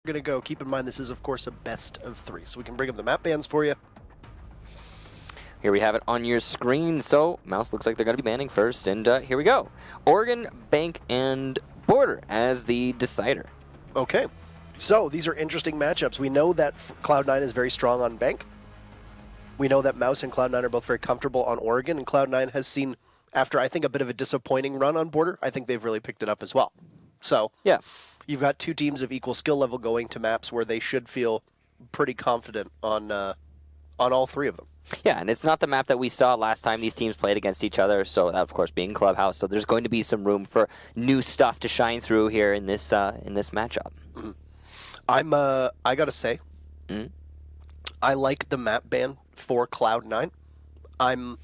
We're going to go. Keep in mind, this is, of course, a best of 3, so we can bring up the map bans for you. Here we have it on your screen. So, Mouse looks like they're going to be banning first, and here we go. Oregon, Bank, and Border as the decider. Okay, so these are interesting matchups. We know that Cloud9 is very strong on Bank. We know that Mouse and Cloud9 are both very comfortable on Oregon, and Cloud9 has seen, after I think a bit of a disappointing run on Border, I think they've really picked it up as well. So, yeah, you've got two teams of equal skill level going to maps where they should feel pretty confident on all three of them. Yeah, and it's not the map that we saw last time these teams played against each other, so that, of course, being Clubhouse. So there's going to be some room for new stuff to shine through here in this matchup. Mm-hmm. I gotta say, I like the map ban for Cloud9. I'm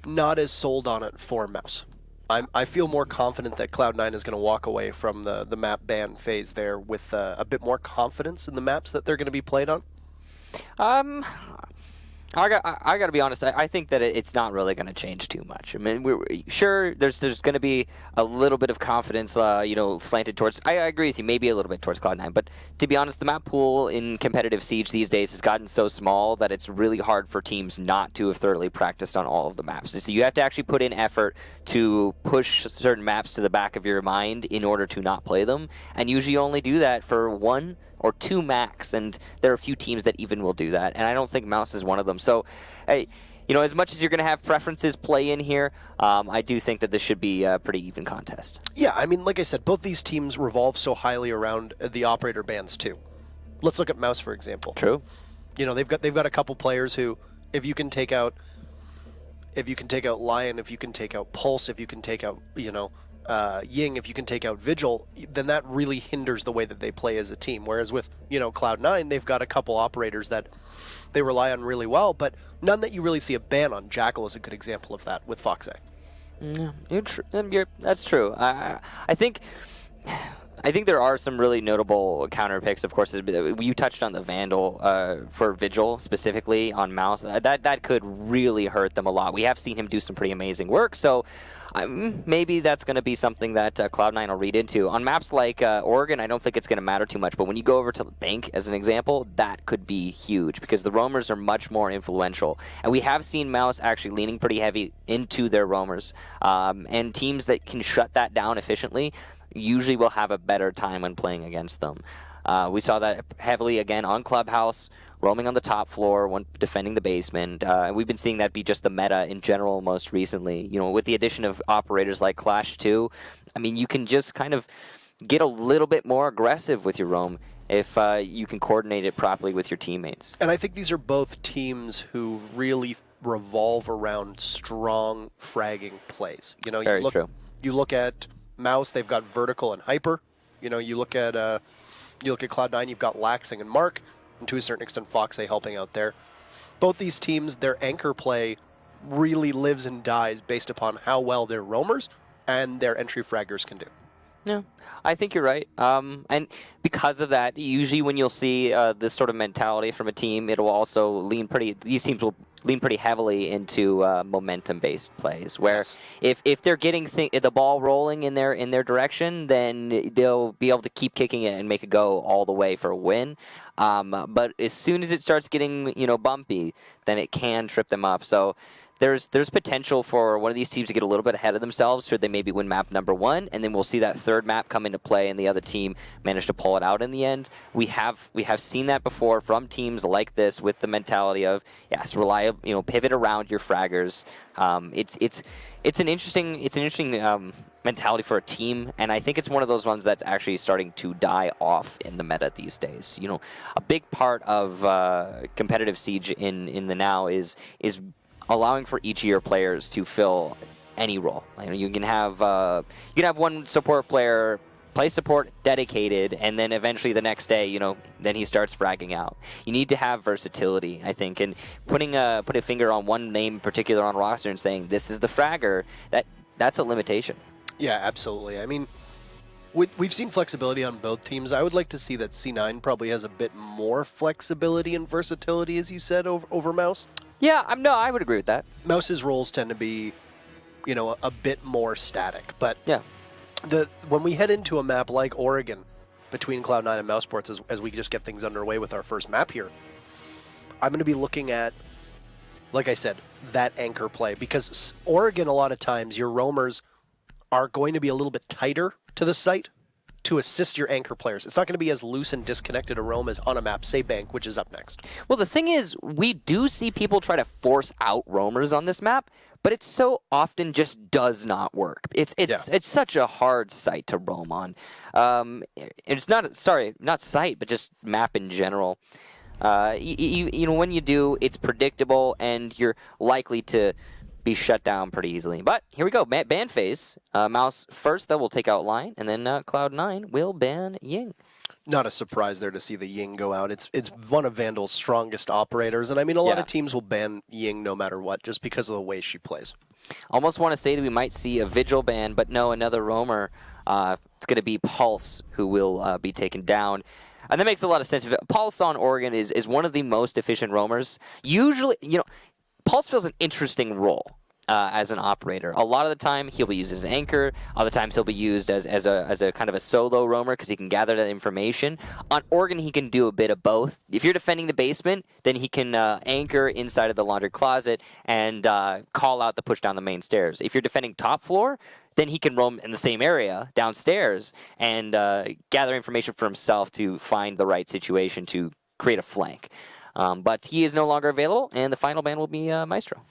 not as sold on it for Mouse. I feel more confident that Cloud9 is going to walk away from the map ban phase there with a bit more confidence in the maps that they're going to be played on. I got to be honest. I think that it's not really going to change too much. I mean, we're sure there's going to be a little bit of confidence, slanted towards. I agree with you, maybe a little bit towards Cloud9. But to be honest, the map pool in competitive Siege these days has gotten so small that it's really hard for teams not to have thoroughly practiced on all of the maps. So you have to actually put in effort to push certain maps to the back of your mind in order to not play them. And usually you only do that for 1 or 2 max, and there are a few teams that even will do that, and I don't think Mouse is one of them. So, as much as you're going to have preferences play in here, I do think that this should be a pretty even contest. Yeah, I mean, like I said, both these teams revolve so highly around the operator bans too. Let's look at Mouse, for example. True. They've got a couple players who, if you can take out Lion, if you can take out Pulse, if you can take out, Ying, if you can take out Vigil, then that really hinders the way that they play as a team. Whereas with, Cloud9, they've got a couple operators that they rely on really well, but none that you really see a ban on. Jackal is a good example of that with Fox A. That's true. I think there are some really notable counter picks. Of course, you touched on the Vandal for Vigil specifically on Mouse. That could really hurt them a lot. We have seen him do some pretty amazing work, so maybe that's going to be something that Cloud9 will read into. On maps like Oregon, I don't think it's going to matter too much, but when you go over to Bank, as an example, that could be huge because the roamers are much more influential. And we have seen Mouse actually leaning pretty heavy into their roamers, and teams that can shut that down efficiently usually will have a better time when playing against them. We saw that heavily again on Clubhouse, roaming on the top floor, when defending the basement. And we've been seeing that be just the meta in general most recently. With the addition of operators like Clash 2, I mean, you can just kind of get a little bit more aggressive with your roam if you can coordinate it properly with your teammates. And I think these are both teams who really revolve around strong fragging plays. Very true. You look at Mouse, they've got Vertical and Hyper. You look at Cloud9, you've got Laxing and Mark, and to a certain extent Fox A helping out there. Both these teams, their anchor play really lives and dies based upon how well their roamers and their entry fraggers can do. Yeah, I think you're right. And because of that, usually when you'll see this sort of mentality from a team, it'll also these teams will lean pretty heavily into momentum-based plays, where if they're getting the ball rolling in their direction, then they'll be able to keep kicking it and make it go all the way for a win. But as soon as it starts getting bumpy, then it can trip them up. So there's potential for one of these teams to get a little bit ahead of themselves, should they maybe win map number 1, and then we'll see that third map come into play and the other team manage to pull it out in the end. We have seen that before from teams like this with the mentality of pivot around your fraggers. It's an interesting mentality for a team, and I think it's one of those ones that's actually starting to die off in the meta these days. A big part of competitive Siege in the now is allowing for each of your players to fill any role. You can have one support player play support dedicated, and then eventually the next day, then he starts fragging out. You need to have versatility, I think, and put a finger on one name in particular on roster and saying this is the fragger, that's a limitation. Yeah, absolutely. I mean, we've seen flexibility on both teams. I would like to see that C9 probably has a bit more flexibility and versatility, as you said, over Mouse. Yeah, I would agree with that. Mouse's roles tend to be, a bit more static. But yeah, when we head into a map like Oregon, between Cloud9 and mousesports as we just get things underway with our first map here. I'm going to be looking at, like I said, that anchor play, because Oregon, a lot of times, your roamers are going to be a little bit tighter to the site to assist your anchor players. It's not going to be as loose and disconnected a roam as on a map, say Bank, which is up next. Well, the thing is, we do see people try to force out roamers on this map, but it so often just does not work. It's such a hard site to roam on. It's not site, but just map in general. You know, when you do, it's predictable, and you're likely to be shut down pretty easily. But here we go, ban phase. Mouse first, that will take out Line, and then Cloud9 will ban Ying. Not a surprise there to see the Ying go out. It's one of Vandal's strongest operators, and I mean, a lot of teams will ban Ying no matter what, just because of the way she plays. Almost want to say that we might see a Vigil ban, but no, another roamer. It's going to be Pulse who will be taken down. And that makes a lot of sense. Pulse on Oregon is one of the most efficient roamers. Usually, you know, Pulse fills an interesting role as an operator. A lot of the time, he'll be used as an anchor. Other times, he'll be used as a kind of a solo roamer because he can gather that information. On Oregon, he can do a bit of both. If you're defending the basement, then he can anchor inside of the laundry closet and call out the push down the main stairs. If you're defending top floor, then he can roam in the same area downstairs and gather information for himself to find the right situation to create a flank. But he is no longer available, and the final ban will be Maestro.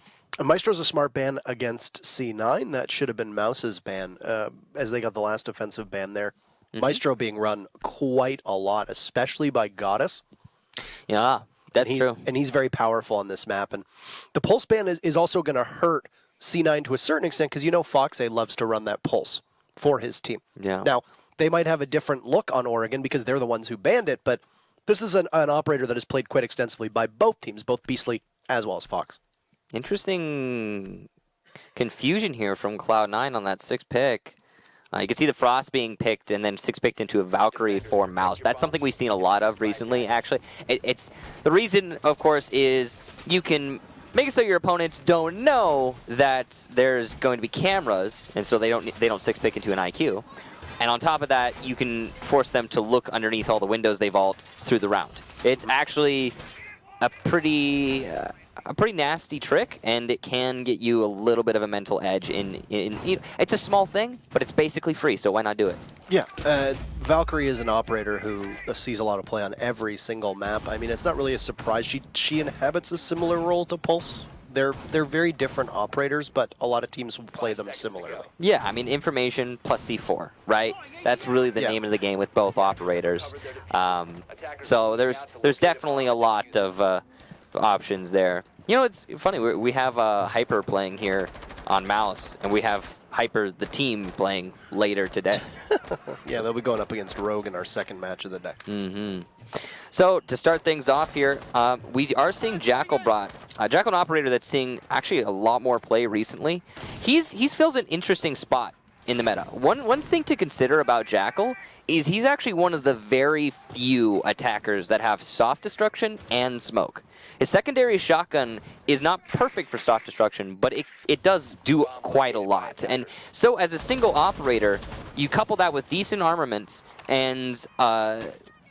Maestro's a smart ban against C9. That should have been Mouse's ban, as they got the last offensive ban there. Mm-hmm. Maestro being run quite a lot, especially by Goddess. Yeah, that's true. And he's very powerful on this map. And the Pulse ban is also going to hurt C9 to a certain extent, because you know Foxay loves to run that Pulse for his team. Yeah. Now, they might have a different look on Oregon because they're the ones who banned it, but this is an operator that is played quite extensively by both teams, both Beastly as well as Fox. Interesting confusion here from Cloud9 on that 6th pick. You can see the Frost being picked and then 6 picked into a Valkyrie for Mouse. That's something we've seen a lot of recently, actually. It's the reason, of course, is you can make it so your opponents don't know that there's going to be cameras, and so they don't 6 pick into an IQ. And on top of that, you can force them to look underneath all the windows they vault through the round. It's actually a pretty nasty trick, and it can get you a little bit of a mental edge. It's a small thing, but it's basically free, so why not do it? Yeah, Valkyrie is an operator who sees a lot of play on every single map. I mean, it's not really a surprise. She inhabits a similar role to Pulse. They're very different operators, but a lot of teams will play them similarly. Yeah, I mean, information plus C4, right? That's really the name of the game with both operators. So there's definitely a lot of options there. You know, it's funny. We have Hyper playing here on Mouse, and we have Hyper, the team, playing later today. Yeah, they'll be going up against Rogue in our second match of the day. Mm-hmm. So to start things off here, we are seeing Jackal brought. Jackal, an operator that's seeing actually a lot more play recently. He's fills an interesting spot in the meta. One thing to consider about Jackal is he's actually one of the very few attackers that have soft destruction and smoke. His secondary shotgun is not perfect for soft destruction, but it does do quite a lot. And so as a single operator, you couple that with decent armaments and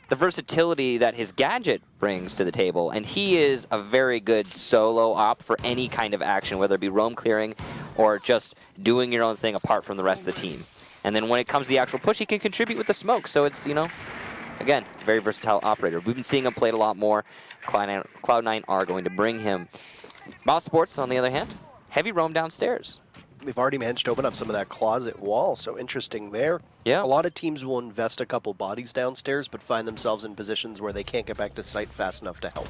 the versatility that his gadget brings to the table, and he is a very good solo op for any kind of action, whether it be roam clearing or just doing your own thing apart from the rest of the team. And then when it comes to the actual push, he can contribute with the smoke. So it's, you know, again, very versatile operator. We've been seeing him played a lot more. Cloud9 are going to bring him. mousesports, on the other hand, heavy roam downstairs. They've already managed to open up some of that closet wall, so interesting there. Yeah. A lot of teams will invest a couple bodies downstairs, but find themselves in positions where they can't get back to site fast enough to help.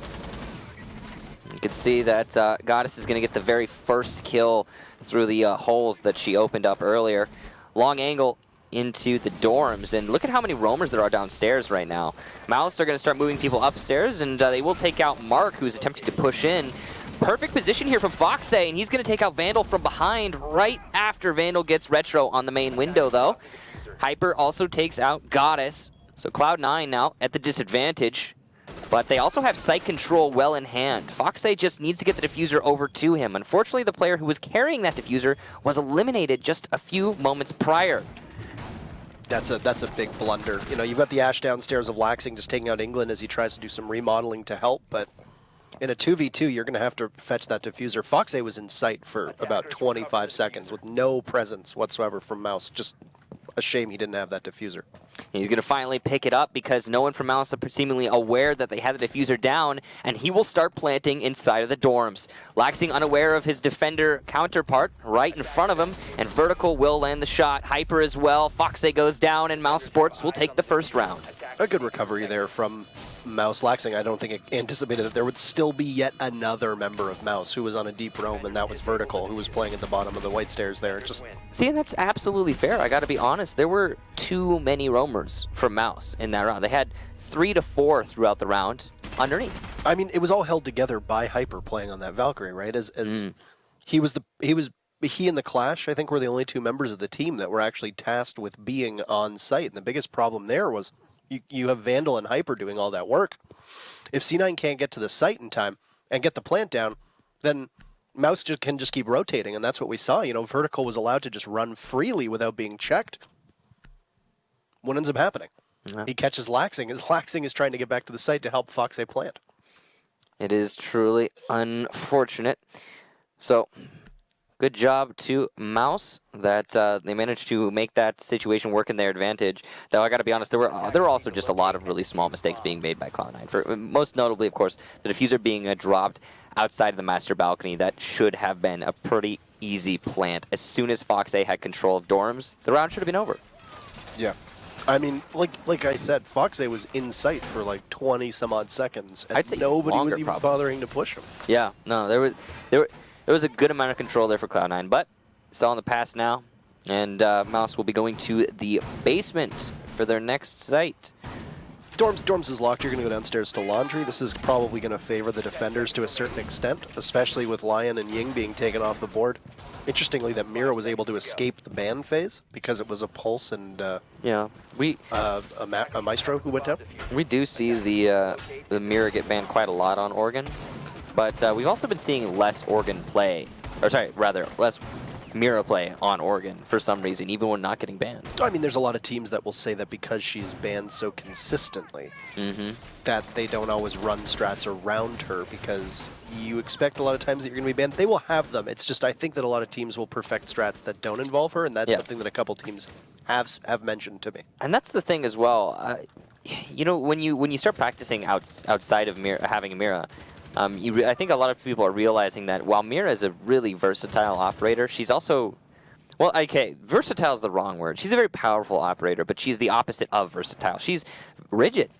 You can see that Goddess is going to get the very first kill through the holes that she opened up earlier. Long angle into the dorms, and look at how many roamers there are downstairs right now. Mouse are going to start moving people upstairs, and they will take out Mark, who's attempting to push in. Perfect position here from Foxay, and he's going to take out Vandal from behind right after Vandal gets Retro on the main window, though. Hyper also takes out Goddess, so Cloud9 now at the disadvantage, but they also have site control well in hand. Foxay just needs to get the diffuser over to him. Unfortunately, the player who was carrying that diffuser was eliminated just a few moments prior. That's a big blunder. You know, you've got the Ash downstairs of Laxing just taking out England as he tries to do some remodeling to help, but in a 2v2, you're going to have to fetch that diffuser. Foxay was in sight for about 25 seconds with no presence whatsoever from Mouse. Just a shame he didn't have that diffuser. He's going to finally pick it up because no one from Mouse is seemingly aware that they had the diffuser down, and he will start planting inside of the dorms. Laxing unaware of his defender counterpart right in front of him, and Vertical will land the shot. Hyper as well. Foxay goes down, and mousesports will take the first round. A good recovery there from Mouse. Laxing, I don't think it anticipated that there would still be yet another member of Mouse who was on a deep roam, and that was Vertical, who was playing at the bottom of the white stairs there. See, and that's absolutely fair. I got to be honest. There were too many roamers from Mouse in that round. They had 3 to 4 throughout the round underneath. I mean, it was all held together by Hyper playing on that Valkyrie, right? He and the Clash, I think, were the only 2 members of the team that were actually tasked with being on site. And the biggest problem there was you have Vandal and Hyper doing all that work. If C9 can't get to the site in time and get the plant down, then Mouse can just keep rotating, and that's what we saw. You know, Vertical was allowed to just run freely without being checked. What ends up happening? Yeah. He catches Laxing as Laxing is trying to get back to the site to help Foxay plant. It is truly unfortunate. So, good job to Mouse that they managed to make that situation work in their advantage. Though I got to be honest, there were also just a lot of really small mistakes being made by Cloud9. Most notably, of course, the diffuser being dropped outside of the master balcony. That should have been a pretty easy plant. As soon as Foxay had control of dorms, the round should have been over. Yeah. I mean, like I said, Foxay was in sight for like 20 some odd seconds, and I'd say nobody was even probably bothering to push him. Yeah, no, there was a good amount of control there for Cloud9, but it's all in the past now, and Mouse will be going to the basement for their next site. Dorms is locked. You're going to go downstairs to Laundry. This is probably going to favor the defenders to a certain extent, especially with Lion and Ying being taken off the board. Interestingly, that Mira was able to escape the ban phase because it was a Pulse and a Maestro who went down. We do see the Mira get banned quite a lot on Oregon, but we've also been seeing less Oregon play, or sorry, rather less Mira play on Oregon for some reason, even when not getting banned. I mean, there's a lot of teams that will say that because she's banned so consistently, that they don't always run strats around her because you expect a lot of times that you're going to be banned. They will have them. It's just I think that a lot of teams will perfect strats that don't involve her, and that's something that a couple teams have mentioned to me. And that's the thing as well. You know, when you start practicing outside of having a Mira, I think a lot of people are realizing that while Mira is a really versatile operator, she's also, well, okay, versatile is the wrong word. She's a very powerful operator, but she's the opposite of versatile. She's rigid,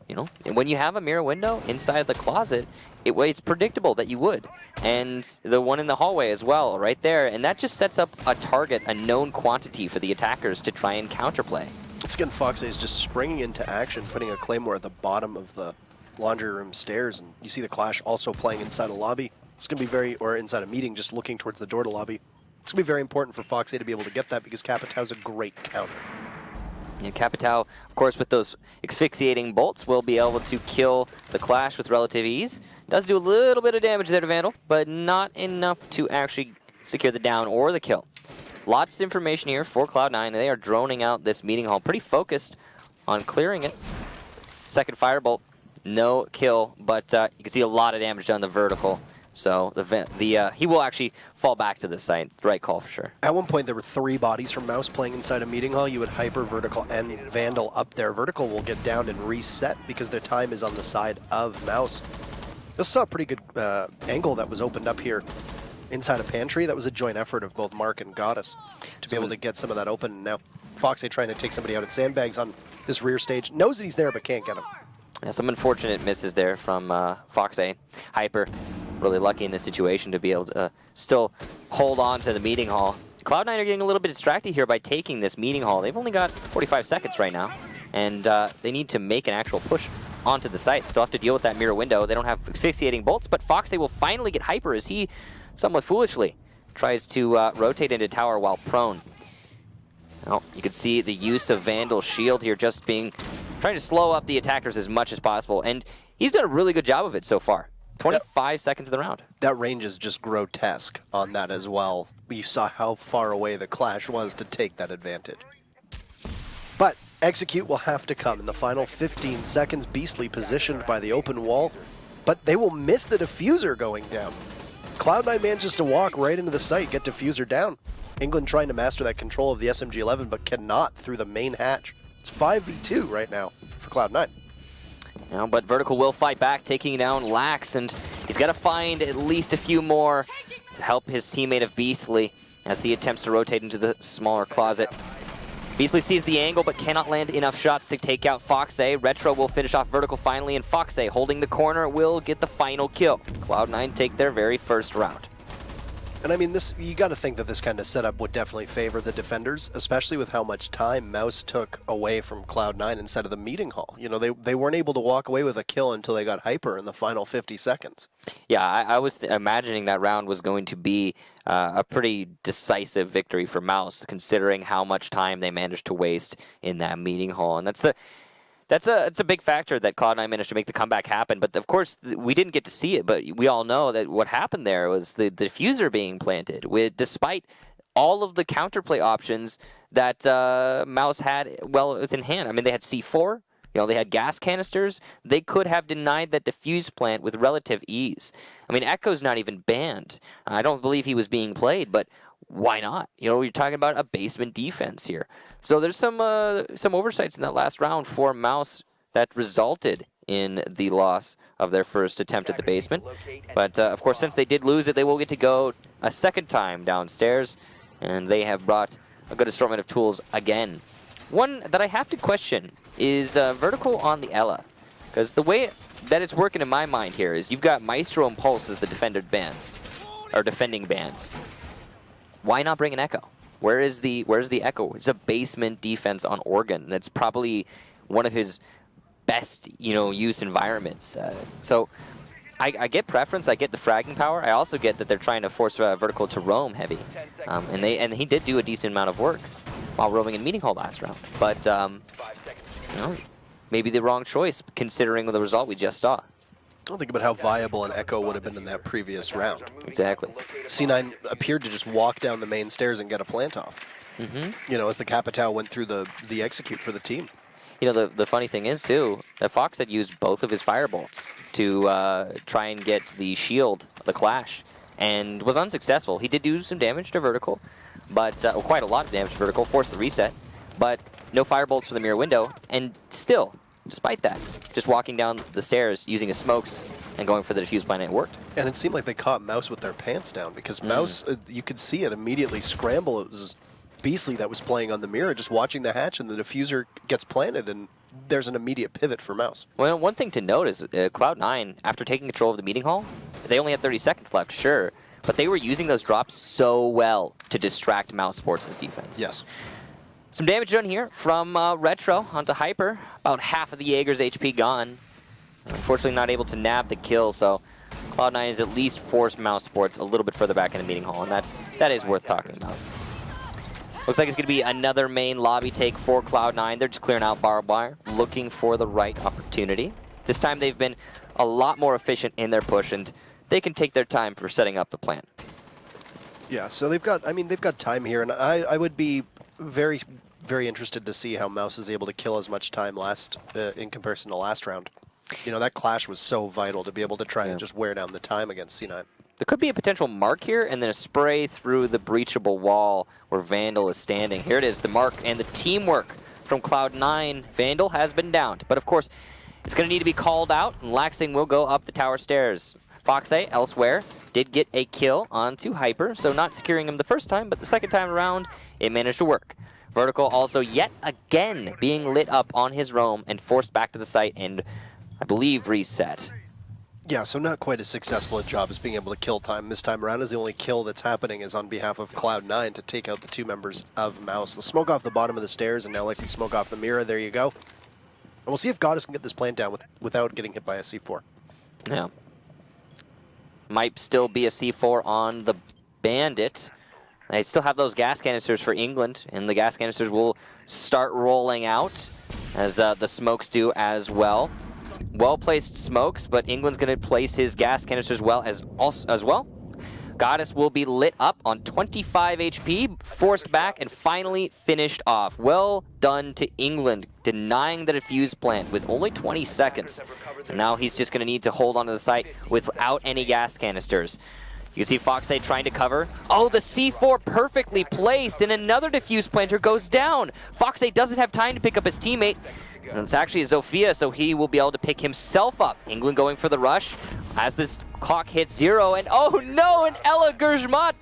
you know. And when you have a Mira window inside the closet, it's predictable that you would. And the one in the hallway as well, right there, and that just sets up a target, a known quantity for the attackers to try and counterplay. Once again, Foxay is just springing into action, putting a Claymore at the bottom of the laundry room stairs, and you see the Clash also playing inside a lobby. It's going to be or inside a meeting, just looking towards the door to lobby. It's going to be very important for Foxay to be able to get that because Capitau's a great counter. Yeah, Capitau, of course, with those asphyxiating bolts, will be able to kill the Clash with relative ease. Does do a little bit of damage there to Vandal, but not enough to actually secure the down or the kill. Lots of information here for Cloud9. They are droning out this meeting hall, pretty focused on clearing it. Second firebolt. No kill, but you can see a lot of damage done to Vertical. So he will actually fall back to the site. Right call for sure. At one point, there were 3 bodies from Mouse playing inside a meeting hall. You had Hyper, Vertical, and Vandal up there. Vertical will get down and reset because their time is on the side of Mouse. This saw a pretty good angle that was opened up here inside a pantry. That was a joint effort of both Mark and Goddess to be able to get some of that open. And now Foxay trying to take somebody out at sandbags on this rear stage. Knows that he's there, but can't get him. Yeah, some unfortunate misses there from Foxay. Hyper, really lucky in this situation to be able to still hold on to the meeting hall. Cloud9 are getting a little bit distracted here by taking this meeting hall. They've only got 45 seconds right now, and they need to make an actual push onto the site. Still have to deal with that mirror window. They don't have asphyxiating bolts, but Foxay will finally get Hyper as he, somewhat foolishly, tries to rotate into tower while prone. Well, you can see the use of Vandal's shield here just trying to slow up the attackers as much as possible, and he's done a really good job of it so far. 25 seconds of the round. That range is just grotesque on that as well. You saw how far away the Clash was to take that advantage. But Execute will have to come in the final 15 seconds. Beastly positioned by the open wall, but they will miss the diffuser going down. Cloud9 manages to walk right into the site, get diffuser down. England trying to master that control of the SMG-11, but cannot through the main hatch. It's 5v2 right now for Cloud9. Yeah, but Vertical will fight back, taking down Lax, and he's got to find at least a few more to help his teammate of Beastly as he attempts to rotate into the smaller closet. Beastly sees the angle, but cannot land enough shots to take out Foxay. Retro will finish off Vertical finally, and Foxay, holding the corner, will get the final kill. Cloud9 take their very first round. And I mean, you got to think that this kind of setup would definitely favor the defenders, especially with how much time Mouse took away from Cloud9 instead of the meeting hall. You know, they weren't able to walk away with a kill until they got Hyper in the final 50 seconds. Yeah, I was imagining that round was going to be a pretty decisive victory for Mouse, considering how much time they managed to waste in that meeting hall. And it's a big factor that Cloud9 managed to make the comeback happen. But of course, we didn't get to see it, but we all know that what happened there was the diffuser being planted, despite all of the counterplay options that Mouse had well within hand. I mean, they had C4, they had gas canisters. They could have denied that diffuse plant with relative ease. I mean, Echo's not even banned. I don't believe he was being played, but why not? You're talking about a basement defense here. So there's some oversights in that last round for Mouse that resulted in the loss of their first attempt at the basement. But of course, since they did lose it, they will get to go a second time downstairs, and they have brought a good assortment of tools again. One that I have to question is Vertical on the Ela, because the way that it's working in my mind here is you've got Maestro and Pulse as the defending bands. Why not bring an Echo? Where's the Echo? It's a basement defense on Organ. That's probably one of his best, use environments. So I get preference. I get the fragging power. I also get that they're trying to force Vertical to roam heavy, and he did do a decent amount of work while roaming in meeting hall last round. But maybe the wrong choice considering the result we just saw. Don't think about how viable an Echo would have been in that previous round. Exactly. C9 appeared to just walk down the main stairs and get a plant off. As the Capitao went through the execute for the team. The funny thing is, too, that Fox had used both of his firebolts to try and get the shield, the Clash, and was unsuccessful. He did do some damage to Vertical, but quite a lot of damage to Vertical, forced the reset, but no firebolts for the mirror window, and still, despite that, just walking down the stairs using his smokes and going for the defuse plant, it worked. And it seemed like they caught Mouse with their pants down, because Mouse, you could see it immediately scramble. It was Beastly that was playing on the mirror, just watching the hatch, and the diffuser gets planted, and there's an immediate pivot for Mouse. Well, one thing to note is Cloud9, after taking control of the meeting hall, they only had 30 seconds left, sure, but they were using those drops so well to distract mousesports' defense. Yes. Some damage done here from Retro onto Hyper. About half of the Jaeger's HP gone. Unfortunately not able to nab the kill, so Cloud9 has at least forced mousesports a little bit further back in the meeting hall, and that is worth talking about. Looks like it's going to be another main lobby take for Cloud9. They're just clearing out barbed wire, looking for the right opportunity. This time they've been a lot more efficient in their push, and they can take their time for setting up the plan. Yeah, so they've got time here, and I would be very, very interested to see how Mouse is able to kill as much time in comparison to last round. That Clash was so vital to be able to try and just wear down the time against C9. There could be a potential mark here, and then a spray through the breachable wall where Vandal is standing. Here it is, the mark and the teamwork from Cloud9. Vandal has been downed, but of course, it's going to need to be called out, and Laxing will go up the tower stairs. Foxay, elsewhere, did get a kill onto Hyper, so not securing him the first time, but the second time around, it managed to work. Vertical also yet again being lit up on his roam and forced back to the site and, I believe, reset. Yeah, so not quite as successful a job as being able to kill time this time around, as the only kill that's happening is on behalf of Cloud9 to take out the two members of Mouse. They'll smoke off the bottom of the stairs and now likely smoke off the mirror. There you go. And we'll see if Goddess can get this plant down without getting hit by a C4. Yeah. Might still be a C4 on the Bandit. They still have those gas canisters for England, and the gas canisters will start rolling out, as the smokes do as well. Well-placed smokes, but England's going to place his gas canisters as well. Goddess will be lit up on 25 HP, forced back, and finally finished off. Well done to England, denying the defuse plant with only 20 seconds. And now he's just going to need to hold onto the site without any gas canisters. You can see Foxay trying to cover. Oh, the C4 perfectly placed, and another defuse planter goes down. Foxay doesn't have time to pick up his teammate. And it's actually Zofia, so he will be able to pick himself up. England going for the rush as this clock hits 0, and oh no, and Ella Gershmat!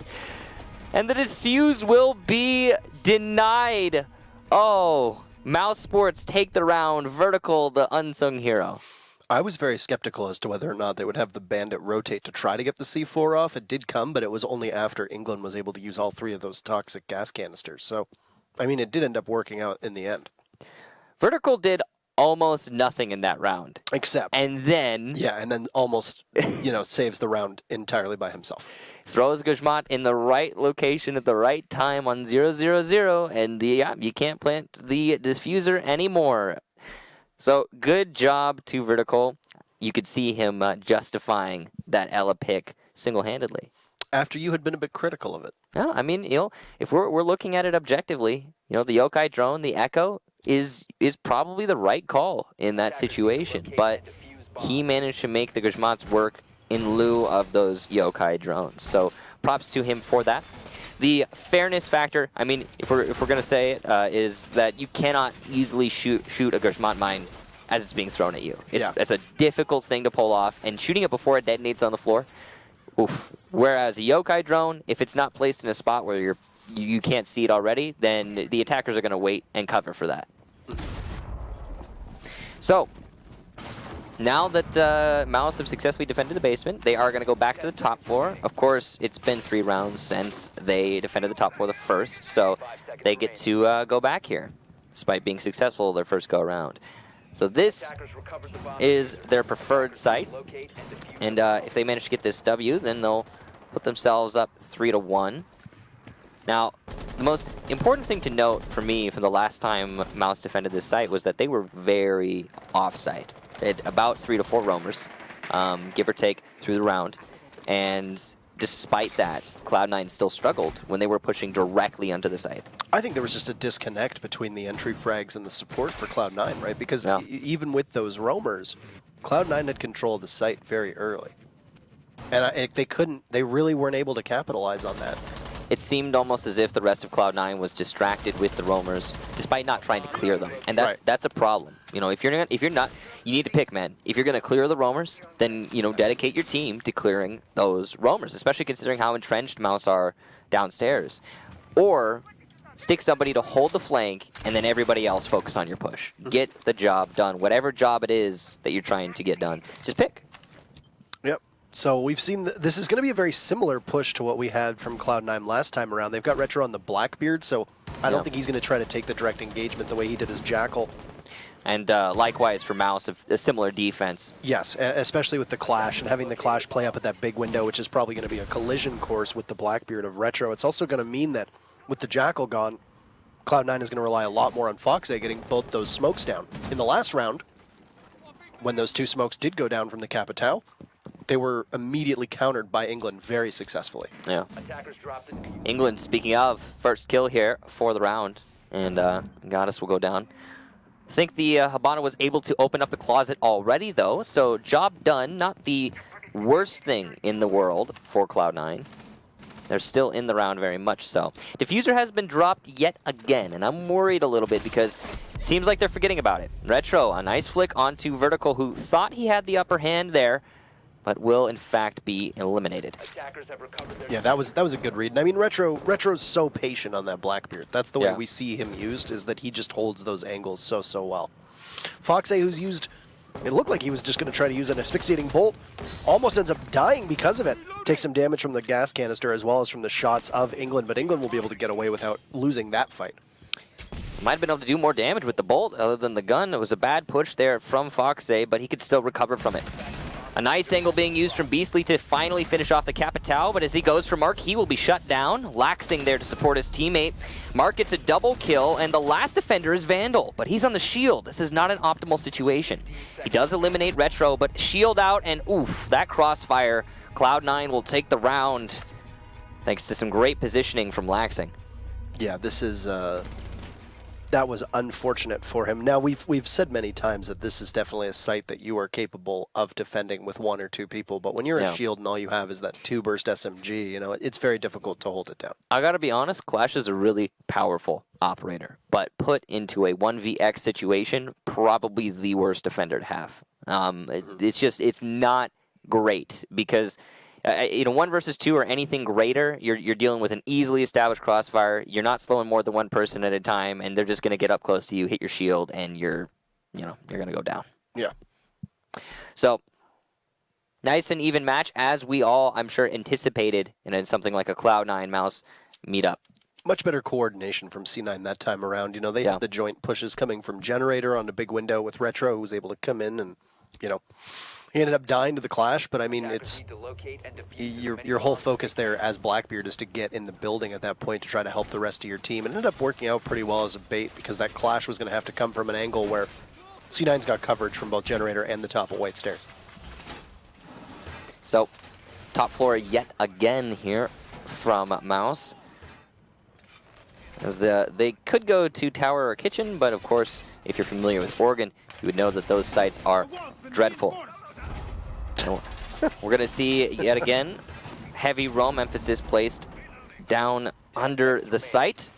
And the defuse will be denied. Oh, mousesports take the round. Vertical, the unsung hero. I was very skeptical as to whether or not they would have the bandit rotate to try to get the C4 off. It did come, but it was only after England was able to use all 3 of those toxic gas canisters. So, I mean, it did end up working out in the end. Vertical did almost nothing in that round. Except. And then. Yeah, and then almost, saves the round entirely by himself. Throws Guzmat in the right location at the right time on 0-0-0, and you can't plant the diffuser anymore. So good job to Vertical. You could see him justifying that Ella pick single-handedly. After you had been a bit critical of it. Yeah, I mean, if we're looking at it objectively, the Yokai drone, the Echo, is probably the right call in that situation. But he managed to make the Guzmats work in lieu of those Yokai drones. So props to him for that. The fairness factor, I mean, if we're going to say it, is that you cannot easily shoot a Guzmat mine as it's being thrown at you. It's a difficult thing to pull off, and shooting it before it detonates on the floor, oof. Whereas a Yokai drone, if it's not placed in a spot where you can't see it already, then the attackers are going to wait and cover for that. So, now that Mouse have successfully defended the basement, they are going to go back to the top floor. Of course, it's been 3 rounds since they defended the top floor the first, so they get to go back here, despite being successful their first go-around. So this is their preferred site, and if they manage to get this W, then they'll put themselves up 3-1. Now, the most important thing to note for me from the last time Mouse defended this site was that they were very off-site. They had about 3 to 4 roamers, give or take, through the round. And despite that, Cloud9 still struggled when they were pushing directly onto the site. I think there was just a disconnect between the entry frags and the support for Cloud9, right? Because even with those roamers, Cloud9 had control of the site very early. And they really weren't able to capitalize on that. It seemed almost as if the rest of Cloud9 was distracted with the roamers, despite not trying to clear them, and that's a problem. If you're not, you need to pick, man. If you're going to clear the roamers, then dedicate your team to clearing those roamers, especially considering how entrenched Mouse are downstairs, or stick somebody to hold the flank, and then everybody else focus on your push. Get the job done, whatever job it is that you're trying to get done. Just pick. Yep. So we've seen, this is going to be a very similar push to what we had from Cloud9 last time around. They've got Retro on the Blackbeard, so I don't think he's going to try to take the direct engagement the way he did his Jackal. And likewise for Mouse, a similar defense. Yes, especially with the Clash, and having the Clash play up at that big window, which is probably going to be a collision course with the Blackbeard of Retro. It's also going to mean that with the Jackal gone, Cloud9 is going to rely a lot more on Foxay getting both those smokes down. In the last round, when those 2 smokes did go down from the Capitao, they were immediately countered by England very successfully. Yeah. England, speaking of, first kill here for the round, and Goddess will go down. I think the Habana was able to open up the closet already, though, so job done. Not the worst thing in the world for Cloud9. They're still in the round very much so. Diffuser has been dropped yet again, and I'm worried a little bit because it seems like they're forgetting about it. Retro, a nice flick onto Vertical, who thought he had the upper hand there, but will in fact be eliminated. Yeah, that was a good read. And I mean, Retro's so patient on that Blackbeard. That's the way we see him used, is that he just holds those angles so well. Foxay, who's used, it looked like he was just going to try to use an asphyxiating bolt, almost ends up dying because of it. Takes some damage from the gas canister as well as from the shots of England, but England will be able to get away without losing that fight. Might have been able to do more damage with the bolt other than the gun. It was a bad push there from Foxay, but he could still recover from it. A nice angle being used from Beastly to finally finish off the Capitao, but as he goes for Mark, he will be shut down. Laxing there to support his teammate. Mark gets a double kill, and the last defender is Vandal, but he's on the shield. This is not an optimal situation. He does eliminate Retro, but shield out, and oof, that crossfire. Cloud9 will take the round. thanks to some great positioning from Laxing. Yeah, this is that was unfortunate for him. Now we've said many times that this is definitely a site that you are capable of defending with 1 or 2 people, but when you're a shield and all you have is that 2-burst SMG, you know, it's very difficult to hold it down. I gotta be honest, Clash is a really powerful operator, but put into a 1vx situation, probably the worst defender to have. It's not great because 1 versus 2 or anything greater, you're dealing with an easily established crossfire. You're not slowing more than one person at a time, and they're just going to get up close to you, hit your shield, and you're going to go down. Yeah. So nice and even match, as we all, I'm sure, anticipated in something like a Cloud9 mouse meetup. Much better coordination from C9 that time around. You know, they had the joint pushes coming from Generator on the big window with Retro, who was able to come in and, you know, he ended up dying to the clash, but I mean, it's your whole focus there as Blackbeard is to get in the building at that point to try to help the rest of your team. It ended up working out pretty well as a bait because that clash was going to have to come from an angle where C9's got coverage from both Generator and the top of White Stairs. So, top floor yet again here from Mouse. As they could go to tower or kitchen, but of course, if you're familiar with Oregon, you would know that those sites are dreadful. We're going to see, yet again, heavy roam emphasis placed down under the site.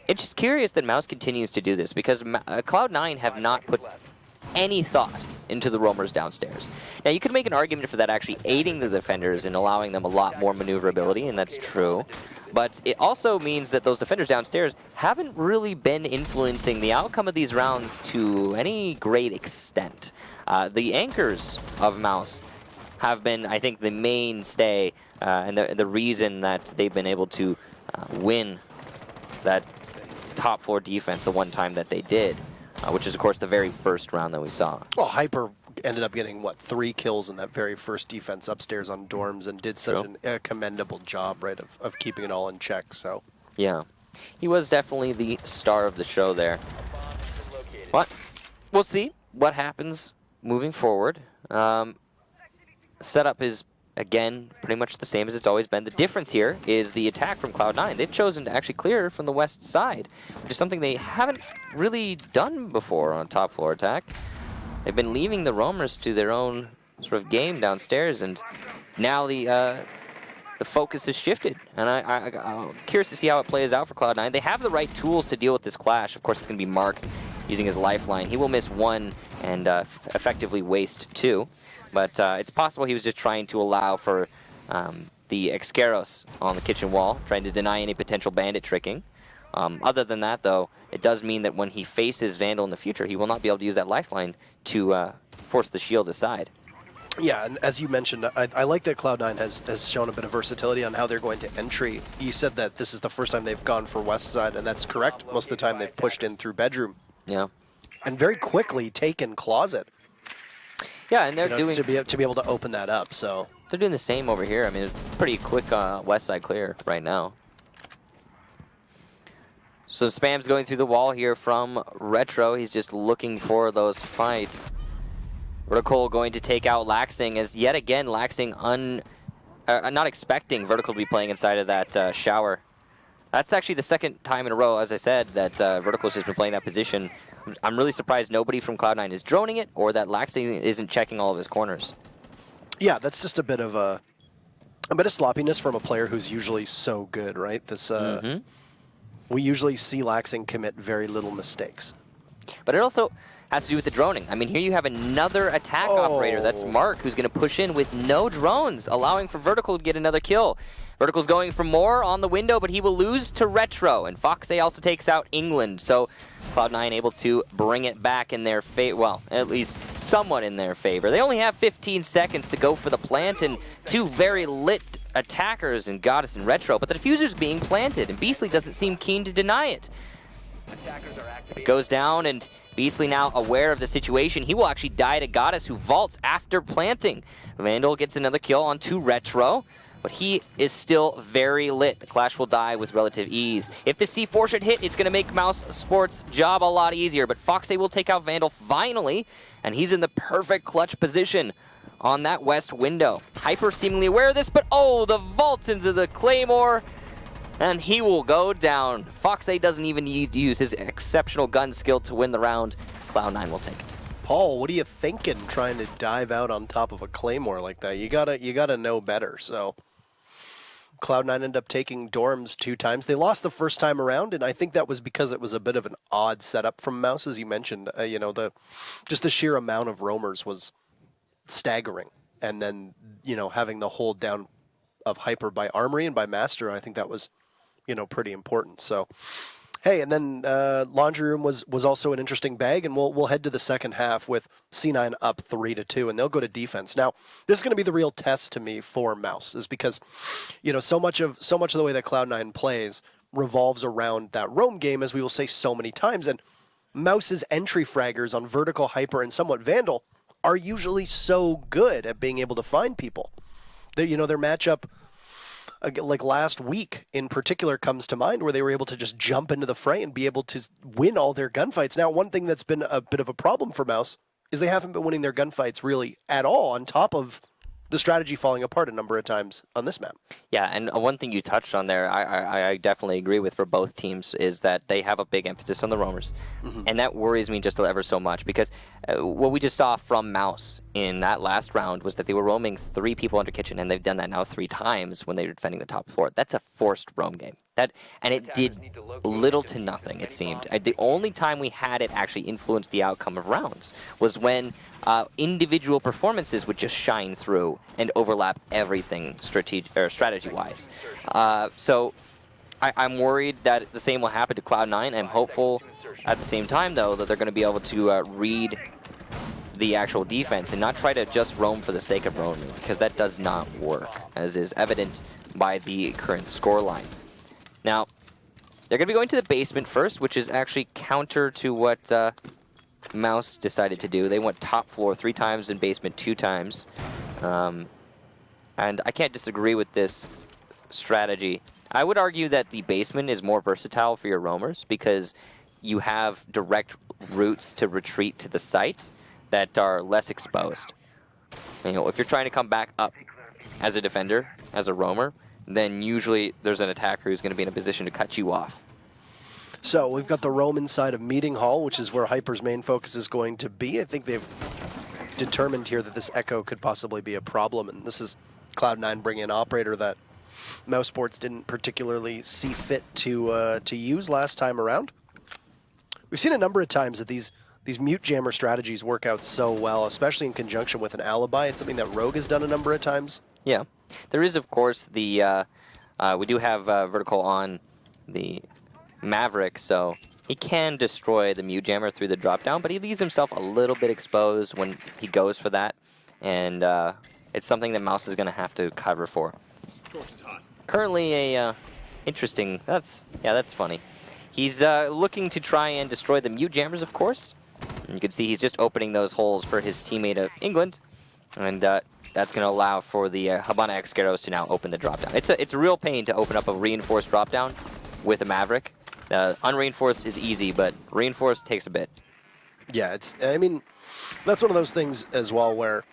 It's just curious that Mouse continues to do this, because Cloud9 have not put any thought into the roamers downstairs. Now, you could make an argument for that actually aiding the defenders and allowing them a lot more maneuverability, and that's true. But it also means that those defenders downstairs haven't really been influencing the outcome of these rounds to any great extent. The anchors of Mouse have been, I think, the mainstay and the reason that they've been able to win that top floor defense the one time that they did, which is, of course, the very first round that we saw. Well, Hyper ended up getting, 3 kills in that very first defense upstairs on dorms and did such a commendable job, right, of keeping it all in check, so. Yeah, he was definitely the star of the show there. But we'll see what happens moving forward. Setup is, again, pretty much the same as it's always been. The difference here is the attack from Cloud9. They've chosen to actually clear from the west side, which is something they haven't really done before on a top floor attack. They've been leaving the roamers to their own sort of game downstairs, and now the focus has shifted. And I'm curious to see how it plays out for Cloud9. They have the right tools to deal with this clash. Of course, it's going to be Mark using his lifeline. He will miss 1 and effectively waste 2. But it's possible he was just trying to allow for the Excaros on the kitchen wall, trying to deny any potential bandit tricking. Other than that, though, it does mean that when he faces Vandal in the future, he will not be able to use that lifeline to force the shield aside. Yeah, and as you mentioned, I like that Cloud9 has shown a bit of versatility on how they're going to entry. You said that this is the first time they've gone for west side, and that's correct. Most of the time they've pushed in through bedroom. Yeah. And very quickly taken closet. Yeah, and they're doing... To be able to open that up, so... They're doing the same over here. I mean, it's pretty quick west side clear right now. So spam's going through the wall here from Retro. He's just looking for those fights. Vertical going to take out Laxing, as yet again Laxing not expecting Vertical to be playing inside of that shower. That's actually the second time in a row, as I said, that Vertical's just been playing that position. I'm really surprised nobody from Cloud9 is droning it, or that Laxing isn't checking all of his corners. Yeah, that's just a bit of sloppiness from a player who's usually so good, right? This we usually see Laxing commit very little mistakes. But it also has to do with the droning. I mean, here you have another attack operator. That's Mark, who's going to push in with no drones, allowing for Vertical to get another kill. Vertical's going for more on the window, but he will lose to Retro, and Foxay also takes out England. So Cloud9 able to bring it back in their favor, well, at least somewhat in their favor. They only have 15 seconds to go for the plant, and 2 very lit attackers in Goddess and Retro, but the diffuser's being planted, and Beastly doesn't seem keen to deny it. It goes down, and Beastly now aware of the situation. He will actually die to Goddess, who vaults after planting. Vandal gets another kill onto Retro, but he is still very lit. The Clash will die with relative ease. If the C4 should hit, it's going to make mousesports' job a lot easier, but Foxay will take out Vandal finally, and he's in the perfect clutch position. on that west window. Hyper seemingly aware of this, but oh, the vault into the Claymore, and he will go down. Foxay doesn't even need to use his exceptional gun skill to win the round. Cloud9 will take it. Paul, what are you thinking trying to dive out on top of a Claymore like that? You gotta know better. So Cloud9 ended up taking dorms 2 times. They lost the first time around, and I think that was because it was a bit of an odd setup from Mouse, as you mentioned. Just the sheer amount of roamers was staggering. And then, having the hold down of Hyper by Armory and by Master, I think that was, pretty important. So, hey, and then Laundry Room was also an interesting bag, and we'll head to the second half with C9 up 3-2, and they'll go to defense. Now, this is going to be the real test to me for Mouse, is because, so much of the way that Cloud9 plays revolves around that roam game, as we will say so many times, and Mouse's entry fraggers on Vertical, Hyper, and somewhat Vandal are usually so good at being able to find people. Their matchup, like last week in particular, comes to mind, where they were able to just jump into the fray and be able to win all their gunfights. Now, one thing that's been a bit of a problem for Mouse is they haven't been winning their gunfights really at all, on top of the strategy falling apart a number of times on this map. Yeah, and one thing you touched on there, I definitely agree with for both teams, is that they have a big emphasis on the roamers. Mm-hmm. And that worries me just ever so much, because what we just saw from Mouse in that last round was that they were roaming 3 people under kitchen, and they've done that now 3 times when they were defending the top floor. That's a forced roam game. And it did little to nothing, it seemed. The only time we had it actually influence the outcome of rounds was when individual performances would just shine through and overlap everything strategy-wise. So I'm worried that the same will happen to Cloud9. I'm hopeful at the same time, though, that they're going to be able to read the actual defense and not try to just roam for the sake of roaming, because that does not work, as is evident by the current scoreline. Now, they're going to be going to the basement first, which is actually counter to what Mouse decided to do. They went top floor 3 times and basement 2 times. And I can't disagree with this strategy. I would argue that the basement is more versatile for your roamers, because you have direct routes to retreat to the site that are less exposed. If you're trying to come back up as a defender, as a roamer, then usually there's an attacker who's going to be in a position to cut you off. So we've got the roam inside of Meeting Hall, which is where Hyper's main focus is going to be. I think they've determined here that this echo could possibly be a problem, and this is Cloud9 bringing an operator that mousesports didn't particularly see fit to use last time around. We've seen a number of times that these mute jammer strategies work out so well, especially in conjunction with an alibi. It's something that Rogue has done a number of times. Yeah. There is, of course, the we do have Vertical on the Maverick, so he can destroy the mute jammer through the drop down, but he leaves himself a little bit exposed when he goes for that, and it's something that Mouse is going to have to cover for. Currently a interesting, that's funny. He's looking to try and destroy the mute jammers, of course. And you can see he's just opening those holes for his teammate of England, and that's going to allow for the Habana Excaros to now open the drop down. It's a real pain to open up a reinforced drop down with a Maverick. Unreinforced is easy, but reinforced takes a bit. Yeah, that's one of those things as well where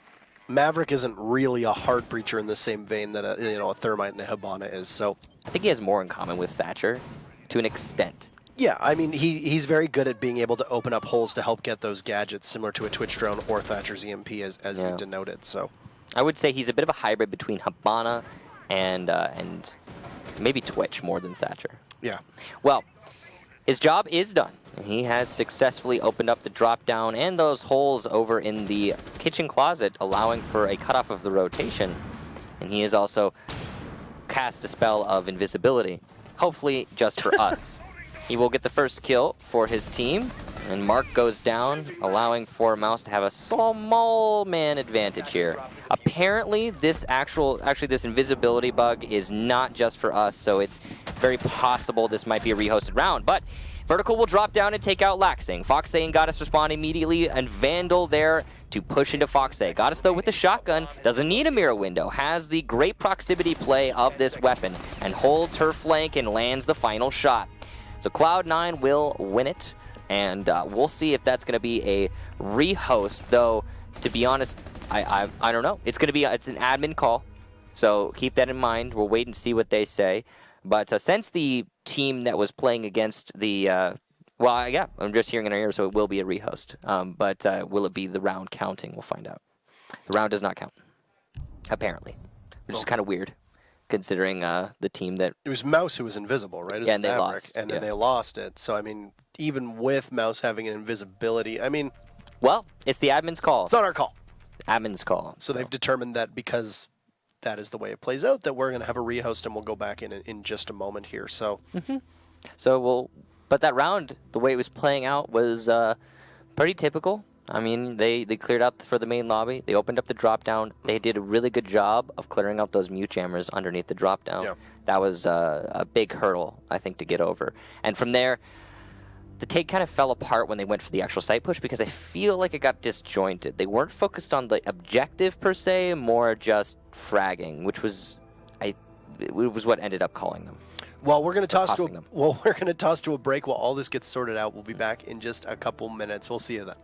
Maverick isn't really a hard breacher in the same vein that a Thermite and a Habana is. So I think he has more in common with Thatcher to an extent. Yeah, he's very good at being able to open up holes to help get those gadgets, similar to a Twitch drone or Thatcher's EMP, as you denoted. So I would say he's a bit of a hybrid between Habana and maybe Twitch more than Thatcher. Yeah. Well, his job is done. He has successfully opened up the drop down and those holes over in the kitchen closet, allowing for a cutoff of the rotation. And he has also cast a spell of invisibility, hopefully just for us. He will get the first kill for his team, and Mark goes down, allowing for Mouse to have a small man advantage here. Apparently, this invisibility bug is not just for us, so it's very possible this might be a rehosted round. But Vertical will drop down and take out Laxing. Foxay and Goddess respond immediately, and Vandal there to push into Foxay. Goddess, though, with the shotgun, doesn't need a mirror window, has the great proximity play of this weapon, and holds her flank and lands the final shot. So Cloud9 will win it, and we'll see if that's going to be a rehost, though, to be honest, I don't know. It's an admin call, so keep that in mind. We'll wait and see what they say. But since the team that was playing against the I'm just hearing in our ear, so it will be a rehost. But will it be the round counting? We'll find out. The round does not count, apparently, which is kind of weird, considering the team that... It was Mouse who was invisible, right? Yeah, and they lost. And then they lost it. So, I mean, even with Mouse having an invisibility, I mean... Well, it's the admin's call. It's not our call. Admin's call. So they've determined that because that is the way it plays out, that we're going to have a rehost, and we'll go back in just a moment here. So, But that round, the way it was playing out was pretty typical. I mean, they cleared out for the main lobby. They opened up the drop-down. They did a really good job of clearing out those mute jammers underneath the drop-down. Yeah. That was a big hurdle, I think, to get over. And from there, the take kind of fell apart when they went for the actual site push because I feel like it got disjointed. They weren't focused on the objective per se, more just fragging, which was what ended up calling them. Well, we're going to toss to a break while all this gets sorted out. We'll be back in just a couple minutes. We'll see you then.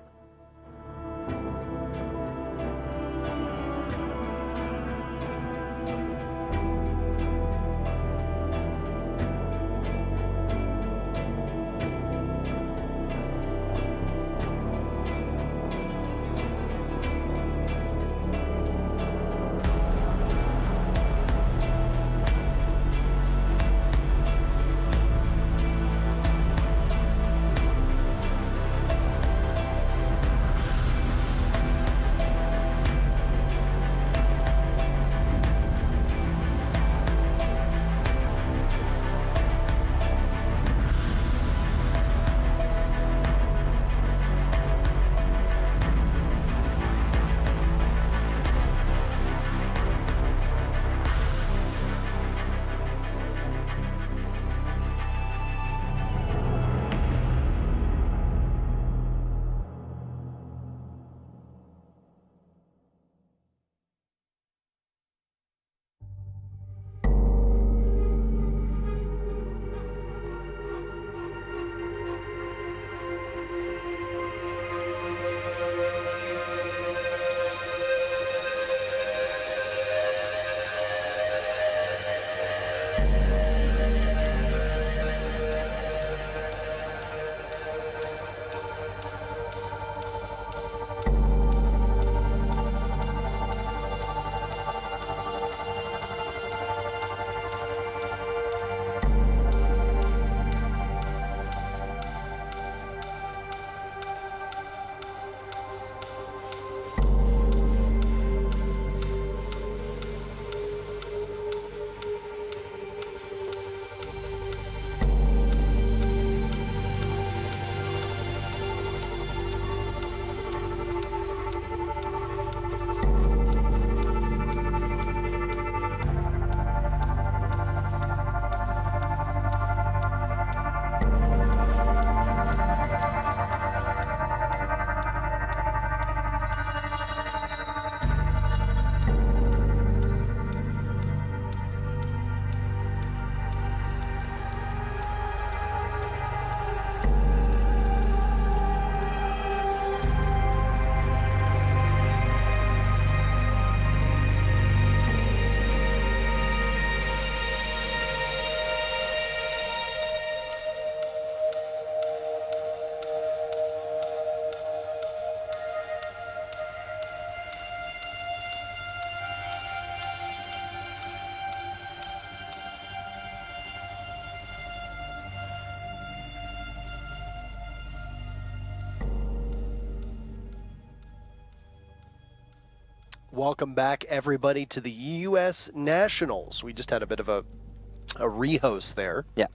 Welcome back, everybody, to the U.S. Nationals. We just had a bit of a rehost there. Yeah.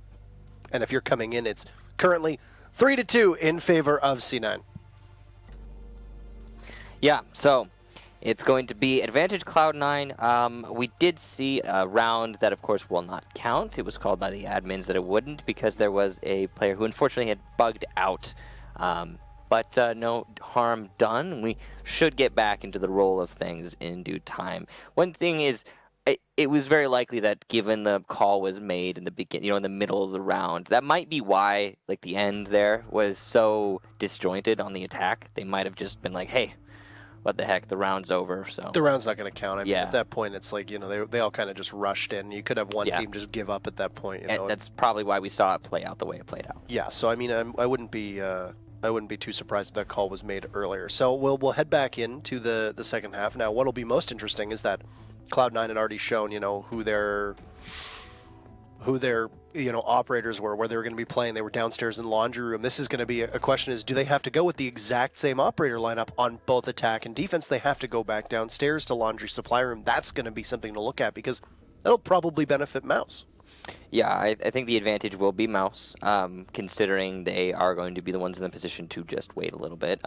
And if you're coming in, it's currently 3-2 in favor of C9. Yeah, so it's going to be advantage Cloud9. We did see a round that, of course, will not count. It was called by the admins that it wouldn't because there was a player who unfortunately had bugged out. But no harm done. We should get back into the roll of things in due time. One thing is, it was very likely that given the call was made in the beginning, in the middle of the round, that might be why, the end there was so disjointed on the attack. They might have just been like, hey, what the heck, the round's over. So the round's not going to count. I mean, Yeah. at that point, it's like, you know, they all kind of just rushed in. You could have one Yeah. team just give up at that point. You And know? that's probably why we saw it play out the way it played out. Yeah, so I mean, I wouldn't be too surprised if that call was made earlier. So we'll head back into the second half. Now, what'll be most interesting is that Cloud9 had already shown, you know, who their you know, operators were, where they were going to be playing. They were downstairs in the laundry room. This is going to be a question: is do they have to go with the exact same operator lineup on both attack and defense? They have to go back downstairs to laundry supply room. That's going to be something to look at because that'll probably benefit Mouse. Yeah, I think the advantage will be Mouse, considering they are going to be the ones in the position to just wait a little bit,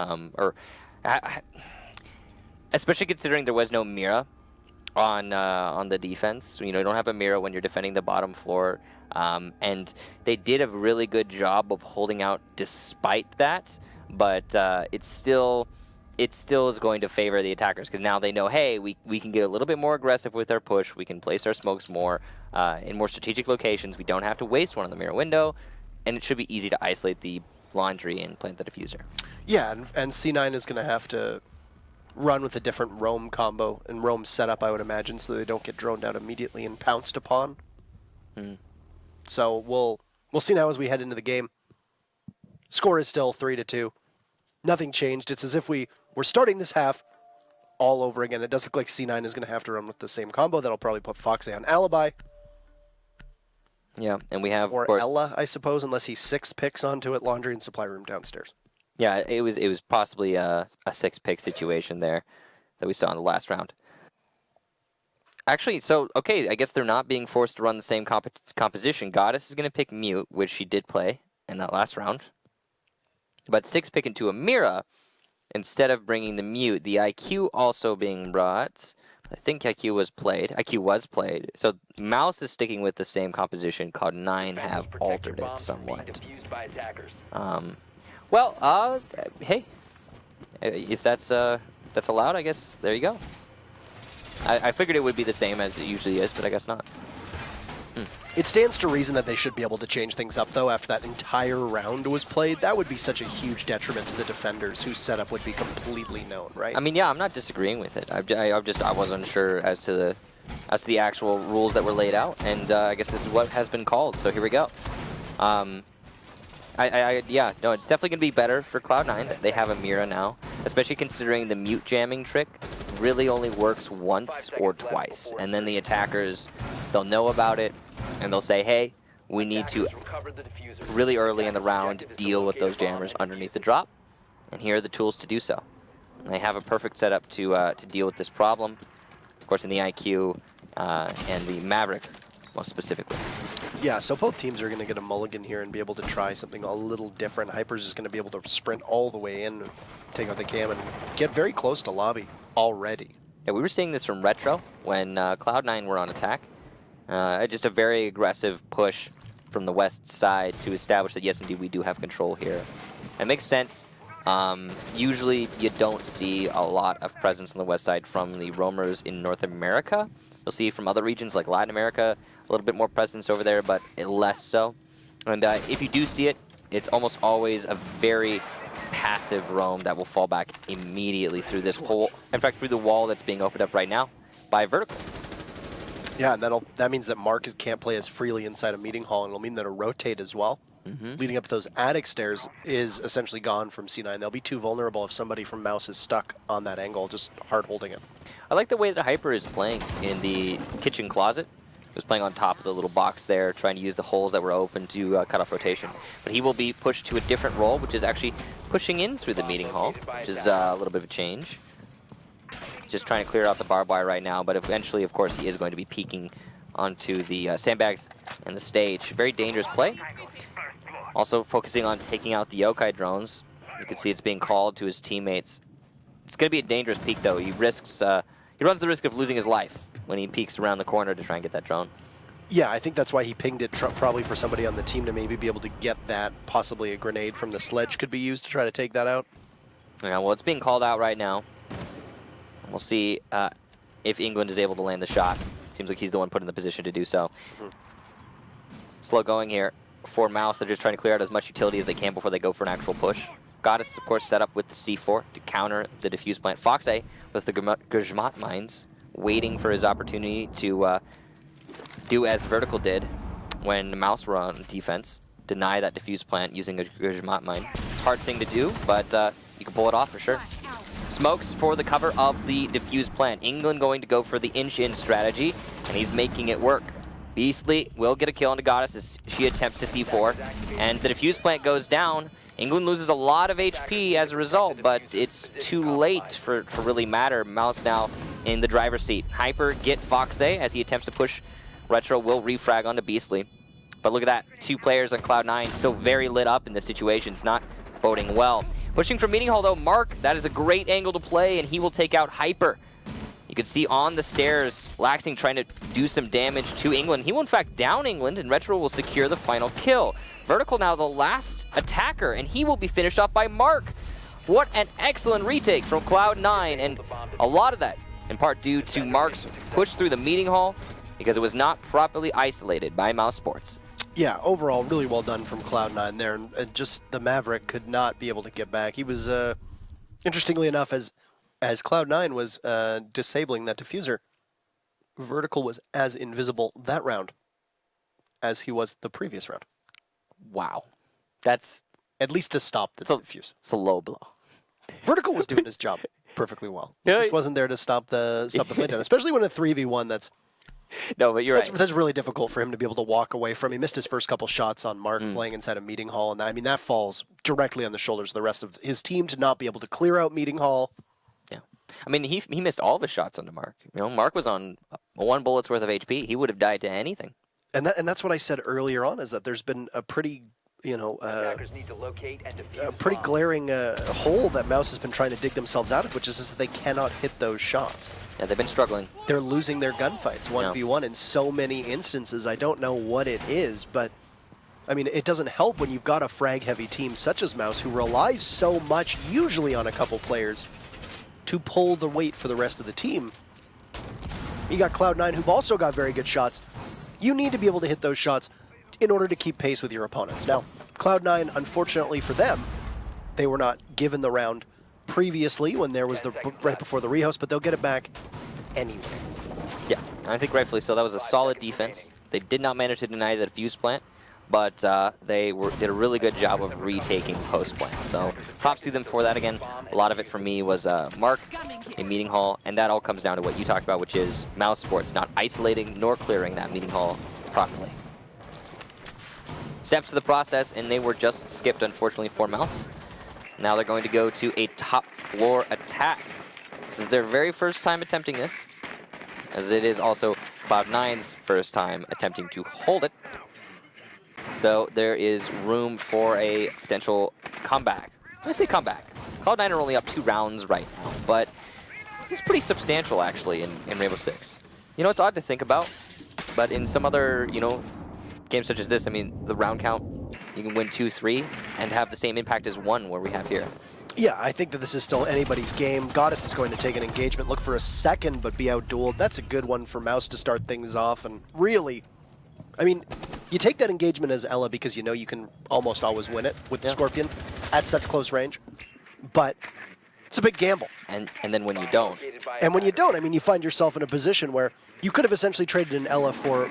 especially considering there was no Mira on the defense. You know, you don't have a Mira when you're defending the bottom floor, and they did a really good job of holding out despite that. But it still is going to favor the attackers because now they know, hey, we can get a little bit more aggressive with our push. We can place our smokes more in more strategic locations. We don't have to waste one on the Mira window, and it should be easy to isolate the laundry and plant the diffuser. Yeah, and C9 is going to have to run with a different roam combo and roam setup, I would imagine, so they don't get droned out immediately and pounced upon. So we'll see now as we head into the game. Score is still 3-2. Nothing changed. It's as if we're starting this half all over again. It does look like C9 is going to have to run with the same combo. That'll probably put Foxy on Alibi. Yeah, and we have, or of course, Ella, I suppose, unless he 6 picks onto it, laundry and supply room downstairs. Yeah, it was possibly a 6-pick situation there that we saw in the last round. Actually, so, okay, I guess they're not being forced to run the same composition. Goddess is going to pick Mute, which she did play in that last round. But 6-pick into a Mira, instead of bringing the Mute, the IQ also being brought. I think IQ was played. So Mouse is sticking with the same composition. Cloud9 have altered it somewhat. Well, hey, if that's allowed, I guess there you go. I figured it would be the same as it usually is, but I guess not. It stands to reason that they should be able to change things up, though, after that entire round was played. That would be such a huge detriment to the defenders, whose setup would be completely known, right? I mean, yeah, I'm not disagreeing with it. I wasn't sure as to the actual rules that were laid out, and I guess this is what has been called. So here we go. Yeah, no, it's definitely going to be better for Cloud9. They have a Mira now, especially considering the mute jamming trick really only works once or twice. And then the attackers, they'll know about it, and they'll say, hey, we need to, really early in the round, deal with those jammers underneath the drop. And here are the tools to do so. And they have a perfect setup to deal with this problem. Of course, in the IQ and the Maverick, most specifically. Yeah, so both teams are going to get a mulligan here and be able to try something a little different. Hyper's is going to be able to sprint all the way in, take out the cam, and get very close to lobby already. Yeah, we were seeing this from Retro when Cloud9 were on attack. Just a very aggressive push from the west side to establish that, yes, indeed, we do have control here. It makes sense. Usually, you don't see a lot of presence on the west side from the roamers in North America. You'll see from other regions like Latin America, a little bit more presence over there, but less so. And if you do see it, it's almost always a very passive roam that will fall back immediately through this hole. In fact, through the wall that's being opened up right now by Vertical. Yeah, and that means that Mark can't play as freely inside a meeting hall, and it'll mean that a rotate as well, leading up those attic stairs, is essentially gone from C9. They'll be too vulnerable if somebody from Mouse is stuck on that angle, just hard holding it. I like the way that Hyper is playing in the kitchen closet. He was playing on top of the little box there, trying to use the holes that were open to cut off rotation. But he will be pushed to a different role, which is actually pushing in through the meeting hall, which is a little bit of a change. Just trying to clear out the barbed wire right now, but eventually, of course, he is going to be peeking onto the sandbags and the stage. Very dangerous play. Also focusing on taking out the yokai drones. You can see it's being called to his teammates. It's going to be a dangerous peek, though. He runs the risk of losing his life when he peeks around the corner to try and get that drone. Yeah, I think that's why he pinged it, probably for somebody on the team to maybe be able to get that. Possibly a grenade from the sledge could be used to try to take that out. Yeah, well, it's being called out right now. We'll see if England is able to land the shot. Seems like he's the one put in the position to do so. Slow going here for Mouse. They're just trying to clear out as much utility as they can before they go for an actual push. Goddess, of course, set up with the C4 to counter the defuse plant. Foxay with the Grzmot mines, waiting for his opportunity to do as Vertical did when the Mouse were on defense, deny that defuse plant using a Grzmot mine. It's a hard thing to do, but you can pull it off for sure. Smokes for the cover of the defuse plant. England going to go for the inch-in strategy, and he's making it work. Beastly will get a kill on the Goddess as she attempts to C4, and the defuse plant goes down. England loses a lot of HP as a result, but it's too late for really matter. Mouse now in the driver's seat. Hyper get Foxay as he attempts to push. Retro will refrag onto Beastly. But look at that, 2 players on Cloud9 still very lit up in this situation. It's not boding well. Pushing from Meeting Hall though, Mark, that is a great angle to play, and he will take out Hyper. You can see on the stairs, Laxing trying to do some damage to England. He will in fact down England, and Retro will secure the final kill. Vertical now the last attacker, and he will be finished off by Mark. What an excellent retake from Cloud9, and a lot of that in part due to Mark's push through the Meeting Hall because it was not properly isolated by mousesports. Yeah, overall, really well done from Cloud9 there, and just the Maverick could not be able to get back. He was, interestingly enough, as Cloud9 was disabling that diffuser, Vertical was as invisible that round as he was the previous round. Wow. That's... At least to stop the diffuse. It's a low blow. Vertical was doing his job perfectly well. He just wasn't there to stop the play down, especially when a 3v1 that's... No, but you're right. That's really difficult for him to be able to walk away from. He missed his first couple shots on Mark playing inside a Meeting Hall, and that falls directly on the shoulders of the rest of his team to not be able to clear out Meeting Hall. Yeah. I mean, he missed all of his shots onto Mark. You know, Mark was on 1 bullet's worth of HP. He would have died to anything. And that's what I said earlier on, is that there's been a pretty, a pretty glaring hole that Mouse has been trying to dig themselves out of, which is that they cannot hit those shots. Yeah, they've been struggling. They're losing their gunfights 1v1 in so many instances. I don't know what it is, but I mean, it doesn't help when you've got a frag-heavy team such as Mouse who relies so much, usually on a couple players, to pull the weight for the rest of the team. You got Cloud9 who've also got very good shots. You need to be able to hit those shots in order to keep pace with your opponents. Now, Cloud9, unfortunately for them, they were not given the round previously when there was the right before the rehost, but they'll get it back anyway. Yeah, I think rightfully so. That was a solid defense. They did not manage to deny the defuse plant, but they did a really good job of retaking post plant. So props to them for that. Again, a lot of it for me was Mark in Meeting Hall, and that all comes down to what you talked about, which is mousesports not isolating nor clearing that Meeting Hall properly. Steps to the process, and they were just skipped, unfortunately, for Mouse. Now they're going to go to a top floor attack. This is their very first time attempting this, as it is also Cloud9's first time attempting to hold it. So there is room for a potential comeback. I say comeback. Cloud9 are only up 2 rounds right now, but it's pretty substantial actually in Rainbow Six. You know, it's odd to think about, but in some other, games such as this, I mean, the round count, you can win 2-3 and have the same impact as 1 where we have here. Yeah, I think that this is still anybody's game. Goddess is going to take an engagement, look for a second, but be outdueled. That's a good one for Mouse to start things off, and really, I mean, you take that engagement as Ella because you know you can almost always win it with the Scorpion at such close range, but it's a big gamble. And then when you don't. And when you don't, I mean, you find yourself in a position where you could have essentially traded an Ella for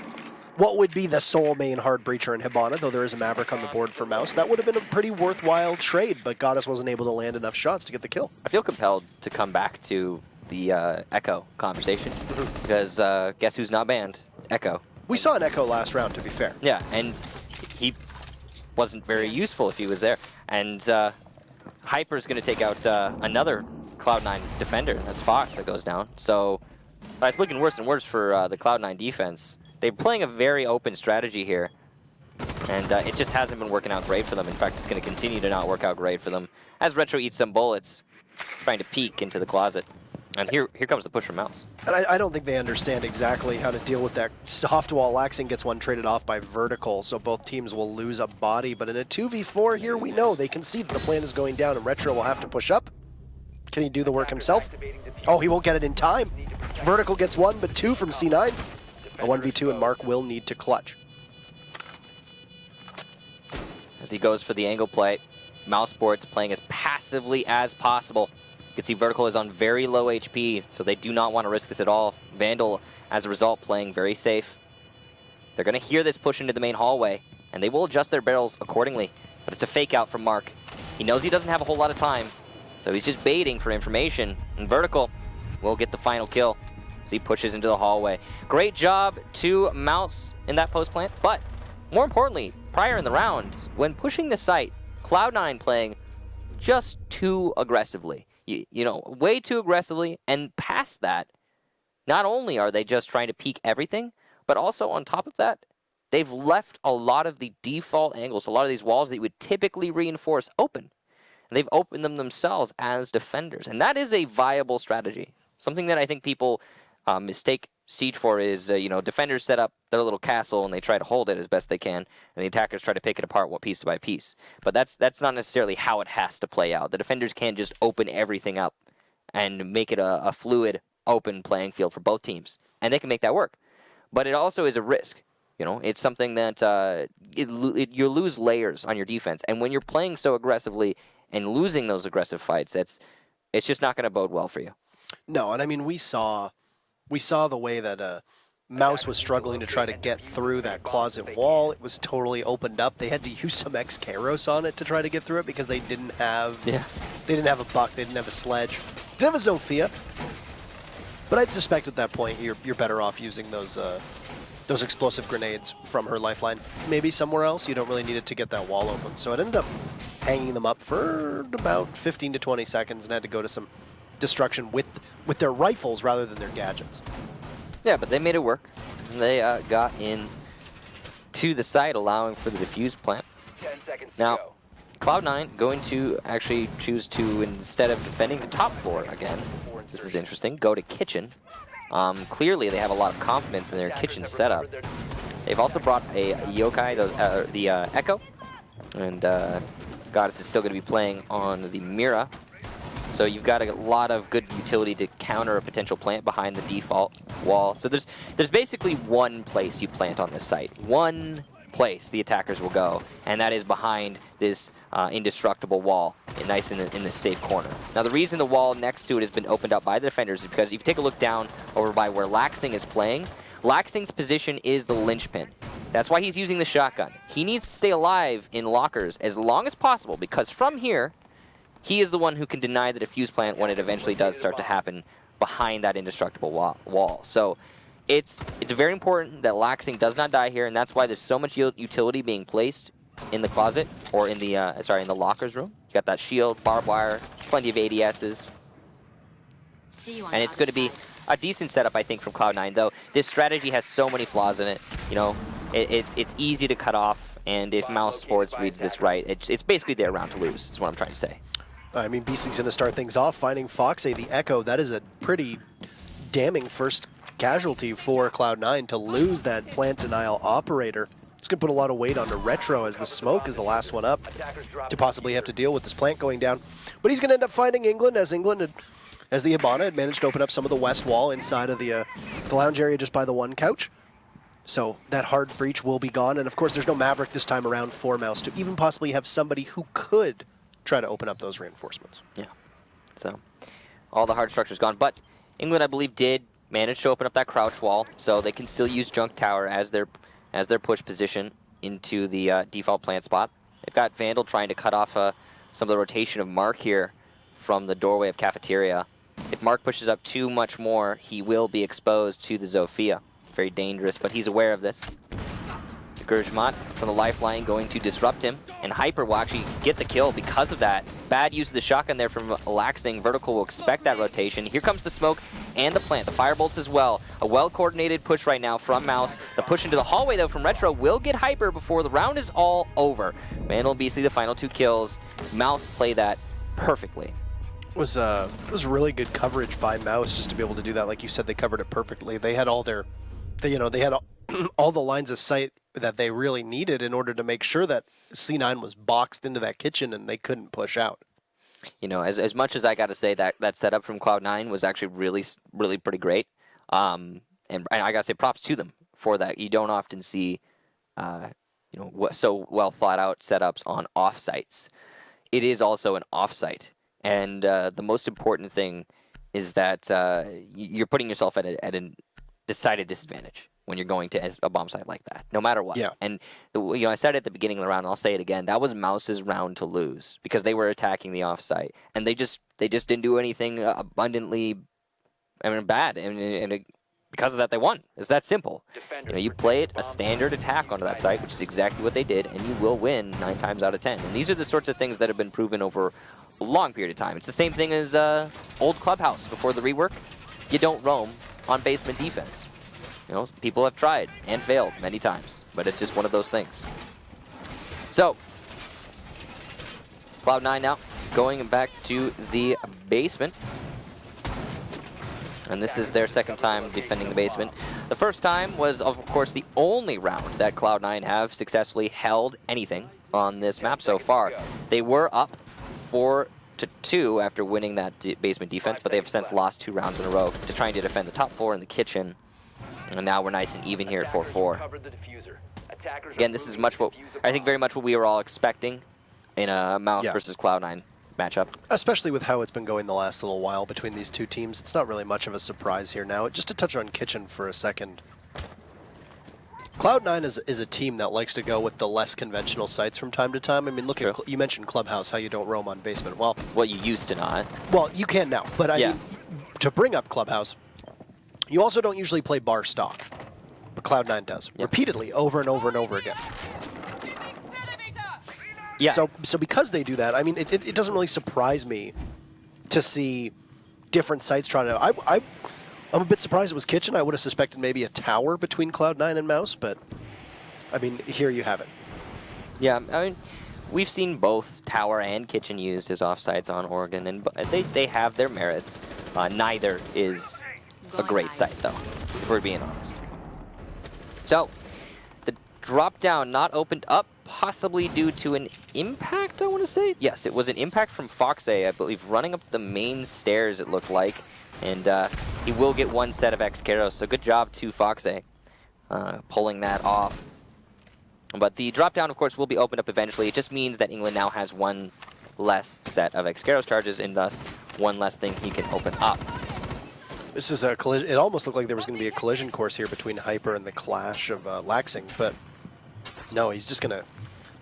what would be the sole main hard breacher in Hibana, though there is a Maverick on the board for Mouse. That would have been a pretty worthwhile trade, but Goddess wasn't able to land enough shots to get the kill. I feel compelled to come back to the Echo conversation, because guess who's not banned? Echo. We saw an Echo last round, to be fair. Yeah, and he wasn't very useful if he was there. And Hyper's going to take out another Cloud9 defender. That's Fox that goes down. So it's looking worse and worse for the Cloud9 defense. They're playing a very open strategy here, and it just hasn't been working out great for them. In fact, it's going to continue to not work out great for them as Retro eats some bullets, trying to peek into the closet. And here comes the push from Mouse. And I don't think they understand exactly how to deal with that. Soft wall. Laxing gets one traded off by Vertical, so both teams will lose a body. But in a 2v4 here, we know they can see that the plan is going down, and Retro will have to push up. Can he do the work himself? Oh, he won't get it in time. Vertical gets 1, but 2 from C9. A 1v2, and Mark will need to clutch. As he goes for the angle play, mousesports playing as aggressively as possible. You can see Vertical is on very low HP, so they do not want to risk this at all. Vandal, as a result, playing very safe. They're going to hear this push into the main hallway, and they will adjust their barrels accordingly. But it's a fake out from Mark. He knows he doesn't have a whole lot of time, so he's just baiting for information. And Vertical will get the final kill as he pushes into the hallway. Great job to Mouse in that post plant, but more importantly, prior in the round, when pushing the site, Cloud9 playing just too aggressively. You know, way too aggressively, and past that, not only are they just trying to peek everything, but also on top of that, they've left a lot of the default angles, a lot of these walls that you would typically reinforce open. And they've opened them themselves as defenders. And that is a viable strategy. Something that I think people mistake Siege for is, defenders set up their little castle and they try to hold it as best they can, and the attackers try to pick it apart piece by piece. But that's not necessarily how it has to play out. The defenders can't just open everything up and make it a fluid, open playing field for both teams. And they can make that work. But it also is a risk. It's something that you lose layers on your defense. And when you're playing so aggressively and losing those aggressive fights, it's just not going to bode well for you. No, and I mean, we saw the way that Mouse was struggling to try to get through that closet wall. It was totally opened up. They had to use some X-Kairos on it to try to get through it because they didn't have a buck, they didn't have a sledge, they didn't have a Zofia. But I'd suspect at that point you're better off using those explosive grenades from her lifeline. Maybe somewhere else. You don't really need it to get that wall open. So it ended up hanging them up for about 15 to 20 seconds and had to go to some destruction with their rifles rather than their gadgets. Yeah, but they made it work. They got in to the site, allowing for the defuse plant. 10 seconds now, to go. Cloud9 going to actually choose to, instead of defending the top floor again, this is interesting, go to kitchen. Clearly, they have a lot of confidence in their kitchen setup. They've also brought a yokai, the Echo, and Goddess is still going to be playing on the Mira. So you've got a lot of good utility to counter a potential plant behind the default wall. So there's basically one place you plant on this site. One place the attackers will go, and that is behind this indestructible wall, nice in the safe corner. Now the reason the wall next to it has been opened up by the defenders is because if you take a look down over by where Laxing is playing, Laxing's position is the linchpin. That's why he's using the shotgun. He needs to stay alive in lockers as long as possible, because from here, he is the one who can deny the defuse plant when it eventually does start to happen behind that indestructible wall. So it's very important that Laxing does not die here, and that's why there's so much utility being placed in the closet, or in the in the lockers room. You got that shield, barbed wire, plenty of ADSs. And it's going to be a decent setup, I think, from Cloud9, though this strategy has so many flaws in it. It's easy to cut off, and if mousesports reads this right, it's basically their round to lose, is what I'm trying to say. I mean, Beastie's going to start things off, finding Foxy, the Echo. That is a pretty damning first casualty for Cloud9 to lose that plant denial operator. It's going to put a lot of weight onto Retro as the smoke is the last one up to possibly have to deal with this plant going down. But he's going to end up finding England, as the Hibana had managed to open up some of the west wall inside of the lounge area just by the one couch. So that hard breach will be gone. And of course, there's no Maverick this time around for Mouse to even possibly have somebody who could try to open up those reinforcements. Yeah. So all the hard structure's gone. But England, I believe, did manage to open up that crouch wall, so they can still use Junk Tower as their push position into the default plant spot. They've got Vandal trying to cut off some of the rotation of Mark here from the doorway of Cafeteria. If Mark pushes up too much more, he will be exposed to the Zofia. Very dangerous, but he's aware of this. Gurjmat from the lifeline going to disrupt him, and Hyper will actually get the kill because of that. Bad use of the shotgun there from Laxing. Vertical will expect that rotation. Here comes the smoke and the plant, the firebolts as well. A well-coordinated push right now from Mouse. The push into the hallway, though, from Retro will get Hyper before the round is all over. Vandal and Beastly, the final 2 kills. Mouse play that perfectly. It was really good coverage by Mouse just to be able to do that. Like you said, they covered it perfectly. They had all their, they had all the lines of sight that they really needed in order to make sure that C9 was boxed into that kitchen and they couldn't push out. As much as I got to say that setup from Cloud9 was actually really pretty great. And I got to say props to them for that. You don't often see, so well thought out setups on off-sites. It is also an off-site. And the most important thing is that you're putting yourself at a decided disadvantage when you're going to a bomb site like that, no matter what. Yeah. And I said it at the beginning of the round, and I'll say it again. That was Mouse's round to lose because they were attacking the offsite, and they just didn't do anything abundantly, bad, and because of that, they won. It's that simple. You play it a standard attack onto that site, which is exactly what they did, and you will win 9 times out of 10. And these are the sorts of things that have been proven over a long period of time. It's the same thing as old Clubhouse before the rework. You don't roam on basement defense. People have tried and failed many times, but it's just one of those things. So, Cloud9 now going back to the basement. And this is their second time defending the basement. The first time was, of course, the only round that Cloud9 have successfully held anything on this map so far. They were up 4-2 after winning that basement defense, but they have since lost 2 rounds in a row to trying to defend the top floor in the kitchen. And now we're nice and even here at 4-4. Again, this is very much what we were all expecting in a Mouse versus Cloud9 matchup. Especially with how it's been going the last little while between these two teams. It's not really much of a surprise here now. Just to touch on Kitchen for a second. Cloud9 is a team that likes to go with the less conventional sites from time to time. I mean, look at, you mentioned Clubhouse, how you don't roam on basement. Well, you used to not. Well, you can now, but I mean, to bring up Clubhouse, you also don't usually play bar stock, but Cloud9 does, repeatedly, over and over and over again. Yeah. So because they do that, I mean, it doesn't really surprise me to see different sites trying to... I'm a bit surprised it was Kitchen. I would have suspected maybe a tower between Cloud9 and Mouse, but, I mean, here you have it. Yeah, I mean, we've seen both Tower and Kitchen used as offsites on Oregon, and they have their merits. Neither is a great site, though, if we're being honest. So, the drop down not opened up, possibly due to an impact, I want to say? Yes, it was an impact from Foxay, I believe, running up the main stairs, it looked like. And he will get 1 set of X-Caros, so good job to Foxay pulling that off. But the drop down, of course, will be opened up eventually. It just means that England now has 1 less set of X-Caros charges, and thus 1 less thing he can open up. This is a collision. It almost looked like there was going to be a collision course here between Hyper and the clash of Laxing, but no, he's just going to...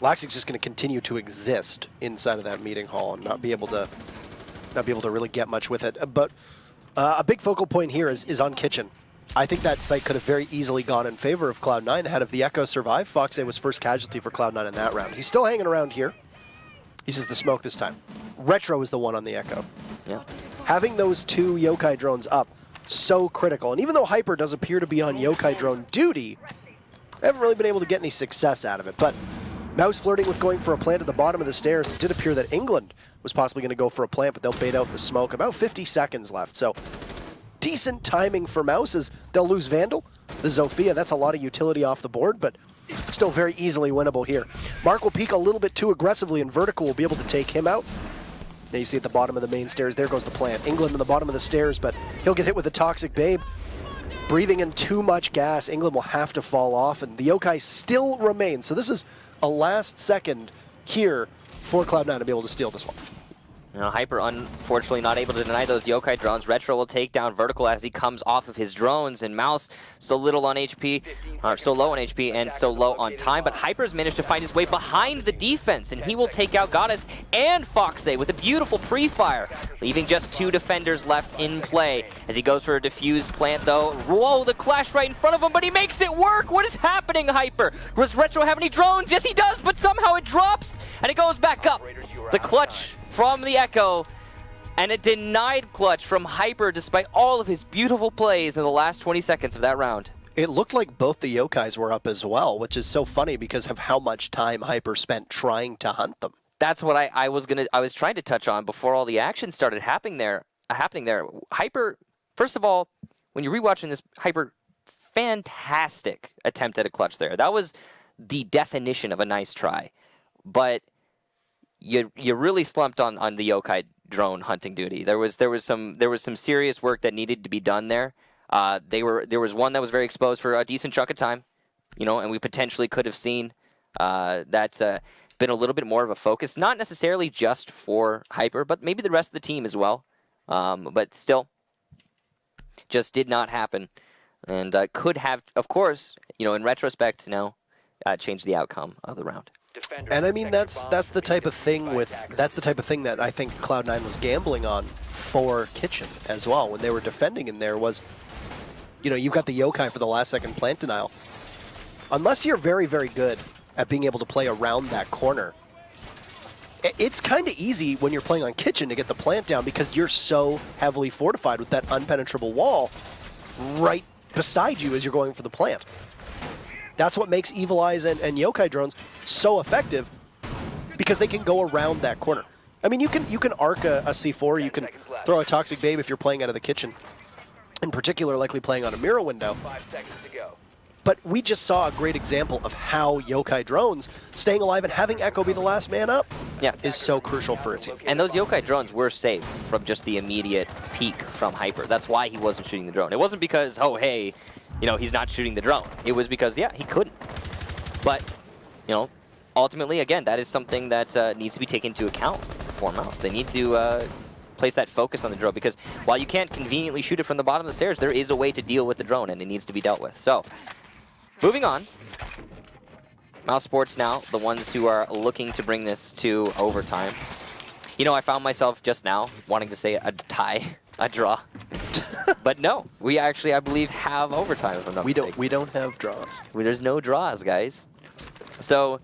Laxing's just going to continue to exist inside of that meeting hall and not be able to really get much with it. But a big focal point here is on Kitchen. I think that site could have very easily gone in favor of Cloud9 had of the Echo survived. Foxay was first casualty for Cloud9 in that round. He's still hanging around here. He says the smoke this time. Retro is the one on the Echo. Yeah. Having those 2 Yokai drones up, so critical. And even though Hyper does appear to be on Yokai drone duty, they haven't really been able to get any success out of it. But Mouse flirting with going for a plant at the bottom of the stairs. It did appear that England was possibly going to go for a plant, but they'll bait out the smoke. About 50 seconds left. So decent timing for Mouse as they'll lose Vandal. The Zofia, that's a lot of utility off the board, but still very easily winnable here. Mark will peek a little bit too aggressively, and Vertical will be able to take him out. Now you see at the bottom of the main stairs, there goes the plant. England on the bottom of the stairs, but he'll get hit with the Toxic Babe. Breathing in too much gas, England will have to fall off, and the Yokai still remain. So this is a last second here for Cloud9 to be able to steal this one. Hyper, unfortunately, not able to deny those Yokai drones. Retro will take down Vertical as he comes off of his drones, and Mouse so little on HP, so low on HP and so low on time, but Hyper's managed to find his way behind the defense, and he will take out Goddess and Foxay with a beautiful pre-fire, leaving just 2 defenders left in play. As he goes for a defused plant, though, whoa, the clash right in front of him, but he makes it work! What is happening, Hyper? Does Retro have any drones? Yes, he does, but somehow it drops, and it goes back up. The clutch from the Echo, and a denied clutch from Hyper despite all of his beautiful plays in the last 20 seconds of that round. It looked like both the Yokais were up as well, which is so funny because of how much time Hyper spent trying to hunt them. That's what I was trying to touch on before all the action started happening there. Hyper, first of all, when you're rewatching this, Hyper, fantastic attempt at a clutch there. That was the definition of a nice try, but you really slumped on the Yokai drone hunting duty. There was some serious work that needed to be done there. There was one that was very exposed for a decent chunk of time, and we potentially could have seen that been a little bit more of a focus, not necessarily just for Hyper, but maybe the rest of the team as well. But still, just did not happen, and could have, of course, in retrospect, changed the outcome of the round. And I mean, that's the type of thing that I think Cloud9 was gambling on for Kitchen as well when they were defending in there was, you've got the yokai for the last second plant denial. Unless you're very, very good at being able to play around that corner, it's kind of easy when you're playing on Kitchen to get the plant down because you're so heavily fortified with that unpenetrable wall right beside you as you're going for the plant. That's what makes Evil Eyes and Yokai drones so effective because they can go around that corner. I mean, you can arc a C4, you can throw a Toxic Babe if you're playing out of the kitchen. In particular, likely playing on a mirror window. 5 seconds to go. But we just saw a great example of how Yokai drones staying alive and having Echo be the last man up is so crucial for a team. And those Yokai drones were safe from just the immediate peak from Hyper. That's why he wasn't shooting the drone. It wasn't because, oh, hey, he's not shooting the drone. It was because, he couldn't. But, ultimately, again, that is something that needs to be taken into account for Mouse. They need to place that focus on the drone because while you can't conveniently shoot it from the bottom of the stairs, there is a way to deal with the drone, and it needs to be dealt with. So, moving on. mousesports now, the ones who are looking to bring this to overtime. I found myself just now wanting to say a tie, a draw. But no, we actually, I believe, have overtime, if I'm not mistaken. We don't have draws. There's no draws, guys. So,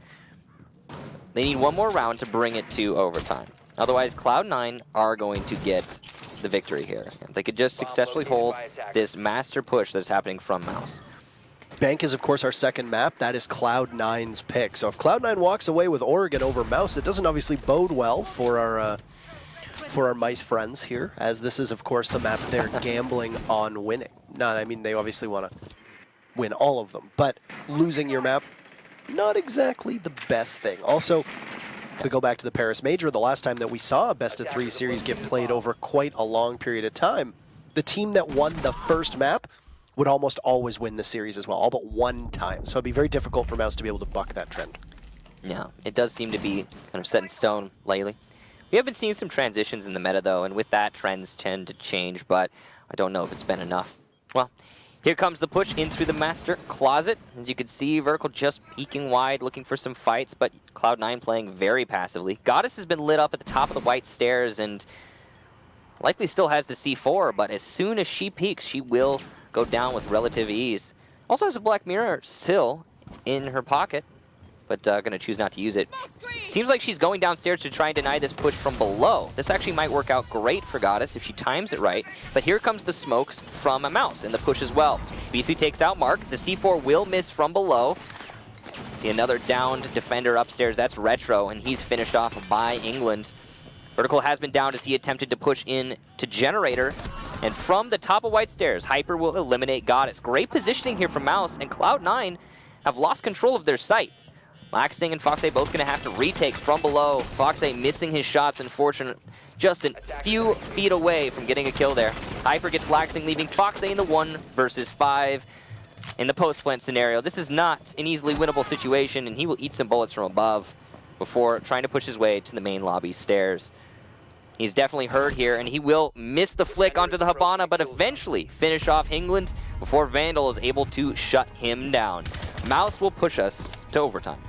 they need one more round to bring it to overtime. Otherwise, Cloud9 are going to get the victory here. If they could just successfully hold this master push that's happening from Mouse. Bank is, of course, our second map. That is Cloud9's pick. So if Cloud9 walks away with Oregon over Mouse, it doesn't obviously bode well for our mice friends here, as this is, of course, the map they're gambling on winning. I mean, they obviously want to win all of them, but losing your map, not exactly the best thing. Also, to go back to the Paris Major, the last time that we saw a best-of-3 series get played over quite a long period of time, the team that won the first map would almost always win the series as well, all but one time. So it'd be very difficult for Mouse to be able to buck that trend. Yeah, it does seem to be kind of set in stone lately. We have been seeing some transitions in the meta, though, and with that, trends tend to change, but I don't know if it's been enough. Well, here comes the push in through the master closet. As you can see, Vertical just peeking wide, looking for some fights, but Cloud9 playing very passively. Goddess has been lit up at the top of the white stairs and likely still has the C4, but as soon as she peeks, she will go down with relative ease. Also has a Black Mirror still in her pocket, but going to choose not to use it. Seems like she's going downstairs to try and deny this push from below. This actually might work out great for Goddess if she times it right, but here comes the smokes from a Mouse and the push as well. BC takes out Mark. The C4 will miss from below. See another downed defender upstairs. That's Retro, and he's finished off by England. Vertical has been downed as he attempted to push in to Generator. And from the top of white stairs, Hyper will eliminate Goddess. Great positioning here from Mouse, and Cloud9 have lost control of their sight. Laxing and Foxay both going to have to retake from below. Foxay missing his shots, unfortunately, just a few feet away from getting a kill there. Hyper gets Laxing, leaving Foxay in the 1 versus 5 in the post-plant scenario. This is not an easily winnable situation, and he will eat some bullets from above before trying to push his way to the main lobby stairs. He's definitely hurt here, and he will miss the flick onto the Habana, but eventually finish off England before Vandal is able to shut him down. Mouse will push us to overtime.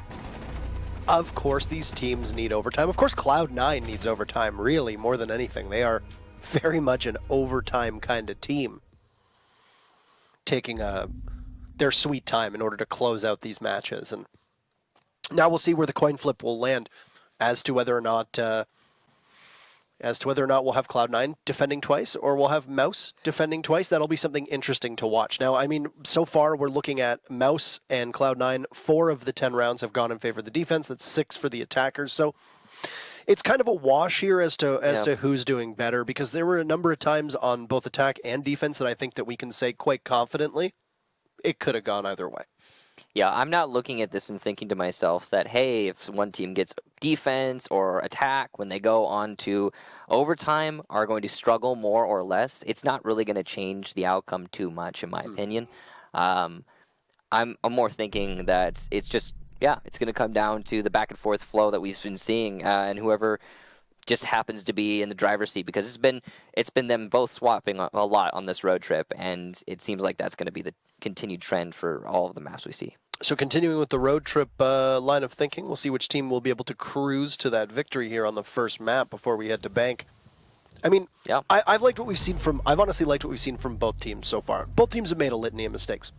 Of course, these teams need overtime. Of course, Cloud9 needs overtime, really, more than anything. They are very much an overtime kind of team, taking their sweet time in order to close out these matches. And now we'll see where the coin flip will land as to whether or not we'll have Cloud9 defending twice or we'll have Mouse defending twice. That'll be something interesting to watch. Now, I mean, so far we're looking at Mouse and Cloud9. 4 of the 10 rounds have gone in favor of the defense. That's 6 for the attackers. So it's kind of a wash here as to who's doing better, because there were a number of times on both attack and defense that I think that we can say quite confidently it could have gone either way. Yeah, I'm not looking at this and thinking to myself that, hey, if one team gets defense or attack when they go on to overtime are going to struggle more or less. It's not really going to change the outcome too much, in my opinion. I'm more thinking that it's just yeah, it's going to come down to the back and forth flow that we've been seeing, and whoever just happens to be in the driver's seat, because it's been them both swapping a lot on this road trip, and it seems like that's going to be the continued trend for all of the maps we see. So continuing with the road trip line of thinking, we'll see which team will be able to cruise to that victory here on the first map before we head to bank. I mean, yeah. I've liked what we've seen from. I've honestly liked what we've seen from both teams so far. Both teams have made a litany of mistakes.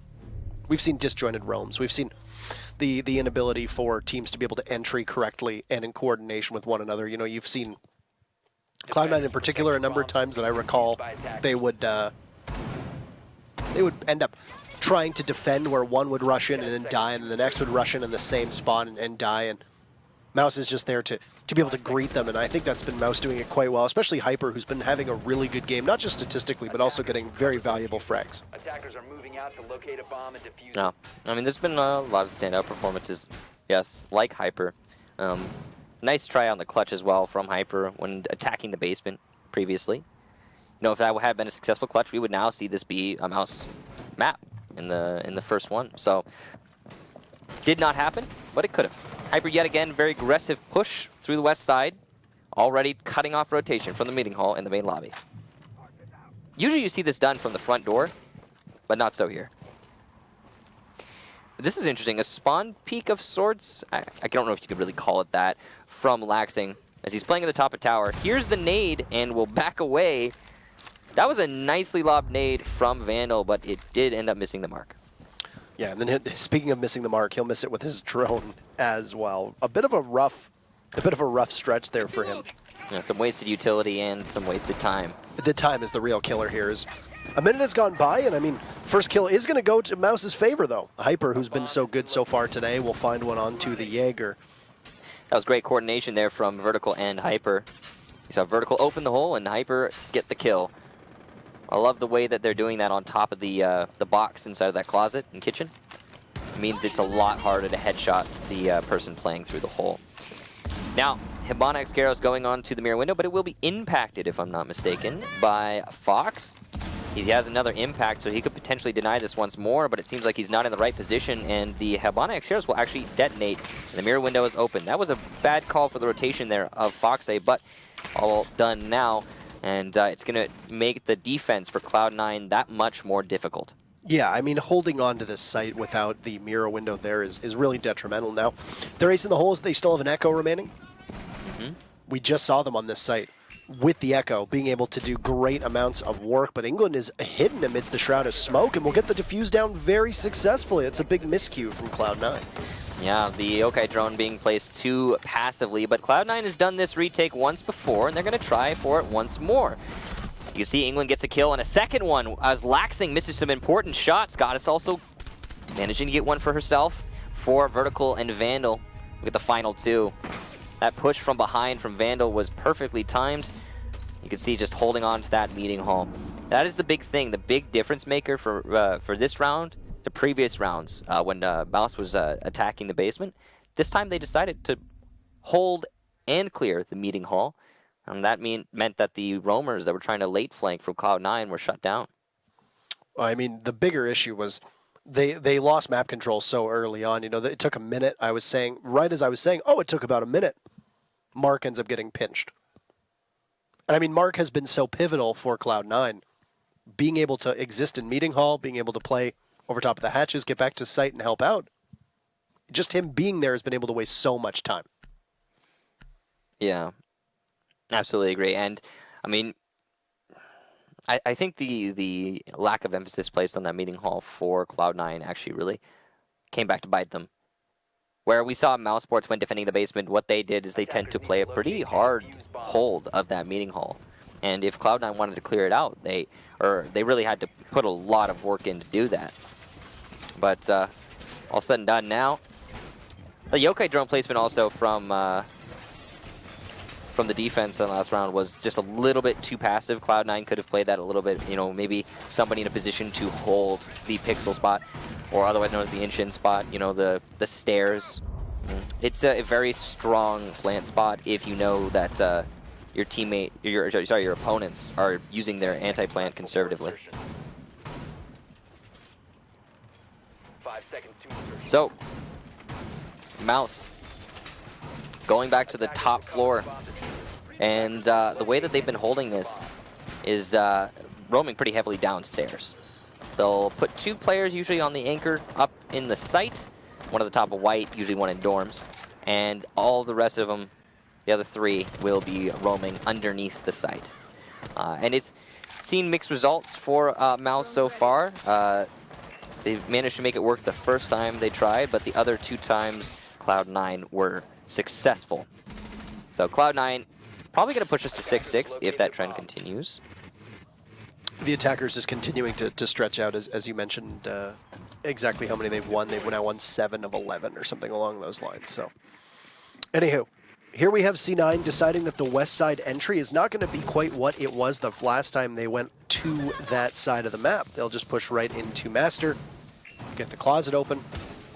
We've seen disjointed roams. We've seen the inability for teams to be able to entry correctly and in coordination with one another. You know, you've seen Cloud9 in particular a number of times that I recall they would end up trying to defend where one would rush in and then die, and then the next would rush in the same spot and die, and Mouse is just there to be able to greet them, and I think that's been Mouse doing it quite well, especially Hyper, who's been having a really good game, not just statistically, but also getting very valuable frags. Attackers are moving out to locate a bomb and defuse. No, I mean, there's been a lot of standout performances, yes, like Hyper. Nice try on the clutch as well from Hyper when attacking the basement previously. You know, if that had been a successful clutch, we would now see this be a Mouse map in the first one. So, did not happen, but it could have. Hyper yet again, very aggressive push through the west side, already cutting off rotation from the meeting hall in the main lobby. Usually you see this done from the front door, but not so here. This is interesting, a spawn peek of sorts, I don't know if you could really call it that, from Laxing as he's playing at the top of tower. Here's the nade and will back away. That was a nicely lobbed nade from Vandal, but it did end up missing the mark. Yeah, and then speaking of missing the mark, he'll miss it with his drone as well. A bit of a rough stretch there for him. Yeah, some wasted utility and some wasted time. The time is the real killer here. A minute has gone by, and I mean, first kill is going to go to Mouse's favor, though. Hyper, who's been so good so far today, will find one onto the Jaeger. That was great coordination there from Vertical and Hyper. You saw Vertical open the hole and Hyper get the kill. I love the way that they're doing that on top of the box inside of that closet and kitchen. It means it's a lot harder to headshot the person playing through the hole. Now, Hibana Xcaros going on to the mirror window, but it will be impacted, if I'm not mistaken, by Fox. He has another impact, so he could potentially deny this once more, but it seems like he's not in the right position, and the Hibana Xcaros will actually detonate, and the mirror window is open. That was a bad call for the rotation there of Fox, but all done now. And it's going to make the defense for Cloud9 that much more difficult. Yeah, I mean, holding on to this site without the mirror window there is really detrimental. Now, they're acing the holes. They still have an Echo remaining. We just saw them on this site with the Echo, being able to do great amounts of work. But England is hidden amidst the shroud of smoke, and will get the defuse down very successfully. It's a big miscue from Cloud9. Yeah, the Yokai drone being placed too passively, but Cloud9 has done this retake once before, and they're going to try for it once more. You see England gets a kill, and a second one as Laxing misses some important shots. Goddess also managing to get one for herself for Vertical and Vandal with the final two. That push from behind from Vandal was perfectly timed. You can see just holding on to that meeting hall. That is the big thing, the big difference maker for this round. The previous rounds, when Mouse was attacking the basement, this time they decided to hold and clear the meeting hall. And that meant that the roamers that were trying to late flank from Cloud9 were shut down. Well, I mean, the bigger issue was they lost map control so early on. You know, it took a minute. Right as I was saying, oh, it took about a minute. Mark ends up getting pinched. And I mean, Mark has been so pivotal for Cloud9. Being able to exist in meeting hall, being able to play over top of the hatches, get back to site and help out. Just him being there has been able to waste so much time. Yeah, absolutely agree. And, I mean, I think the lack of emphasis placed on that meeting hall for Cloud9 actually really came back to bite them. Where we saw mousesports when defending the basement, what they did is they tend to play a pretty hard hold of that meeting hall. And if Cloud9 wanted to clear it out, they really had to put a lot of work in to do that. But all said and done now, the Yokai drone placement also from the defense in the last round was just a little bit too passive. Cloud9 could have played that a little bit, you know, maybe somebody in a position to hold the pixel spot, or otherwise known as the Inshin spot, you know, the stairs. It's a very strong plant spot if you know that your opponents are using their anti-plant conservatively. So, Mouse going back to the top floor. And the way that they've been holding this is roaming pretty heavily downstairs. They'll put 2 players usually on the anchor up in the site, one at the top of white, usually one in dorms, and all the rest of them, the other 3, will be roaming underneath the site. And it's seen mixed results for Mouse so far. They've managed to make it work the first time they tried, but the other 2 times Cloud9 were successful. So Cloud9 probably going to push us to 6-6 if that trend continues. The attackers is continuing to stretch out, as you mentioned, exactly how many they've won. They've now won 7 of 11 or something along those lines. So, anywho, here we have C9 deciding that the west side entry is not going to be quite what it was the last time they went to that side of the map. They'll just push right into Master, get the closet open,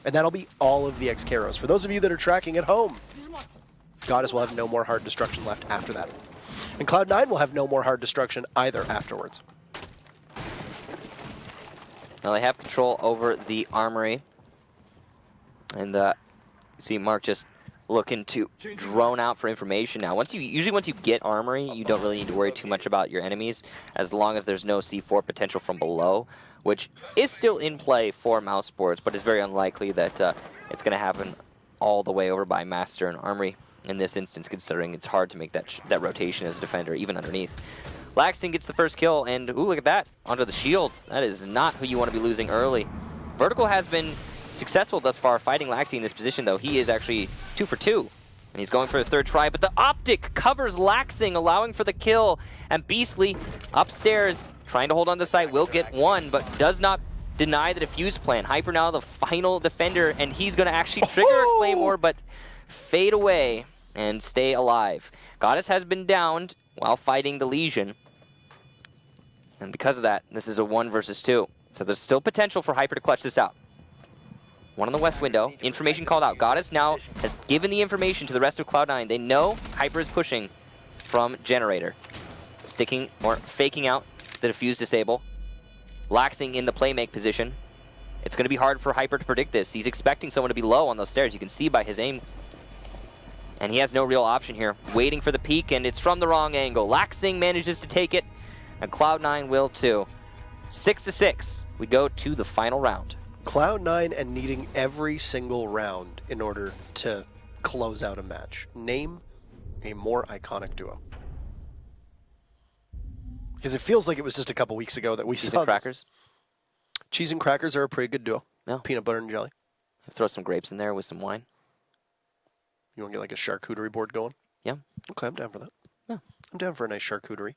and that'll be all of the X-Caros. For those of you that are tracking at home, Goddess will have no more hard destruction left after that. And Cloud9 will have no more hard destruction either afterwards. Now they have control over the armory. And you see Mark just looking to drone out for information now. Usually once you get armory, you don't really need to worry too much about your enemies, as long as there's no C4 potential from below, which is still in play for mousesports, but it's very unlikely that it's going to happen all the way over by Master and Armory in this instance, considering it's hard to make that rotation as a defender, even underneath. Laxton gets the first kill, and ooh, look at that, onto the shield. That is not who you want to be losing early. Vertical has been successful thus far fighting Laxi in this position, though. He is actually 2 for 2, and he's going for his 3rd try, but the optic covers Laxing, allowing for the kill, and Beastly upstairs trying to hold on the site, will get 1, but does not deny the defuse plan. Hyper now the final defender, and he's going to actually trigger a Claymore, but fade away and stay alive. Goddess has been downed while fighting the Legion, and because of that, this is a 1 versus 2. So there's still potential for Hyper to clutch this out. 1 on the west window. Information called out. Goddess now has given the information to the rest of Cloud9. They know Hyper is pushing from Generator. Sticking or faking out the defuse disable. Laxing in the playmake position. It's going to be hard for Hyper to predict this. He's expecting someone to be low on those stairs. You can see by his aim. And he has no real option here. Waiting for the peek, and it's from the wrong angle. Laxing manages to take it, and Cloud9 will too. 6-6. We go to the final round. Cloud9 and needing every single round in order to close out a match. Name a more iconic duo. Because it feels like it was just a couple weeks ago that we Cheese saw and crackers. Cheese and crackers are a pretty good duo. Yeah. Peanut butter and jelly. Throw some grapes in there with some wine. You want to get like a charcuterie board going? Yeah. Okay, I'm down for that. Yeah. I'm down for a nice charcuterie.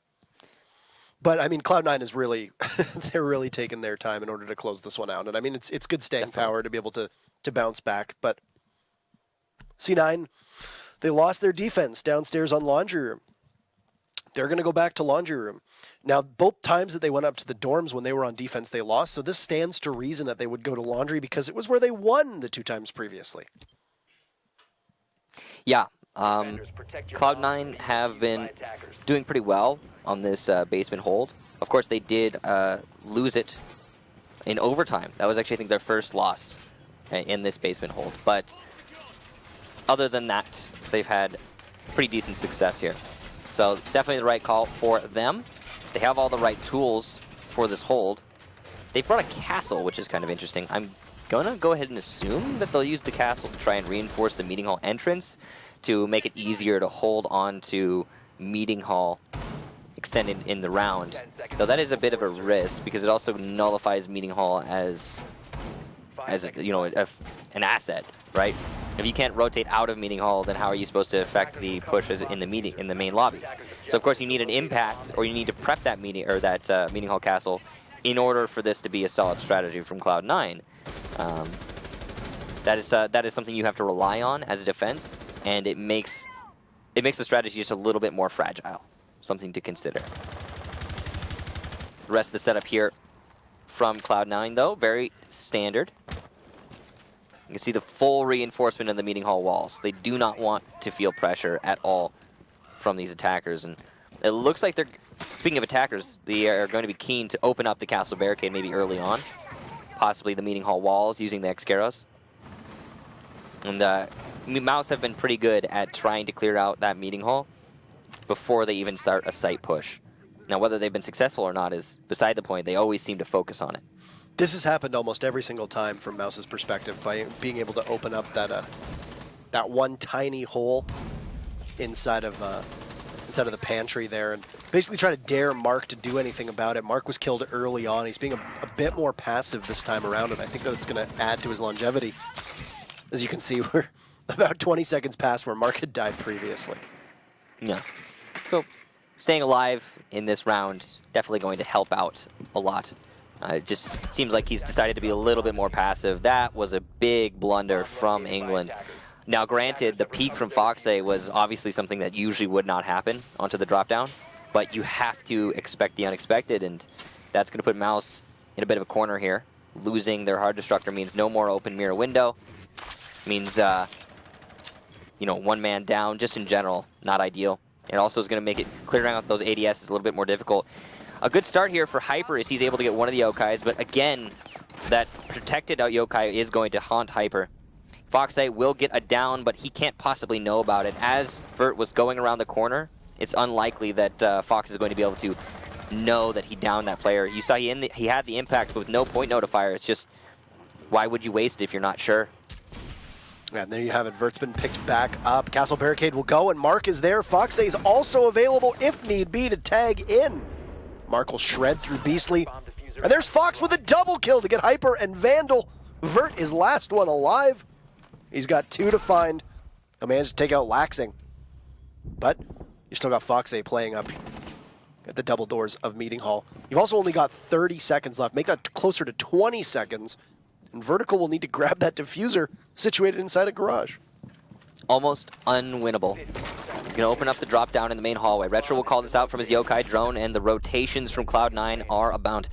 But I mean, Cloud9 is really, they're really taking their time in order to close this one out. And I mean, it's good staying power to be able to bounce back. But C9, they lost their defense downstairs on Laundry Room. They're going to go back to Laundry Room. Now, both times that they went up to the dorms when they were on defense, they lost. So this stands to reason that they would go to Laundry because it was where they won the 2 times previously. Yeah. Cloud9 have been doing pretty well on this basement hold. Of course, they did lose it in overtime. That was actually, I think, their first loss in this basement hold. But other than that, they've had pretty decent success here. So definitely the right call for them. They have all the right tools for this hold. They brought a castle, which is kind of interesting. I'm going to go ahead and assume that they'll use the castle to try and reinforce the meeting hall entrance to make it easier to hold on to meeting hall extended in the round. Though that is a bit of a risk because it also nullifies meeting hall as you know, an asset, right? If you can't rotate out of meeting hall, then how are you supposed to affect the push in the main lobby? So of course you need an impact, or you need to prep that meeting hall castle in order for this to be a solid strategy from Cloud9. That is something you have to rely on as a defense, and it makes the strategy just a little bit more fragile. Something to consider. The rest of the setup here from Cloud9, though, very standard. You can see the full reinforcement of the meeting hall walls. They do not want to feel pressure at all from these attackers, and it looks like they're, speaking of attackers, they are going to be keen to open up the castle barricade maybe early on. Possibly the meeting hall walls using the X-Caros. And Mouse have been pretty good at trying to clear out that meeting hall before they even start a site push. Now, whether they've been successful or not is beside the point. They always seem to focus on it. This has happened almost every single time from Mouse's perspective by being able to open up that one tiny hole inside of the pantry there and basically try to dare Mark to do anything about it. Mark was killed early on. He's being a bit more passive this time around, and I think that's going to add to his longevity. As you can see, we're about 20 seconds past where Mark had died previously. Yeah. So staying alive in this round definitely going to help out a lot. It just seems like he's decided to be a little bit more passive. That was a big blunder from England. Now, granted, the peak from Foxay was obviously something that usually would not happen onto the drop-down, but you have to expect the unexpected, and that's going to put Mouse in a bit of a corner here. Losing their hard destructor means no more open mirror window. Means, one man down, just in general, not ideal. It also is going to make it clearing out those ADS is a little bit more difficult. A good start here for Hyper is he's able to get one of the Yokais, but again, that protected out Yokai is going to haunt Hyper. Foxay will get a down, but he can't possibly know about it. As Vert was going around the corner, it's unlikely that Fox is going to be able to know that he downed that player. You saw he had the impact, but with no point notifier. It's just, why would you waste it if you're not sure? Yeah, and there you have it. Vert's been picked back up. Castle Barricade will go, and Mark is there. Foxay is also available, if need be, to tag in. Mark will shred through Beastly. And there's Fox with a double kill to get Hyper and Vandal. Vert is last one alive. He's got 2 to find. He managed to take out Laxing. But you still got Foxay playing up at the double doors of Meeting Hall. You've also only got 30 seconds left. Make that closer to 20 seconds. And Vertical will need to grab that diffuser situated inside a garage. Almost unwinnable. He's going to open up the drop down in the main hallway. Retro will call this out from his Yokai drone, and the rotations from Cloud9 are abound.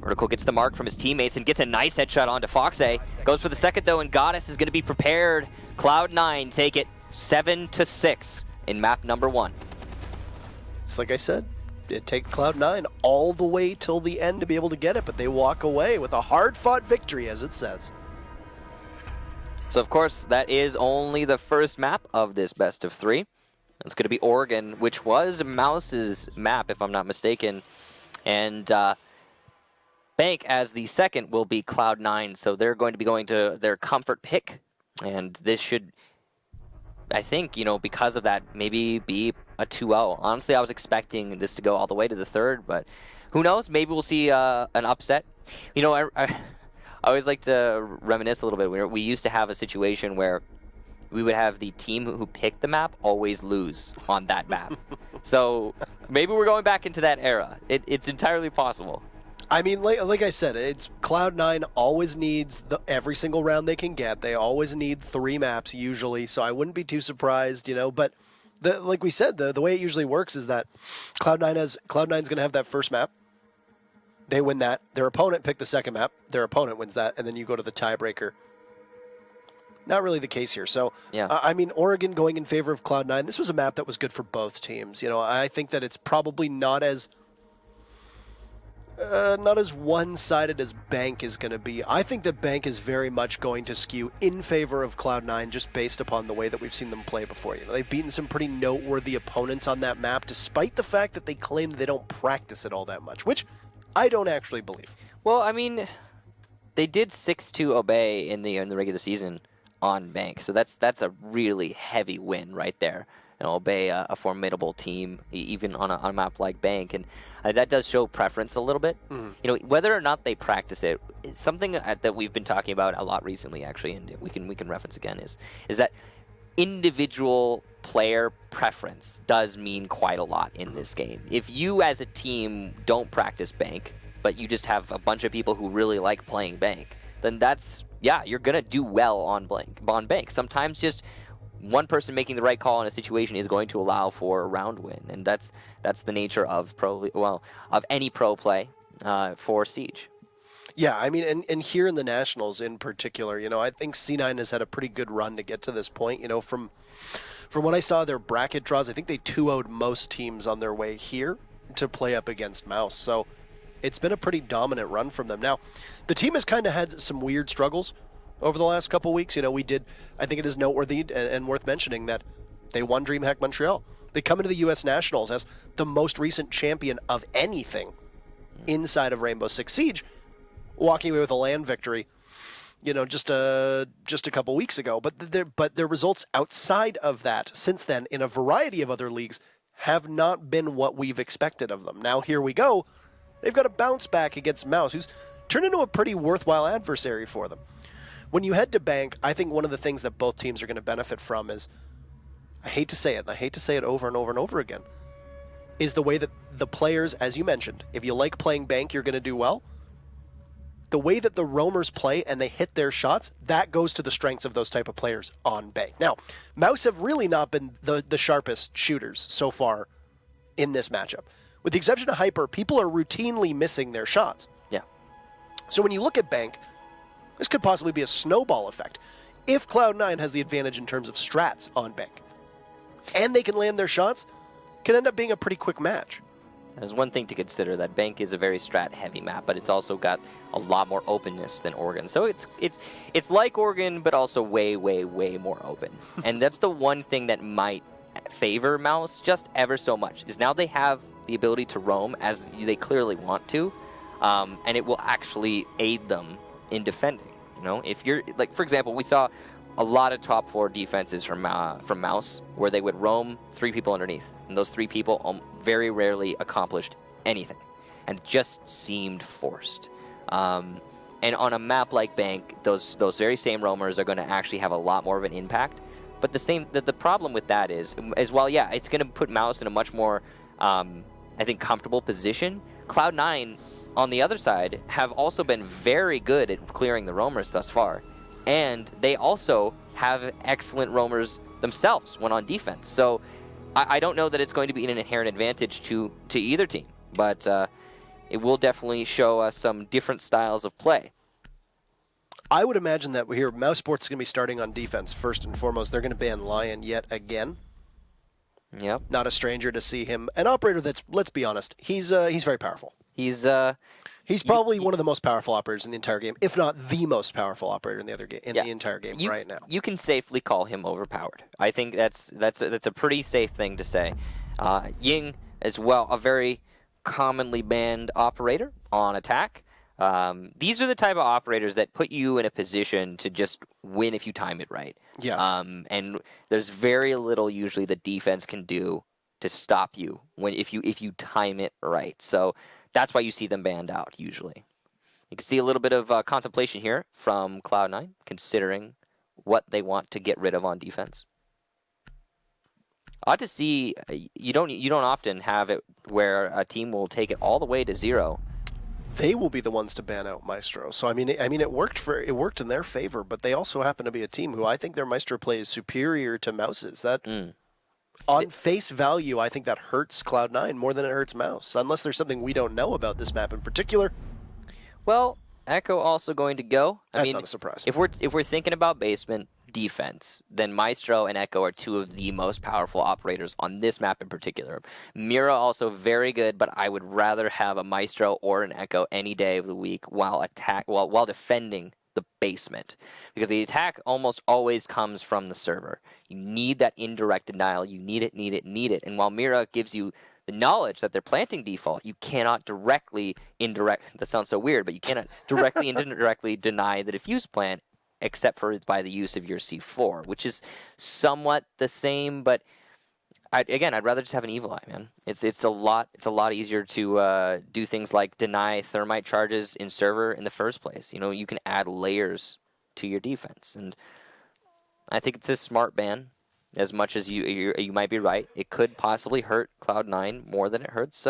Vertical gets the mark from his teammates and gets a nice headshot onto Foxay. Goes for the second though, and Goddess is going to be prepared. Cloud9 take it 7-6 in map number 1. It's like I said, it takes Cloud9 all the way till the end to be able to get it, but they walk away with a hard-fought victory, as it says. So of course, that is only the first map of this best of 3. It's going to be Oregon, which was Mouse's map, if I'm not mistaken. And Bank, as the second, will be Cloud9. So they're going to be going to their comfort pick. And this should, I think, because of that, maybe be a 2-0. Honestly, I was expecting this to go all the way to the third, but who knows? Maybe we'll see an upset. I always like to reminisce a little bit. We used to have a situation where we would have the team who picked the map always lose on that map. So maybe we're going back into that era. It's entirely possible. I mean, like I said, it's Cloud9 always needs every single round they can get. They always need 3 maps usually, so I wouldn't be too surprised, But like we said, the way it usually works is that Cloud9's going to have that first map. They win that. Their opponent picked the second map. Their opponent wins that, and then you go to the tiebreaker. Not really the case here. So, yeah. I mean, Oregon going in favor of Cloud9. This was a map that was good for both teams. I think that it's probably not as one-sided as Bank is going to be. I think that Bank is very much going to skew in favor of Cloud9 just based upon the way that we've seen them play before. They've beaten some pretty noteworthy opponents on that map, despite the fact that they claim they don't practice it all that much, which I don't actually believe. Well, I mean, they did 6-2 Obey in the regular season on Bank, so that's a really heavy win right there. Obey a formidable team, even on a map like Bank, and that does show preference a little bit. Whether or not they practice it, it's something that we've been talking about a lot recently, actually, and we can reference again is that individual player preference does mean quite a lot in this game. If you as a team don't practice Bank, but you just have a bunch of people who really like playing Bank, then you're gonna do well on Bank. Sometimes just one person making the right call in a situation is going to allow for a round win, and that's the nature of any pro play for Siege. Yeah, I mean, and here in the Nationals in particular, I think C9 has had a pretty good run to get to this point. From what I saw, their bracket draws, I think they 2-0'd most teams on their way here to play up against Mouse. So it's been a pretty dominant run from them. Now, the team has kind of had some weird struggles over the last couple weeks. I think it is noteworthy and worth mentioning that they won DreamHack Montreal. They come into the U.S. Nationals as the most recent champion of anything inside of Rainbow Six Siege, walking away with a LAN victory, just a couple weeks ago. But their results outside of that since then in a variety of other leagues have not been what we've expected of them. Now here we go. They've got a bounce back against Mouse, who's turned into a pretty worthwhile adversary for them. When you head to Bank, I think one of the things that both teams are going to benefit from is, I hate to say it, and I hate to say it over and over and over again, is the way that the players, as you mentioned, if you like playing Bank, you're going to do well. The way that the roamers play and they hit their shots, that goes to the strengths of those type of players on Bank. Now, Mouse have really not been the sharpest shooters so far in this matchup. With the exception of Hyper, people are routinely missing their shots. Yeah. So when you look at Bank, this could possibly be a snowball effect. If Cloud9 has the advantage in terms of strats on Bank, and they can land their shots, it can end up being a pretty quick match. There's one thing to consider, that Bank is a very strat-heavy map, but it's also got a lot more openness than Oregon. So it's like Oregon, but also way, way, way more open. And that's the one thing that might favor Mouse just ever so much, is now they have the ability to roam as they clearly want to, and it will actually aid them in defending. If you're, like, for example, we saw a lot of top floor defenses from Mouse where they would roam 3 people underneath, and those 3 people very rarely accomplished anything, and just seemed forced. And on a map like Bank, those very same roamers are going to actually have a lot more of an impact. But the problem with that is while, yeah, it's going to put Mouse in a much more, I think, comfortable position. Cloud9, on the other side, have also been very good at clearing the roamers thus far. And they also have excellent roamers themselves when on defense. So I don't know that it's going to be an inherent advantage to either team. But it will definitely show us some different styles of play. I would imagine that here, mousesports is going to be starting on defense first and foremost. They're going to ban Lion yet again. Yep. Not a stranger to see him. An operator that's, let's be honest, he's very powerful. He's probably one of the most powerful operators in the entire game, if not the most powerful operator in the entire game right now. You can safely call him overpowered. I think that's a pretty safe thing to say. Ying as well, a very commonly banned operator on attack. These are the type of operators that put you in a position to just win if you time it right. Yes. And there's very little usually the defense can do to stop you if you time it right. So that's why you see them banned out usually. You can see a little bit of contemplation here from Cloud9, considering what they want to get rid of on defense. Ought to see you don't often have it where a team will take it all the way to 0. They will be the ones to ban out Maestro. So I mean, it worked in their favor, but they also happen to be a team who I think their Maestro play is superior to Mouse's. On face value, I think that hurts Cloud9 more than it hurts Mouse, unless there's something we don't know about this map in particular. Well, Echo also going to go. That's not a surprise. If we're thinking about basement defense, then Maestro and Echo are 2 of the most powerful operators on this map in particular. Mira also very good, but I would rather have a Maestro or an Echo any day of the week while defending the basement, because the attack almost always comes from the server. You need that indirect denial. You need it. And while Mira gives you the knowledge that they're planting default, you cannot that sounds so weird, but you cannot directly and indirectly deny the diffuse plan, except for by the use of your C4, which is somewhat the same, but I'd rather just have an evil eye, man. It's a lot easier to do things like deny thermite charges in server in the first place. You can add layers to your defense, and I think it's a smart ban. As much as you might be right, it could possibly hurt Cloud9 more than it hurts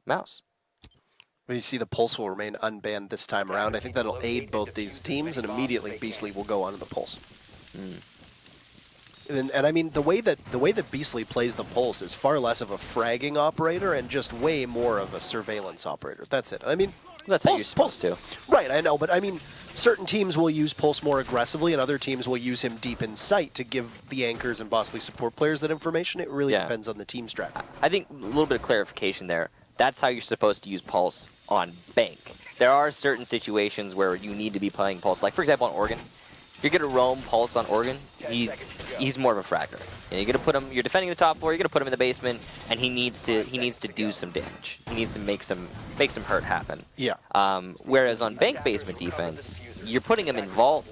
Mouse. You see the Pulse will remain unbanned this time around. I think that'll aid both these teams, and immediately Beastly will go onto the Pulse. And I mean, the way that Beastly plays the Pulse is far less of a fragging operator and just way more of a surveillance operator. That's it. I mean, that's how you're supposed to. Right, I know, but I mean, certain teams will use Pulse more aggressively, and other teams will use him deep in sight to give the anchors and possibly support players that information. It really depends on the team strat. I think a little bit of clarification there. That's how you're supposed to use Pulse on Bank. There are certain situations where you need to be playing Pulse. Like, for example, on Oregon, If you're gonna roam Pulse on Oregon, he's more of a fragger. You're gonna put him. You're defending the top floor. You're gonna put him in the basement, and he needs to do some damage. He needs to make some hurt happen. Yeah. Whereas on bank basement defense, you're putting him in vault,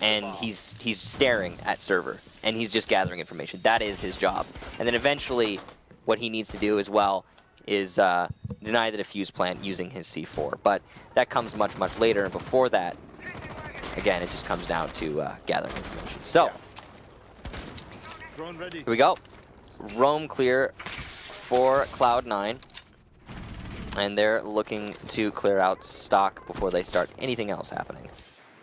and he's staring at server, and he's just gathering information. That is his job. And then eventually, what he needs to do as well is deny the defuse plant using his C4. But that comes much later, and before that, again, it just comes down to gathering information. So. Here we go. Roam clear for Cloud9. And they're looking to clear out stock before they start anything else happening.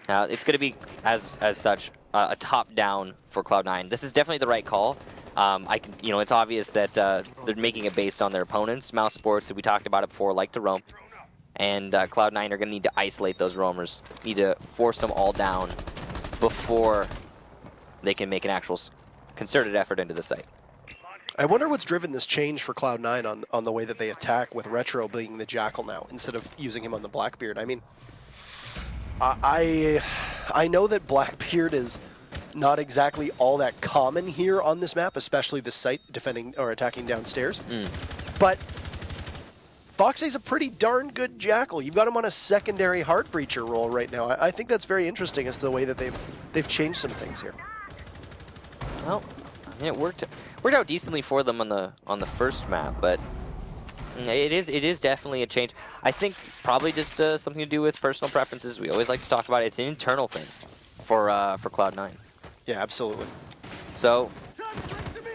Now, it's going to be, as such, a top-down for Cloud9. This is definitely the right call. It's obvious that they're making it based on their opponents. mousesports, that we talked about it before, like to roam. And Cloud9 are going to need to isolate those roamers. Need to force them all down before they can make an actual concerted effort into the site. I wonder what's driven this change for Cloud9 on the way that they attack, with Retro being the Jackal now instead of using him on the Blackbeard. I mean, I know that Blackbeard is not exactly all that common here on this map, especially the site defending or attacking downstairs. But Foxy's a pretty darn good Jackal. You've got him on a secondary heart breacher role right now. I think that's very interesting as to the way that they've changed some things here. Well, I mean, it worked out decently for them on the first map, but it is definitely a change. I think probably just something to do with personal preferences. We always like to talk about it. It's an internal thing for Cloud9. Yeah, absolutely. So,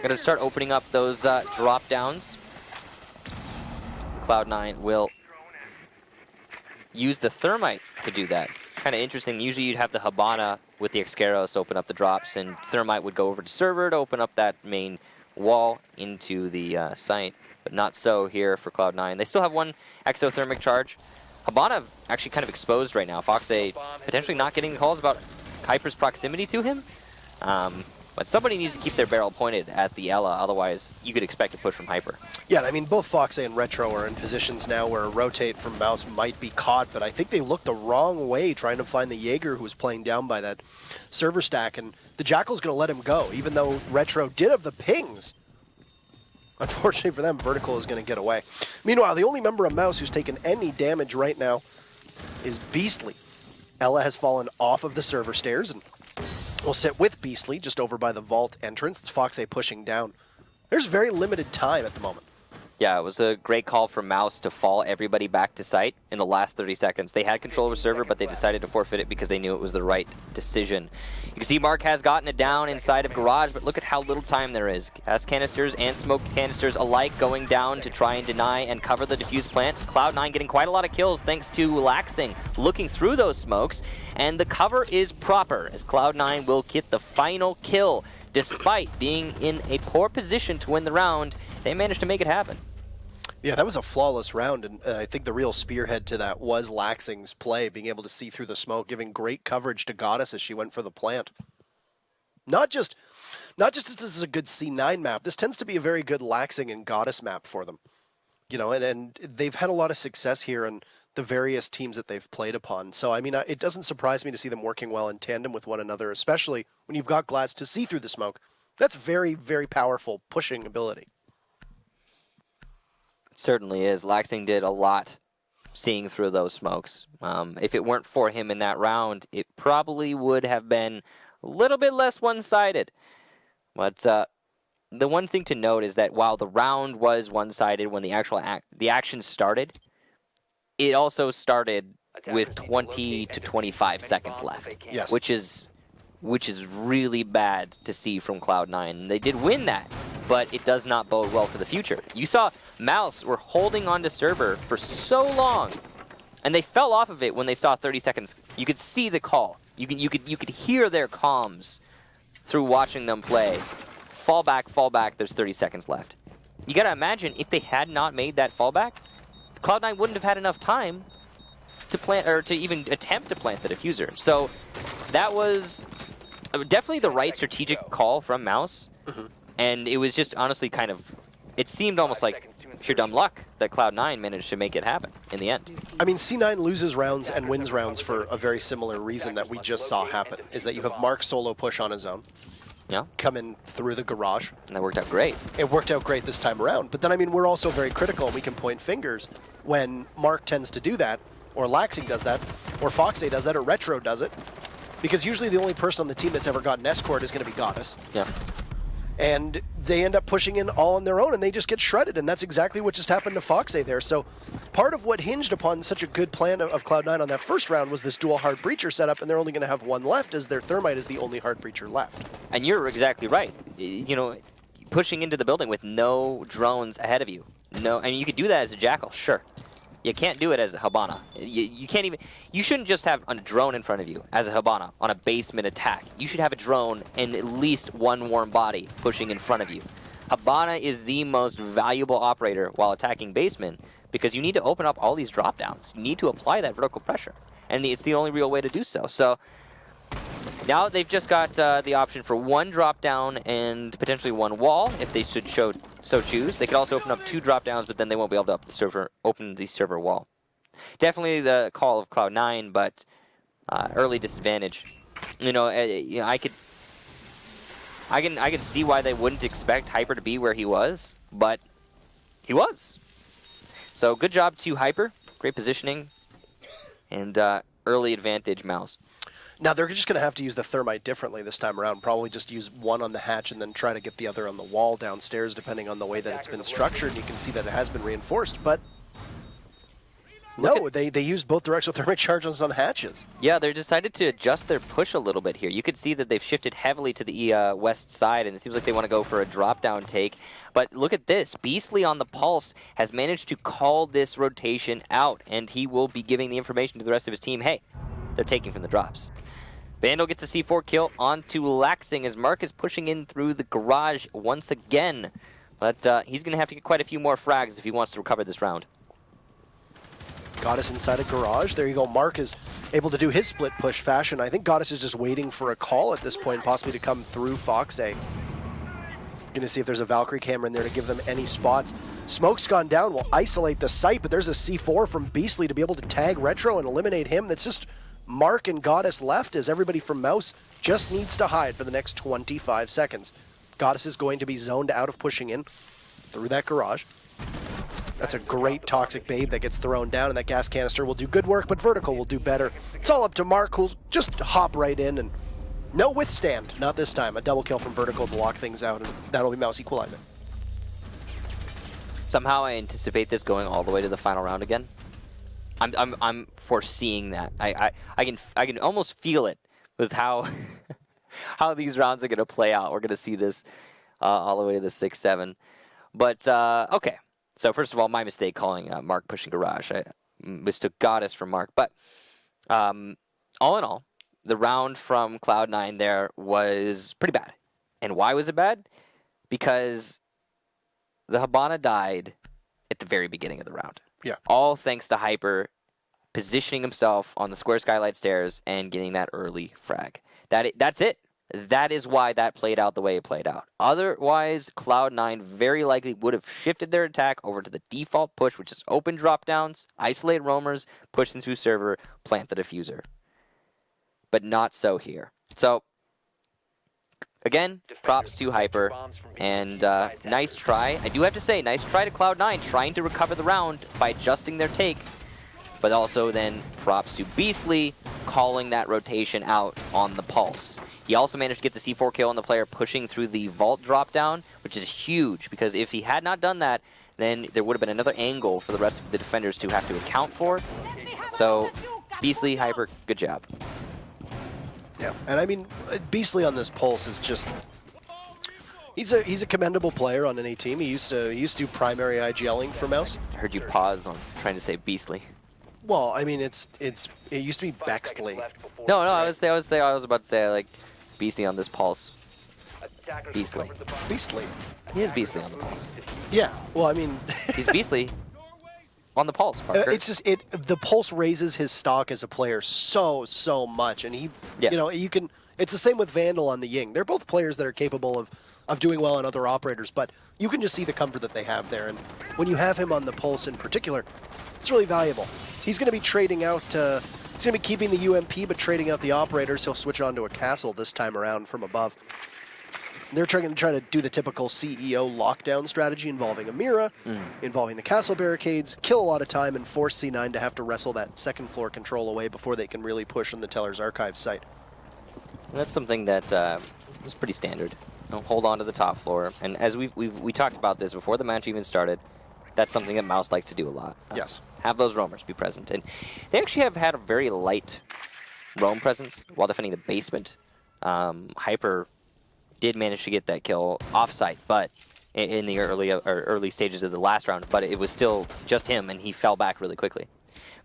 gonna start opening up those drop downs. Cloud9 will use the Thermite to do that. Kind of interesting. Usually you'd have the Habana with the Excaros open up the drops, and Thermite would go over to server to open up that main wall into the site. But not so here for Cloud9. They still have one exothermic charge. Habana actually kind of exposed right now. Foxy potentially not getting calls about Kuiper's proximity to him. But somebody needs to keep their barrel pointed at the Ela, otherwise you could expect a push from Hyper. Yeah, I mean, both Foxy and Retro are in positions now where a rotate from Mouse might be caught, but I think they looked the wrong way trying to find the Jaeger who was playing down by that server stack, and the Jackal's going to let him go, even though Retro did have the pings. Unfortunately for them, Vertical is going to get away. Meanwhile, the only member of Mouse who's taken any damage right now is Beastly. Ela has fallen off of the server stairs, and will sit with Beastly just over by the vault entrance. It's Foxy pushing down. There's very limited time at the moment. Yeah, it was a great call from Mouse to fall everybody back to site in the last 30 seconds. They had control of the server, but they decided to forfeit it because they knew it was the right decision. You can see Mark has gotten it down inside of Garage, but look at how little time there is. Gas canisters and smoke canisters alike going down to try and deny and cover the defuse plant. Cloud9 getting quite a lot of kills thanks to Laxing looking through those smokes, and the cover is proper as Cloud9 will get the final kill. Despite being in a poor position to win the round, they managed to make it happen. Yeah, that was a flawless round, and I think the real spearhead to that was Laxing's play, being able to see through the smoke, giving great coverage to Goddess as she went for the plant. Not just as this is a good C9 map, this tends to be a very good Laxing and Goddess map for them. You know, and they've had a lot of success here in the various teams that they've played upon. So, I mean, it doesn't surprise me to see them working well in tandem with one another, especially when you've got Glass to see through the smoke. That's very, very powerful pushing ability. Certainly is. Laxing did a lot seeing through those smokes. If it weren't for him in that round, it probably would have been a little bit less one-sided. But the one thing to note is that while the round was one-sided when the actual action started, it also started with 20 to 25 seconds left, yes. which is really bad to see from Cloud9. They did win that, but it does not bode well for the future. You saw Mouse were holding on to server for so long, and they fell off of it when they saw 30 seconds. You could see the call. You could hear their comms through watching them play. Fall back, there's 30 seconds left. You gotta imagine if they had not made that fallback, Cloud9 wouldn't have had enough time to plant, or to even attempt to plant the diffuser. So that was definitely the right strategic call from Mouse. And it was just honestly kind of, it seemed almost like sheer dumb luck that Cloud9 managed to make it happen in the end. I mean, C9 loses rounds and wins rounds for a very similar reason that we just saw happen, is that you have Mark solo push on his own, Yeah, come in through the garage. and that worked out great. It worked out great this time around, but then, I mean, we're also very critical, and we can point fingers when Mark tends to do that, or Laxing does that, or Foxay does that, or Retro does it, because usually the only person on the team that's ever gotten escort is going to be Goddess. Yeah. And they end up pushing in all on their own, and they just get shredded, and that's exactly what just happened to Foxay there. So part of what hinged upon such a good plan of Cloud9 on that first round was this dual hard breacher setup, and they're only going to have one left, as their Thermite is the only hard breacher left. And you're exactly right. You know, pushing into the building with no drones ahead of you. No, I mean, you could do that as a Jackal, sure. You can't do it as a Hibana. You can't even. You shouldn't just have a drone in front of you as a Hibana on a basement attack. You should have a drone and at least one warm body pushing in front of you. Hibana is the most valuable operator while attacking basement because you need to open up all these drop downs. You need to apply that vertical pressure, and it's the only real way to do so. So now they've just got the option for one drop down and potentially one wall if they should so choose. They could also open up 2 drop downs, but then they won't be able to open the server wall. Definitely the call of Cloud9, but early disadvantage. You know, I can see why they wouldn't expect Hyper to be where he was, but he was. So good job to Hyper, great positioning, and early advantage Mouse. Now, they're just going to have to use the Thermite differently this time around. Probably just use one on the hatch and then try to get the other on the wall downstairs, depending on the way that it's been structured. And you can see that it has been reinforced, but no, they used both directional Thermite charges on hatches. Yeah, they decided to adjust their push a little bit here. You could see that they've shifted heavily to the west side, and it seems like they want to go for a drop-down take. But look at this. Beastly on the pulse has managed to call this rotation out, and he will be giving the information to the rest of his team. Hey, they're taking from the drops. Vandal gets a C4 kill onto Laxing as Mark is pushing in through the garage once again. But he's going to have to get quite a few more frags if he wants to recover this round. Goddess inside a garage. There you go. Mark is able to do his split push fashion. I think Goddess is just waiting for a call at this point, possibly to come through Foxay. Going to see if there's a Valkyrie camera in there to give them any spots. Smoke's gone down. Will isolate the site, but there's a C4 from Beastly to be able to tag Retro and eliminate him. That's just Mark and Goddess left, as everybody from Mouse just needs to hide for the next 25 seconds. Goddess is going to be zoned out of pushing in through that garage. That's a great toxic babe that gets thrown down, and that gas canister will do good work, but vertical will do better. It's all up to Mark, who'll just hop right in, and no withstand. Not this time. A double kill from vertical to lock things out, and that'll be Mouse equalizing. Somehow I anticipate this going all the way to the final round again. I'm foreseeing that. I can almost feel it with how how these rounds are going to play out. We're going to see this all the way to the 6-7. But okay. So first of all, my mistake calling Mark pushing garage. I mistook Goddess for Mark. But all in all, the round from Cloud9 there was pretty bad. And why was it bad? Because the Hibana died at the very beginning of the round. Yeah. All thanks to Hyper positioning himself on the square skylight stairs and getting that early frag. That's it. That is why that played out the way it played out. Otherwise, Cloud9 very likely would have shifted their attack over to the default push, which is open drop downs, isolate roamers, push them through server, plant the diffuser. But not so here. So, again, props to Hyper, and nice try. I do have to say, nice try to Cloud9, trying to recover the round by adjusting their take, but also then props to Beastly, calling that rotation out on the pulse. He also managed to get the C4 kill on the player pushing through the vault drop down, which is huge, because if he had not done that, then there would have been another angle for the rest of the defenders to have to account for. So, Beastly, Hyper, good job. Yeah, and I mean, Beastly on this pulse is just... He's a commendable player on any team. He used to do primary IGLing for Mouse. I heard you pause on trying to say Beastly. Well, I mean, it used to be Bexley. No, I was about to say like Beastly on this pulse. Beastly. Beastly. He is Beastly on the pulse. Yeah. Well, I mean, he's Beastly. on the pulse, Parker. It's just the pulse raises his stock as a player so much, and he, you know, you can. It's the same with Vandal on the Ying. They're both players that are capable of doing well on other operators, but you can just see the comfort that they have there. And when you have him on the pulse in particular, it's really valuable. He's going to be trading out. He's going to be keeping the UMP, but trading out the operators. He'll switch on to a castle this time around from above. They're trying to do the typical CEO lockdown strategy involving a Mira, involving the castle barricades, kill a lot of time, and force C9 to have to wrestle that second floor control away before they can really push on the Teller's Archive site. That's something that is pretty standard. Hold on to the top floor, and as we talked about this before the match even started, that's something that Mouse likes to do a lot. Yes. Have those roamers be present, and they actually have had a very light roam presence while defending the basement. Hyper did manage to get that kill off-site, but in the early stages of the last round, but it was still just him, and he fell back really quickly.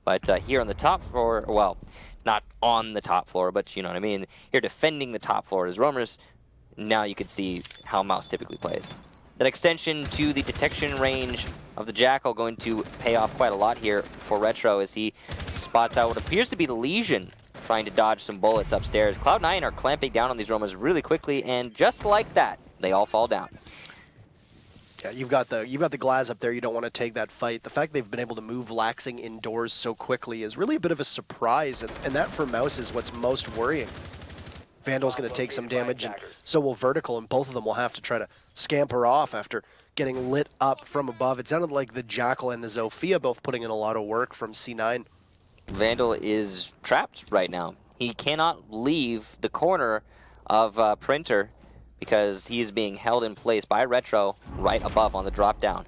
But here on the top floor, well, not on the top floor, but you know what I mean. Here defending the top floor as roamers, now you can see how Mouse typically plays. That extension to the detection range of the Jackal going to pay off quite a lot here for Retro as he spots out what appears to be the Legion trying to dodge some bullets upstairs. Cloud9 are clamping down on these roamers really quickly, and just like that, they all fall down. Yeah, you've got the Glaz up there. You don't want to take that fight. The fact they've been able to move Laxing indoors so quickly is really a bit of a surprise, and that for Mouse is what's most worrying. Vandal's going to take some damage, and so will Vertical, and both of them will have to try to scamper off after getting lit up from above. It sounded like the Jackal and the Zofia both putting in a lot of work from C9. Vandal is trapped right now. He cannot leave the corner of Printer because he is being held in place by Retro right above on the drop down.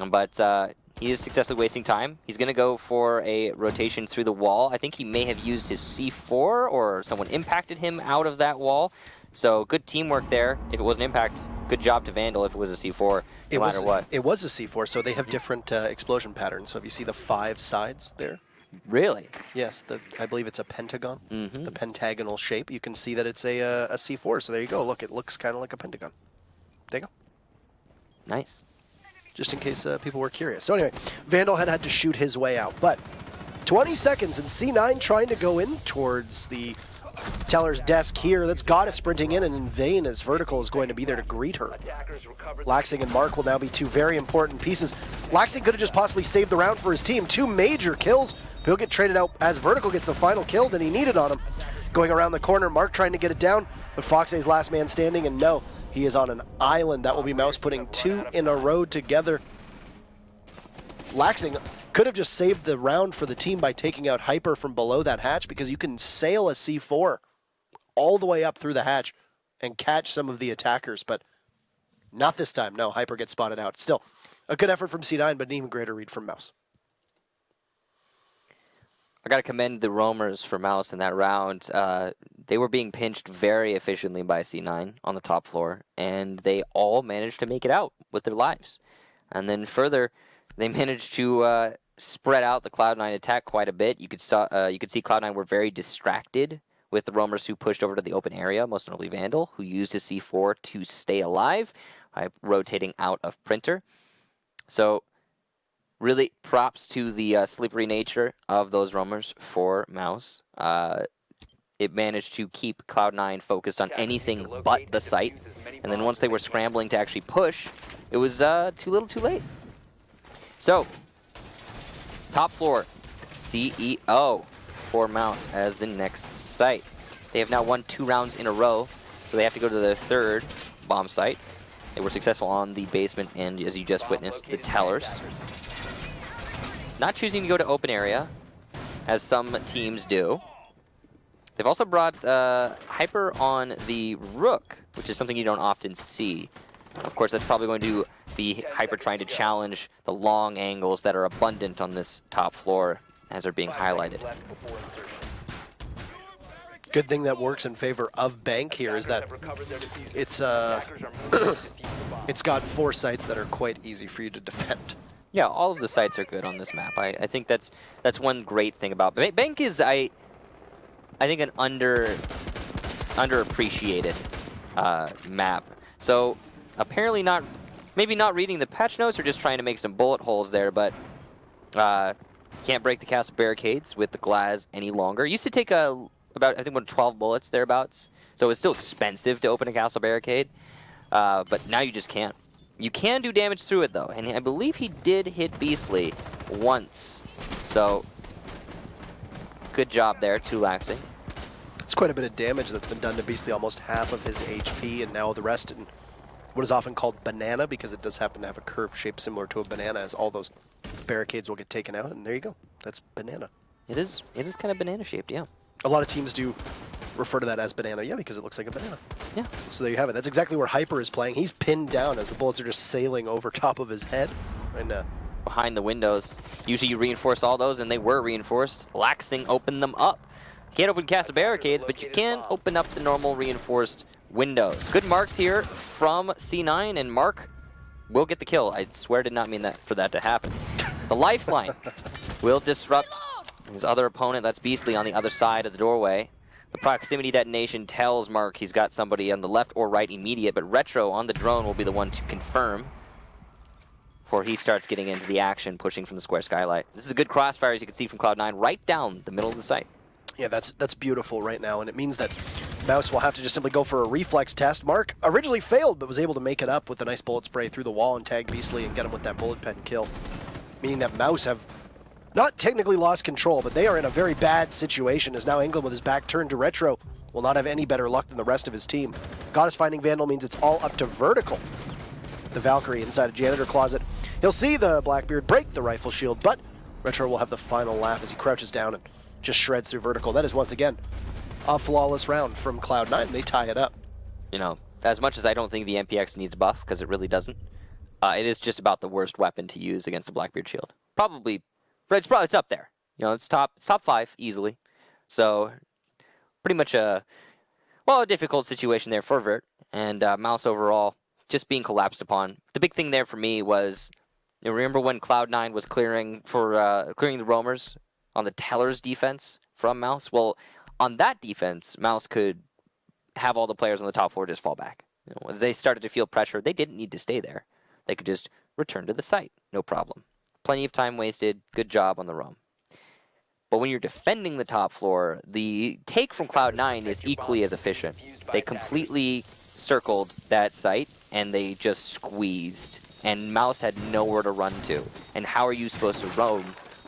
But he is successfully wasting time. He's going to go for a rotation through the wall. I think he may have used his C4 or someone impacted him out of that wall. So good teamwork there. If it was an impact, good job to Vandal if it was a C4, no matter what. It was a C4, so they have different explosion patterns. So if you see the 5 sides there. Really? Yes, I believe it's a pentagon, the pentagonal shape. You can see that it's a C4, so there you go. Look, it looks kind of like a pentagon. There you go. Nice. Just in case people were curious. So anyway, Vandal had to shoot his way out, but 20 seconds and C9 trying to go in towards the Teller's desk here. That's Goddess sprinting in vain as Vertical is going to be there to greet her. Laxing and Mark will now be 2 very important pieces. Laxing could have just possibly saved the round for his team. 2 major kills. He'll get traded out as Vertical gets the final kill that he needed on him. Going around the corner, Mark trying to get it down, but Foxay's last man standing, and no, he is on an island. That will be Mouse putting 2 in a row together. Laxing could have just saved the round for the team by taking out Hyper from below that hatch, because you can sail a C4 all the way up through the hatch and catch some of the attackers, but not this time. No, Hyper gets spotted out. Still, a good effort from C9, but an even greater read from Mouse. I got to commend the roamers for Mouse in that round. They were being pinched very efficiently by C9 on the top floor, and they all managed to make it out with their lives. And then further, they managed to spread out the Cloud9 attack quite a bit. You could see Cloud9 were very distracted with the roamers who pushed over to the open area, most notably Vandal, who used his C4 to stay alive by rotating out of Printer. So really props to the slippery nature of those roamers for Mouse. It managed to keep Cloud9 focused on anything but the site. And then once they were scrambling to actually push, it was too little too late. So, top floor, CEO for Mouse as the next site. They have now won 2 rounds in a row, so they have to go to their 3rd bomb site. They were successful on the basement and, as you just witnessed, the Tellers. Not choosing to go to open area, as some teams do. They've also brought Hyper on the Rook, which is something you don't often see. Of course, that's probably going to be Hyper trying to challenge the long angles that are abundant on this top floor, as are being highlighted. Good thing that works in favor of Bank here is that it's it's got 4 sites that are quite easy for you to defend. Yeah, all of the sites are good on this map. I think that's one great thing about Bank is I think an underappreciated map. So apparently maybe not reading the patch notes or just trying to make some bullet holes there, but Can't break the castle barricades with the glass any longer. It used to take about, I think, 12 bullets thereabouts. So it's still expensive to open a castle barricade. But now you just can't. You can do damage through it, though. And I believe he did hit Beastly once. So, good job there to Laxing. It's quite a bit of damage that's been done to Beastly, almost half of his HP, and now the rest in what is often called banana, because it does happen to have a curved shape similar to a banana, as all those barricades will get taken out, and there you go. That's banana. It is kind of banana-shaped, yeah. A lot of teams do refer to that as banana, yeah, because it looks like a banana. Yeah. So there you have it. That's exactly where Hyper is playing. He's pinned down as the bullets are just sailing over top of his head. And behind the windows. Usually you reinforce all those, and they were reinforced. Laxing opened them up. Can't open castle barricades, but you can open up the normal reinforced windows. Good marks here from C9, and Mark will get the kill. I swear did not mean that for that to happen. The lifeline will disrupt his other opponent. That's Beastly on the other side of the doorway. The proximity detonation tells Mark he's got somebody on the left or right immediate, but Retro on the drone will be the one to confirm before he starts getting into the action, pushing from the square skylight. This is a good crossfire, as you can see from Cloud9, right down the middle of the site. Yeah, that's beautiful right now, and it means that Mouse will have to just simply go for a reflex test. Mark originally failed, but was able to make it up with a nice bullet spray through the wall and tag Beastly and get him with that bullet pen kill. Meaning that Mouse have not technically lost control, but they are in a very bad situation, as now England, with his back turned to Retro, will not have any better luck than the rest of his team. Goddess finding Vandal means it's all up to Vertical. The Valkyrie inside a janitor closet. He'll see the Blackbeard break the rifle shield, but Retro will have the final laugh as he crouches down and just shreds through Vertical. That is once again a flawless round from Cloud9. They tie it up. You know, as much as I don't think the MPX needs a buff, because it really doesn't, it is just about the worst weapon to use against a Blackbeard shield. Probably, but it's up there. You know, it's top 5 easily. So pretty much a difficult situation there for Vert, and Mouse overall just being collapsed upon. The big thing there for me was, you know, remember when Cloud9 was clearing the roamers on the Teller's defense from Mouse? Well, on that defense, Mouse could have all the players on the top floor just fall back. You know, as they started to feel pressure, they didn't need to stay there. They could just return to the site, no problem. Plenty of time wasted, good job on the roam. But when you're defending the top floor, the take from Cloud9 is equally as efficient. They completely circled that site, and they just squeezed. And Mouse had nowhere to run to. And how are you supposed to roam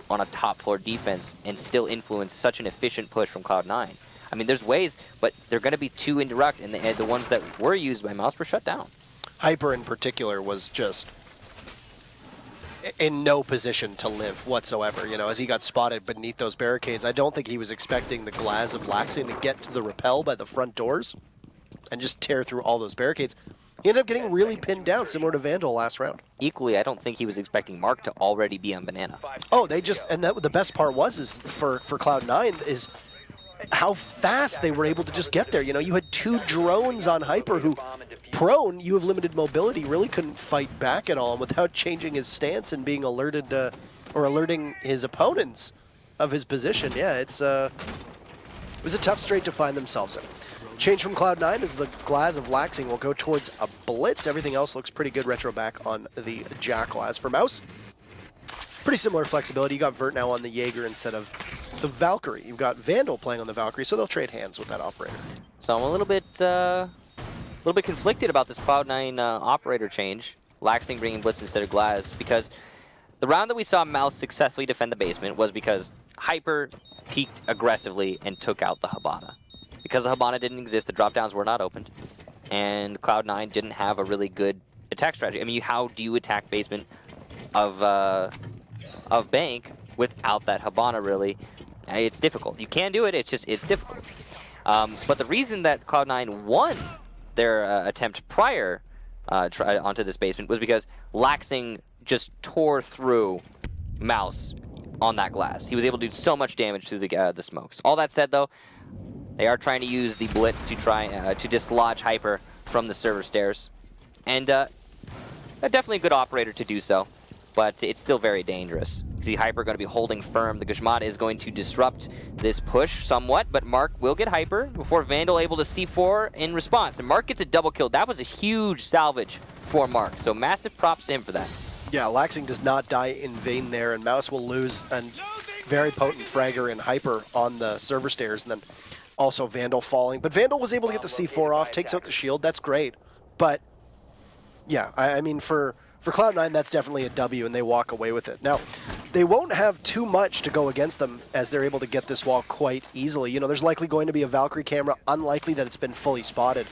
on a top floor defense and still influence such an efficient push from Cloud9? I mean, there's ways, but they're going to be too indirect, and the ones that were used by Mouse were shut down. Hyper in particular was just in no position to live whatsoever, you know, as he got spotted beneath those barricades. I don't think he was expecting the glass of Laxing to get to the rappel by the front doors and just tear through all those barricades. He ended up getting really pinned down, similar to Vandal last round. Equally, I don't think he was expecting Mark to already be on Banana. Oh, they just, and that the best part was is for Cloud9 is how fast they were able to just get there. You know, you had 2 drones on Hyper who, prone, you have limited mobility, really couldn't fight back at all, and without changing his stance and being alerted, or alerting his opponents of his position. Yeah, it was a tough strait to find themselves in. Change from Cloud9 is the glass of Laxing will go towards a blitz. Everything else looks pretty good. Retro back on the Jackal. As for Mouse, pretty similar flexibility. You got Vert now on the Jaeger instead of the Valkyrie. You've got Vandal playing on the Valkyrie, so they'll trade hands with that operator. So I'm a little bit conflicted about this Cloud9 operator change. Laxing bringing Blitz instead of Glass, because the round that we saw Mouse successfully defend the basement was because Hyper peeked aggressively and took out the Hibana. Because the Hibana didn't exist, the drop-downs were not opened, and Cloud9 didn't have a really good attack strategy. I mean, how do you attack basement of Bank without that Hibana, really? It's difficult. You can do it, it's difficult. But the reason that Cloud9 won their attempt prior onto this basement was because Laxing just tore through Mouse on that glass. He was able to do so much damage through the smokes. All that said, though, they are trying to use the Blitz to try to dislodge Hyper from the server stairs. And definitely a good operator to do so, but it's still very dangerous. See, Hyper going to be holding firm. The Gishmat is going to disrupt this push somewhat, but Mark will get Hyper before Vandal able to C4 in response. And Mark gets a double kill. That was a huge salvage for Mark, so massive props to him for that. Yeah, Laxing does not die in vain there, and Mouse will lose a very potent fragger in Hyper on the server stairs, and then also Vandal falling. But Vandal was able to get the C4 off, takes out the shield. That's great. But, yeah, I mean, for Cloud9, that's definitely a W, and they walk away with it. Now, they won't have too much to go against them as they're able to get this wall quite easily. You know, there's likely going to be a Valkyrie camera, unlikely that it's been fully spotted,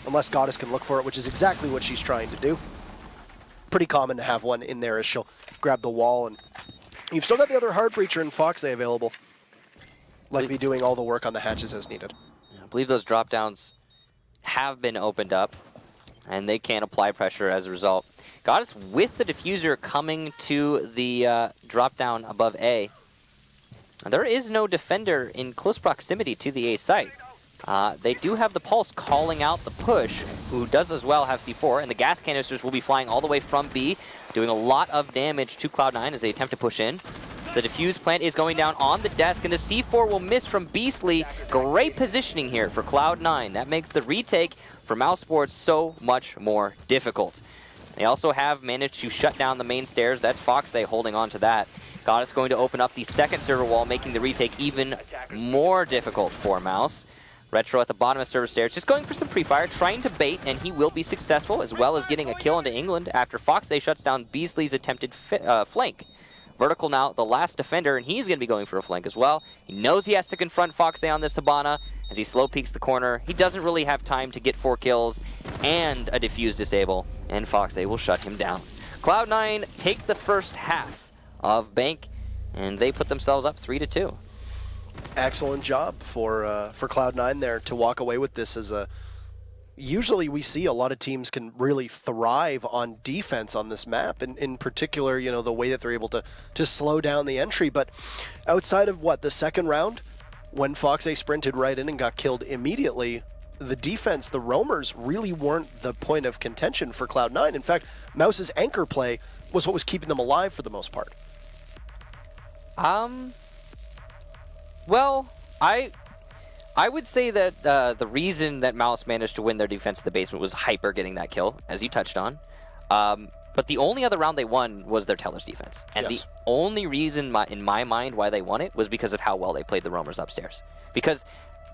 unless Goddess can look for it, which is exactly what she's trying to do. Pretty common to have one in there as she'll grab the wall, and you've still got the other Heart Breacher and Foxay available. Likely doing all the work on the hatches as needed. I believe those drop downs have been opened up, and they can't apply pressure as a result. Goddess with the diffuser coming to the drop down above A. There is no defender in close proximity to the A site. They do have the Pulse calling out the push, who does as well have C4, and the gas canisters will be flying all the way from B, doing a lot of damage to Cloud9 as they attempt to push in. The defuse plant is going down on the desk, and the C4 will miss from Beastly. Great positioning here for Cloud9. That makes the retake for mousesports so much more difficult. They also have managed to shut down the main stairs. That's Foxay holding on to that. Goddess going to open up the second server wall, making the retake even more difficult for Mouse. Retro at the bottom of server stairs, just going for some pre-fire, trying to bait, and he will be successful, as well as getting a kill into England after Foxay shuts down Beastly's attempted flank. Vertical now, the last defender, and he's going to be going for a flank as well. He knows he has to confront Foxay on this Hibana as he slow peeks the corner. He doesn't really have time to get 4 kills and a defuse disable, and Foxay will shut him down. Cloud9 take the first half of Bank, and they put themselves up 3-2. Excellent job for Cloud9 there to walk away with this as a... Usually we see a lot of teams can really thrive on defense on this map, and in particular, you know, the way that they're able to slow down the entry. But outside of, the second round, when Foxay sprinted right in and got killed immediately, the defense, the roamers, really weren't the point of contention for Cloud9. In fact, Mouse's anchor play was what was keeping them alive for the most part. Well, I would say that the reason that Mouse managed to win their defense of the basement was Hyper getting that kill, as you touched on. But the only other round they won was their Teller's defense. And yes. The only reason in my mind why they won it was because of how well they played the roamers upstairs. Because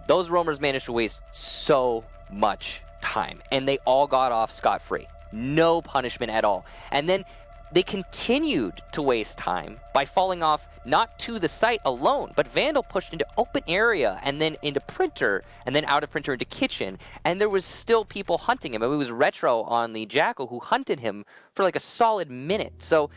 those roamers managed to waste so much time, and they all got off scot-free. No punishment at all. And then they continued to waste time by falling off not to the site alone, but Vandal pushed into open area and then into printer, and then out of printer into kitchen, and there was still people hunting him. It was Retro on the Jackal who hunted him for like a solid minute. So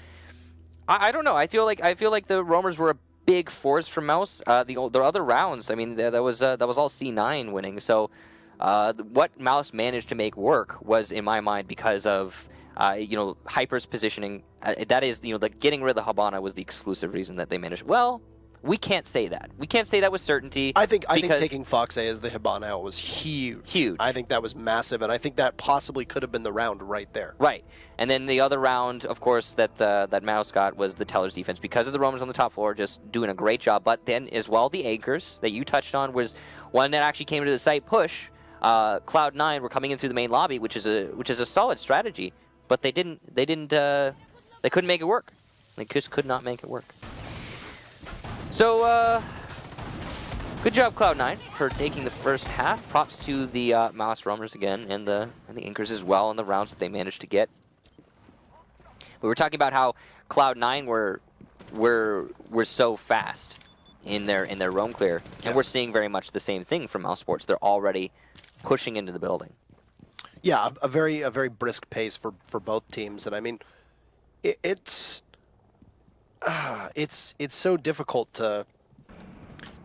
I don't know. I feel like the roamers were a big force for Mouse. The other rounds, I mean, that was all C9 winning. So what Mouse managed to make work was, in my mind, because of Hyper's positioning. That is, getting rid of the Hibana was the exclusive reason that they managed. Well, we can't say that. We can't say that with certainty. I think taking Foxay as the Hibana out was huge. Huge. I think that was massive, and I think that possibly could have been the round right there. Right. And then the other round, of course, that Mouse got was the Teller's defense, because of the roamers on the top floor just doing a great job. But then as well, the anchors that you touched on was one that actually came to the site push. Cloud9 were coming in through the main lobby, which is a solid strategy. But they couldn't make it work. They just could not make it work. So, good job, Cloud9, for taking the first half. Props to the Mouse roamers again, and the anchors as well in the rounds that they managed to get. We were talking about how Cloud9 were so fast in their roam clear, and yes. We're seeing very much the same thing from mousesports. They're already pushing into the building. Yeah, a very brisk pace for both teams, and I mean, it's so difficult to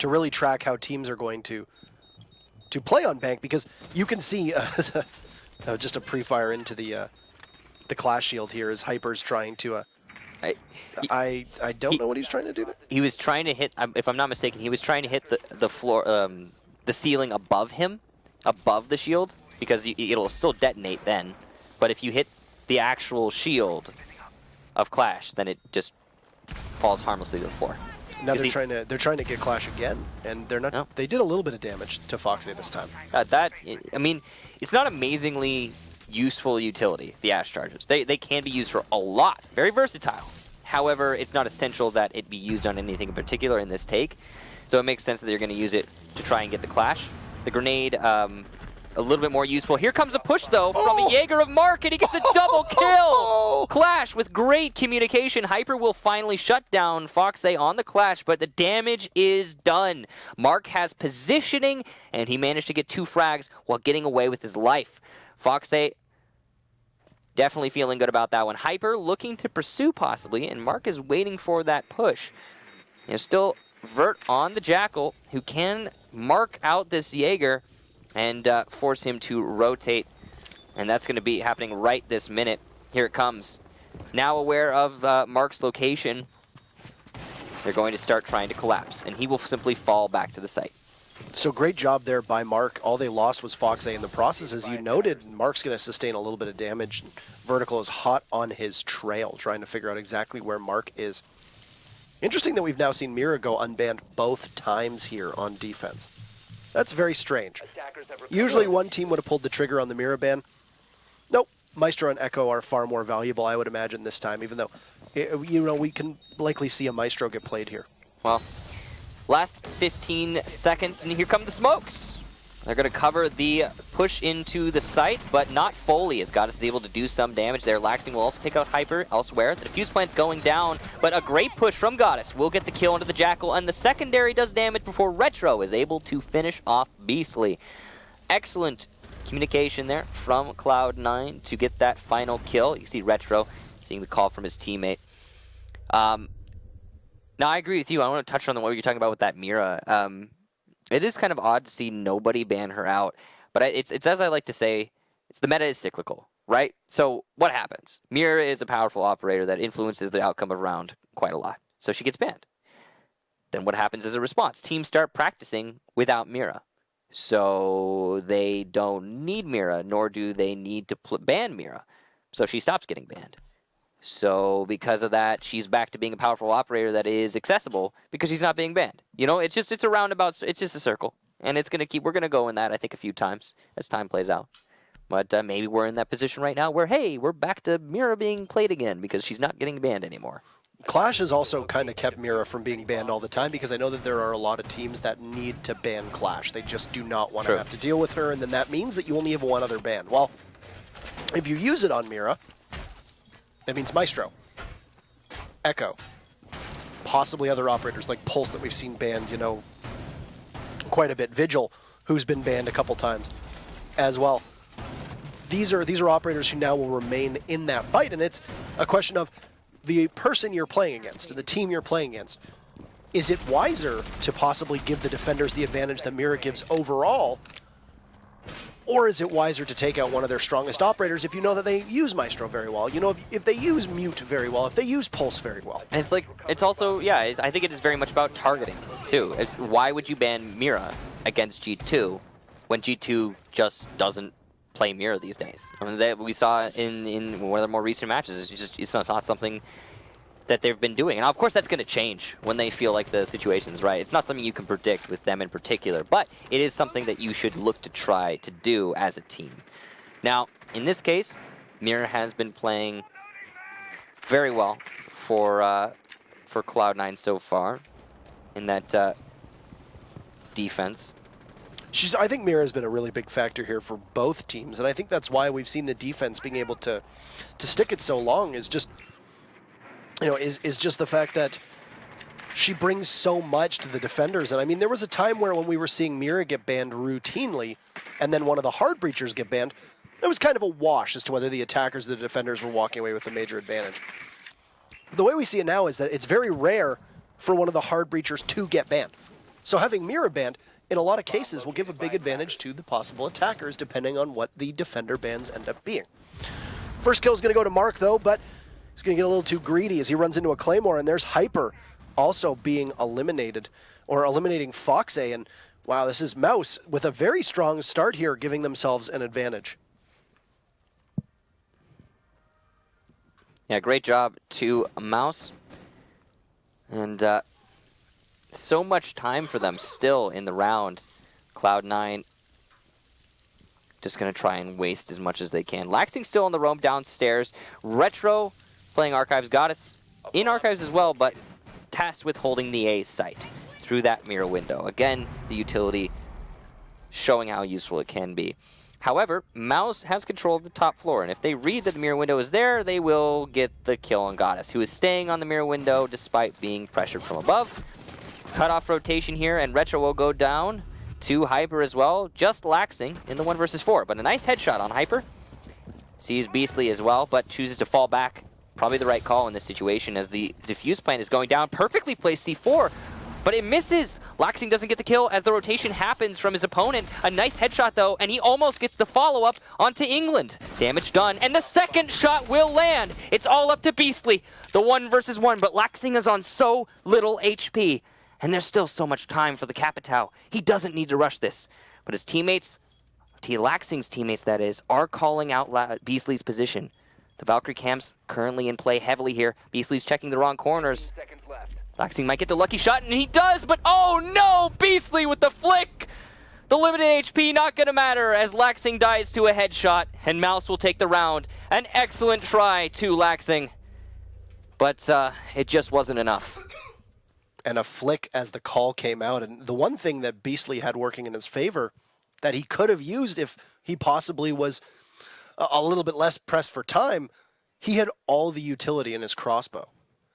really track how teams are going to play on Bank, because you can see just a pre-fire into the clash shield here as Hyper's trying to. I don't know what he's trying to do there. He was trying to hit, if I'm not mistaken, he was trying to hit the floor, the ceiling above him, above the shield. Because it'll still detonate then, but if you hit the actual shield of Clash, then it just falls harmlessly to the floor. Now they're trying to get Clash again, and they're not. No. They did a little bit of damage to Foxy this time. I mean, it's not amazingly useful utility, the Ash Chargers. They can be used for a lot. Very versatile. However, it's not essential that it be used on anything in particular in this take. So it makes sense that they're going to use it to try and get the Clash. The grenade, a little bit more useful. Here comes a push, though, from a Jaeger of Mark, and he gets a double kill! Clash with great communication. Hyper will finally shut down Foxay on the Clash, but the damage is done. Mark has positioning, and he managed to get 2 frags while getting away with his life. Foxay definitely feeling good about that one. Hyper looking to pursue, possibly, and Mark is waiting for that push. There's still Vert on the Jackal, who can mark out this Jaeger and force him to rotate. And that's going to be happening right this minute. Here it comes. Now aware of Mark's location, they're going to start trying to collapse, and he will simply fall back to the site. So great job there by Mark. All they lost was Foxay in the process. As you noted, Mark's going to sustain a little bit of damage. Vertical is hot on his trail, trying to figure out exactly where Mark is. Interesting that we've now seen Mira go unbanned both times here on defense. That's very strange. Usually one team would have pulled the trigger on the Mira ban. Nope. Maestro and Echo are far more valuable, I would imagine, this time, even though, we can likely see a Maestro get played here. Well, last 15 seconds, and here come the smokes. They're going to cover the push into the site, but not fully, as Goddess is able to do some damage there. Laxing will also take out Hyper elsewhere. The defuse plant's going down, but a great push from Goddess will get the kill into the Jackal, and the secondary does damage before Retro is able to finish off Beastly. Excellent communication there from Cloud9 to get that final kill. You see Retro seeing the call from his teammate. Now, I agree with you. I want to touch on what you're talking about with that Mira. It is kind of odd to see nobody ban her out, but it's as I like to say, the meta is cyclical, right? So what happens? Mira is a powerful operator that influences the outcome of a round quite a lot, so she gets banned. Then what happens as a response? Teams start practicing without Mira, so they don't need Mira, nor do they need to ban Mira, so she stops getting banned. So because of that, she's back to being a powerful operator that is accessible because she's not being banned. You know, it's a roundabout, it's just a circle. And we're going to go in that, I think, a few times as time plays out. But maybe we're in that position right now where, hey, we're back to Mira being played again because she's not getting banned anymore. Clash has also kind of kept Mira from being banned all the time because I know that there are a lot of teams that need to ban Clash. They just do not want to have to deal with her, and then that means that you only have one other ban. Well, if you use it on Mira, that means Maestro, Echo, possibly other operators like Pulse that we've seen banned, quite a bit. Vigil, who's been banned a couple times as well. These are operators who now will remain in that fight, and it's a question of the person you're playing against, the team you're playing against. Is it wiser to possibly give the defenders the advantage that Mira gives overall, or is it wiser to take out one of their strongest operators if you know that they use Maestro very well? If they use Mute very well, if they use Pulse very well. And it's also, I think it is very much about targeting, too. Why would you ban Mira against G2 when G2 just doesn't play Mira these days? I mean, we saw in one of the more recent matches, it's not something that they've been doing. And of course that's going to change when they feel like the situation's right. It's not something you can predict with them in particular, but it is something that you should look to try to do as a team. Now, in this case, Mira has been playing very well for Cloud9 so far in that defense. I think Mira has been a really big factor here for both teams, and I think that's why we've seen the defense being able to stick it so long is just the fact that she brings so much to the defenders. And I mean, there was a time where when we were seeing Mira get banned routinely, and then one of the hard breachers get banned, it was kind of a wash as to whether the attackers or the defenders were walking away with a major advantage. The way we see it now is that it's very rare for one of the hard breachers to get banned. So having Mira banned, in a lot of cases, will give a big advantage to the possible attackers, depending on what the defender bans end up being. First kill is going to go to Mark, though, but he's going to get a little too greedy as he runs into a Claymore, and there's Hyper also being eliminated, or eliminating Foxay, and wow, this is Mouse with a very strong start here, giving themselves an advantage. Yeah, great job to Mouse. And so much time for them still in the round. Cloud9 just going to try and waste as much as they can. Laxing still on the roam downstairs. Retro playing Archives Goddess in Archives as well, but tasked with holding the A site through that mirror window. Again, the utility showing how useful it can be. However, Mouse has control of the top floor, and if they read that the mirror window is there, they will get the kill on Goddess, who is staying on the mirror window despite being pressured from above. Cut off rotation here, and Retro will go down to Hyper as well, just Laxing in the 1 versus 4. But a nice headshot on Hyper. Sees Beastly as well, but chooses to fall back. Probably the right call in this situation as the defuse plant is going down. Perfectly placed C4. But it misses. Laxing doesn't get the kill as the rotation happens from his opponent. A nice headshot, though, and he almost gets the follow-up onto England. Damage done, and the second shot will land. It's all up to Beastly, the 1 versus 1, but Laxing is on so little HP. And there's still so much time for the Capitao. He doesn't need to rush this. But his teammates, Laxing's teammates, that is, are calling out Beastly's position. The Valkyrie camps currently in play heavily here. Beastly's checking the wrong corners. Laxing might get the lucky shot, and he does, but oh no! Beastly with the flick! The limited HP not gonna matter as Laxing dies to a headshot, and Mouse will take the round. An excellent try to Laxing, but it just wasn't enough. And a flick as the call came out, and the one thing that Beastly had working in his favor that he could have used if he possibly was a little bit less pressed for time, he had all the utility in his crossbow.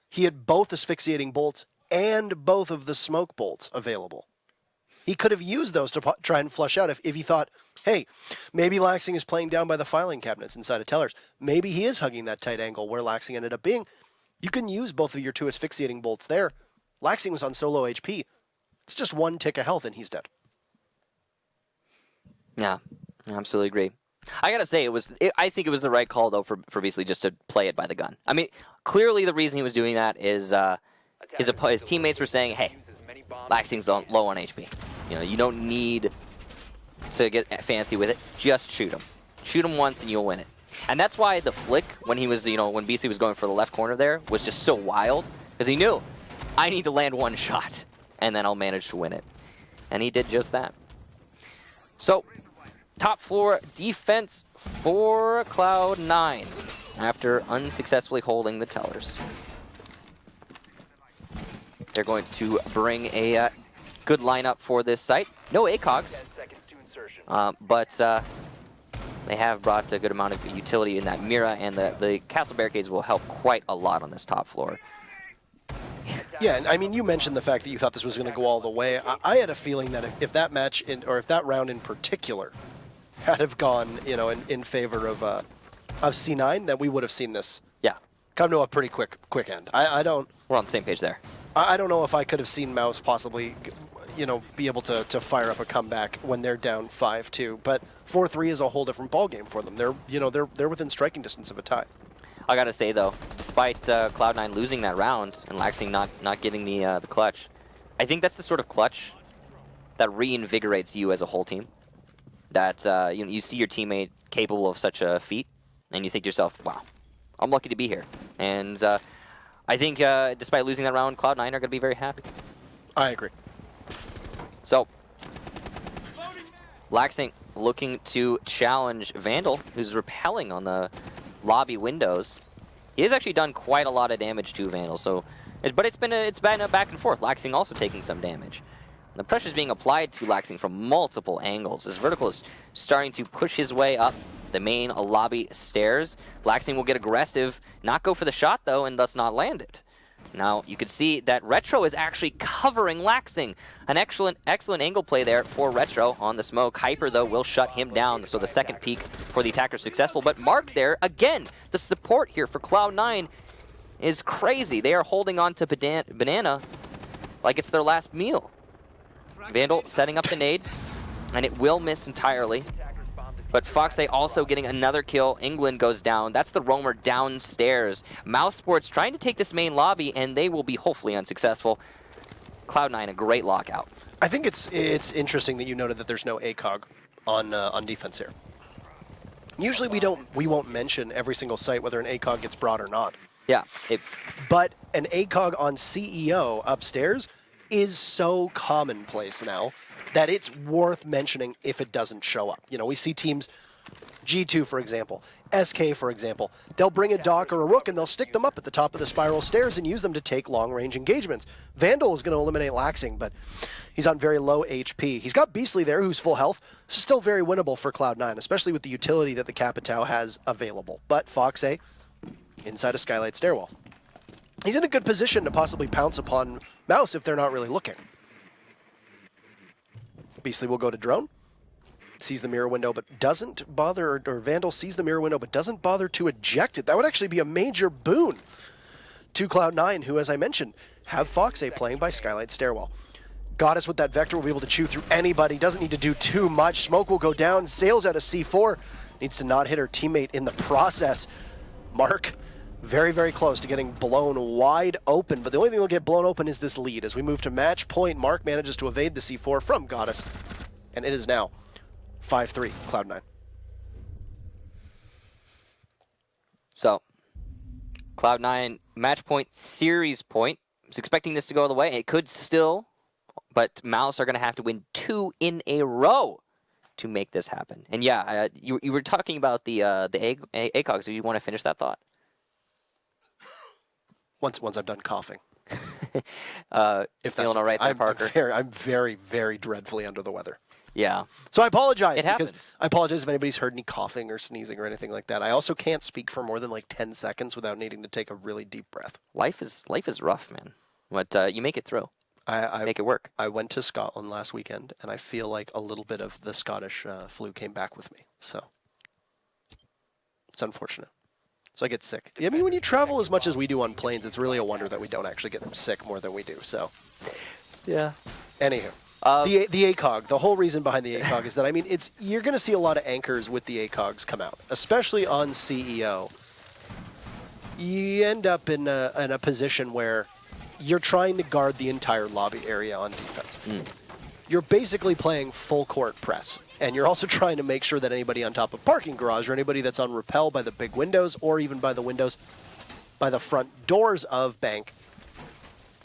He had both asphyxiating bolts and both of the smoke bolts available. He could have used those to try and flush out if he thought, hey, maybe Laxing is playing down by the filing cabinets inside of Tellers. Maybe he is hugging that tight angle where Laxing ended up being. You can use both of your 2 asphyxiating bolts there. Laxing was on so low HP. It's just 1 tick of health and he's dead. Yeah, I absolutely agree. I gotta say, I think it was the right call, though, for Beastly just to play it by the gun. I mean, clearly the reason he was doing that is his teammates were saying, hey, Laxing's low on HP. You know, you don't need to get fancy with it. Just shoot him. Shoot him once and you'll win it. And that's why the flick, when when Beastly was going for the left corner there, was just so wild, because he knew, I need to land 1 shot, and then I'll manage to win it. And he did just that. So, top floor defense for Cloud9 after unsuccessfully holding the Tellers. They're going to bring a good lineup for this site. No ACOGs, but they have brought a good amount of utility in that Mira, and the castle barricades will help quite a lot on this top floor. Yeah, and I mean, you mentioned the fact that you thought this was going to go all the way. I had a feeling that if that match, or if that round in particular, had have gone, in favor of C9, that we would have seen this. Yeah, come to a pretty quick end. I don't. We're on the same page there. I don't know if I could have seen Mouse possibly, be able to fire up a comeback when they're down 5-2. But 4-3 is a whole different ballgame for them. They're within striking distance of a tie. I gotta say, though, despite Cloud9 losing that round and Laxing not getting the clutch, I think that's the sort of clutch that reinvigorates you as a whole team. That you see your teammate capable of such a feat, and you think to yourself, wow, I'm lucky to be here. And I think despite losing that round, Cloud9 are going to be very happy. I agree. So, Laxing looking to challenge Vandal, who's repelling on the lobby windows. He has actually done quite a lot of damage to Vandal, but it's been a back and forth. Laxing also taking some damage. And the pressure is being applied to Laxing from multiple angles. His vertical is starting to push his way up the main lobby stairs. Laxing will get aggressive, not go for the shot though, and thus not land it. Now you can see that Retro is actually covering Laxing. An excellent angle play there for Retro on the smoke. Hyper though will shut him down, so the second peek for the attacker successful. But Mark there, again, the support here for Cloud9 is crazy. They are holding on to Banana like it's their last meal. Vandal setting up the nade, and it will miss entirely. But Foxay also getting another kill. England goes down. That's the roamer downstairs. mousesports trying to take this main lobby, and they will be hopefully unsuccessful. Cloud9, a great lockout. I think it's interesting that you noted that there's no ACOG on defense here. Usually we won't mention every single site whether an ACOG gets brought or not. Yeah. But an ACOG on CEO upstairs is so commonplace now that it's worth mentioning if it doesn't show up. You know, we see teams, G2 for example, SK for example, they'll bring a Doc or a Rook and they'll stick them up at the top of the spiral stairs and use them to take long-range engagements. Vandal is going to eliminate Laxing, but he's on very low HP. He's got Beastly there, who's full health. Still very winnable for Cloud9, especially with the utility that the Capitao has available. But Foxay, inside a Skylight stairwell. He's in a good position to possibly pounce upon Mouse if they're not really looking. Beastly will go to drone. Sees the mirror window, but doesn't bother, or Vandal sees the mirror window, but doesn't bother to eject it. That would actually be a major boon to Cloud9, who, as I mentioned, have Foxay playing by Skylight Stairwell. Goddess with that Vector will be able to chew through anybody, doesn't need to do too much. Smoke will go down, sails out of C4, needs to not hit her teammate in the process. Mark, very, very close to getting blown wide open, but the only thing that'll get blown open is this lead. As we move to match point, Mark manages to evade the C4 from Goddess, and it is now 5-3, Cloud9. So, Cloud9 match point, series point. I was expecting this to go all the way. It could still, but Mouse are going to have to win 2 in a row to make this happen. And yeah, you were talking about the ACOGs. Do you want to finish that thought? Once I'm done coughing. If feeling all right there, Parker? I'm very, very dreadfully under the weather. Yeah. So I apologize. It happens. I apologize if anybody's heard any coughing or sneezing or anything like that. I also can't speak for more than like 10 seconds without needing to take a really deep breath. Life is rough, man. But you make it through. I make it work. I went to Scotland last weekend, and I feel like a little bit of the Scottish flu came back with me. So it's unfortunate. So I get sick. I mean, when you travel as much as we do on planes, it's really a wonder that we don't actually get sick more than we do. So yeah. Anywho. The ACOG, the whole reason behind the ACOG is that, I mean, you're going to see a lot of anchors with the ACOGs come out, especially on CEO. You end up in a position where you're trying to guard the entire lobby area on defense. You're basically playing full court press, and you're also trying to make sure that anybody on top of parking garage or anybody that's on rappel by the big windows or even by the windows by the front doors of bank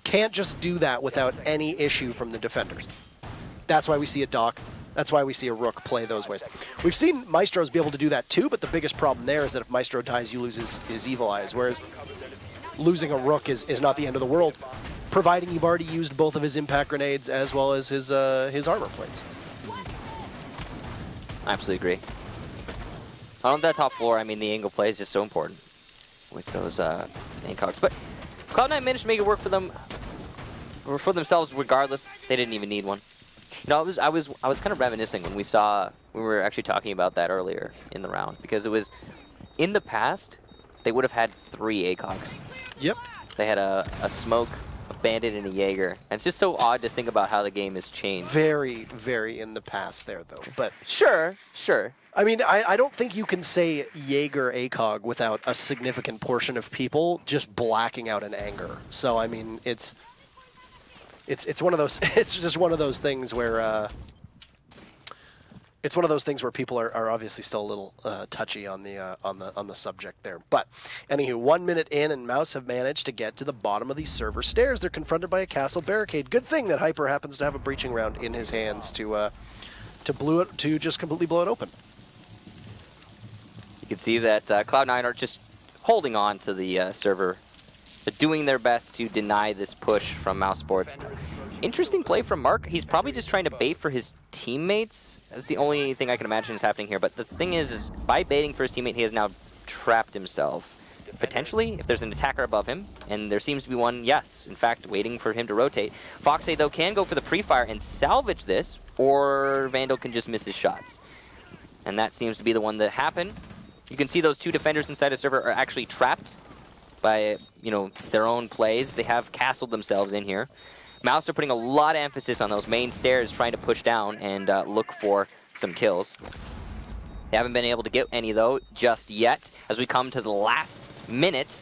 can't just do that without any issue from the defenders. That's why we see a Doc. That's why we see a Rook play those ways. We've seen Maestros be able to do that too, but the biggest problem there is that if Maestro dies, you lose his Evil Eyes, whereas losing a Rook is not the end of the world, providing you've already used both of his impact grenades as well as his armor plates. I absolutely agree. On that top floor, I mean, the angle play is just so important with those ACOGs. But Cloud9 managed to make it work for them, or for themselves regardless. They didn't even need one. You know, I was kind of reminiscing when we were actually talking about that earlier in the round, because it was, in the past, they would have had 3 ACOGs. Yep. They had a Smoke, a Bandit, and a Jaeger. And it's just so odd to think about how the game has changed. Very, very in the past there, though. But Sure. I mean, I don't think you can say Jaeger ACOG without a significant portion of people just blacking out in anger. So, I mean, it's one of those. It's just one of those things where people are obviously still a little touchy on the subject there. But anywho, 1 minute in, and Mouse have managed to get to the bottom of these server stairs. They're confronted by a castle barricade. Good thing that Hyper happens to have a breaching round in his hands to just completely blow it open. You can see that Cloud9 are just holding on to the server. They're doing their best to deny this push from mousesports. Interesting play from Mark. He's probably just trying to bait for his teammates. That's the only thing I can imagine is happening here. But the thing is by baiting for his teammate, he has now trapped himself. Potentially, if there's an attacker above him, and there seems to be one, yes, in fact, waiting for him to rotate. Foxay, though, can go for the pre-fire and salvage this, or Vandal can just miss his shots. And that seems to be the one that happened. You can see those 2 defenders inside a server are actually trapped by, their own plays. They have castled themselves in here. Mouse are putting a lot of emphasis on those main stairs, trying to push down and look for some kills. They haven't been able to get any, though, just yet. As we come to the last minute,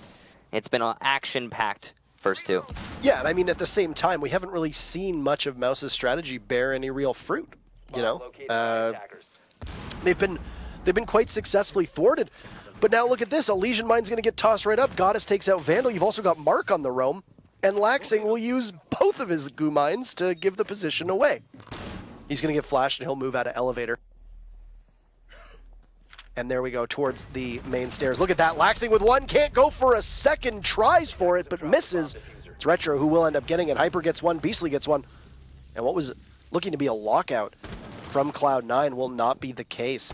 it's been an action-packed first 2. Yeah, and I mean, at the same time, we haven't really seen much of Mouse's strategy bear any real fruit. They've been quite successfully thwarted. But now look at this. Elysian Mine's going to get tossed right up. Goddess takes out Vandal. You've also got Mark on the roam. And Laxing will use both of his goo mines to give the position away. He's going to get flashed, and he'll move out of elevator. And there we go, towards the main stairs. Look at that, Laxing with one, can't go for a second, tries for it, but misses. It's Retro who will end up getting it. Hyper gets one, Beastly gets one. And what was looking to be a lockout from Cloud9 will not be the case.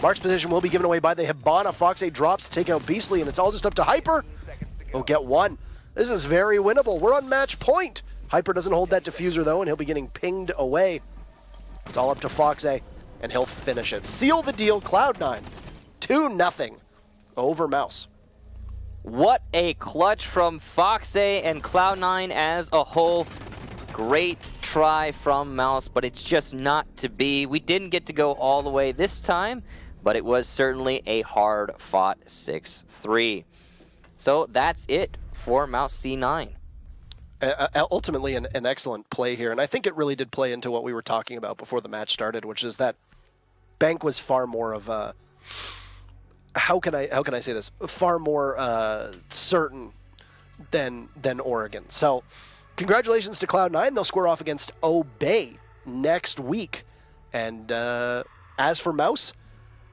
Mark's position will be given away by the Hibana. Foxay drops to take out Beastly, and it's all just up to Hyper. He'll get one. This is very winnable. We're on match point. Hyper doesn't hold that diffuser, though, and he'll be getting pinged away. It's all up to Foxay, and he'll finish it. Seal the deal, Cloud9. 2-0 over Mouse. What a clutch from Foxay and Cloud9 as a whole. Great try from Mouse, but it's just not to be. We didn't get to go all the way this time, but it was certainly a hard-fought 6-3. So that's it for Mouse C9. Ultimately, an excellent play here, and I think it really did play into what we were talking about before the match started, which is that Bank was far more of a... How can I say this? Far more certain than Oregon. So, congratulations to Cloud9. They'll square off against Obey next week. And as for Mouse,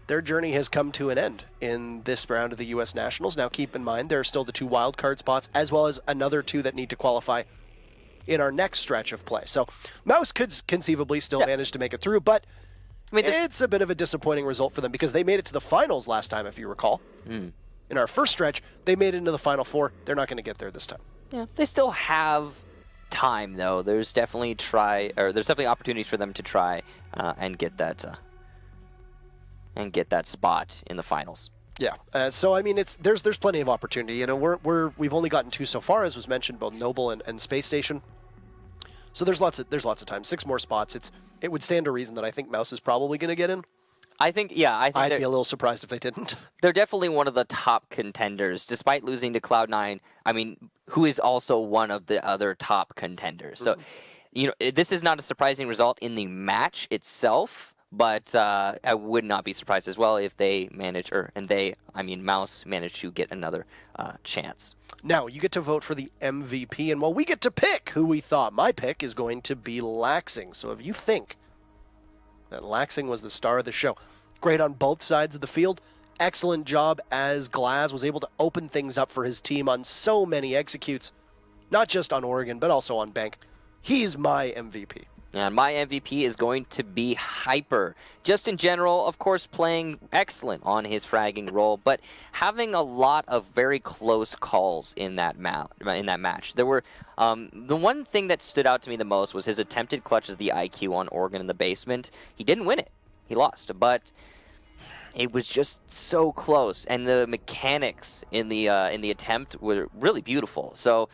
their journey has come to an end in this round of the U.S. Nationals. Now, keep in mind, there are still the 2 wildcard spots, as well as another 2 that need to qualify in our next stretch of play. So, Mouse could conceivably still manage to make it through, but I mean, it's a bit of a disappointing result for them because they made it to the finals last time, if you recall. In our first stretch, they made it into the Final Four. They're not going to get there this time. Yeah, they still have time, though. There's definitely opportunities for them to try and get that spot in the finals. Yeah. So I mean, there's plenty of opportunity. You know, we've only gotten 2 so far, as was mentioned, both Noble and Space Station. So there's lots of time. 6 more spots. It would stand to reason that I think Mouse is probably going to get in. I think I'd be a little surprised if they didn't. They're definitely one of the top contenders, despite losing to Cloud9. I mean, who is also one of the other top contenders. So, you know, this is not a surprising result in the match itself, but I would not be surprised as well if they manage, Mouse managed to get another chance. Now, you get to vote for the MVP, and we get to pick who we thought. My pick is going to be Laxing. So if you think that Laxing was the star of the show, great on both sides of the field, excellent job as Glaz was able to open things up for his team on so many executes, not just on Oregon, but also on Bank. He's my MVP. And my MVP is going to be Hyper. Just in general, of course, playing excellent on his fragging role, but having a lot of very close calls in that match. There were the one thing that stood out to me the most was his attempted clutch as the IQ on Oregon in the basement. He didn't win it. He lost, but it was just so close, and the mechanics in the attempt were really beautiful. So,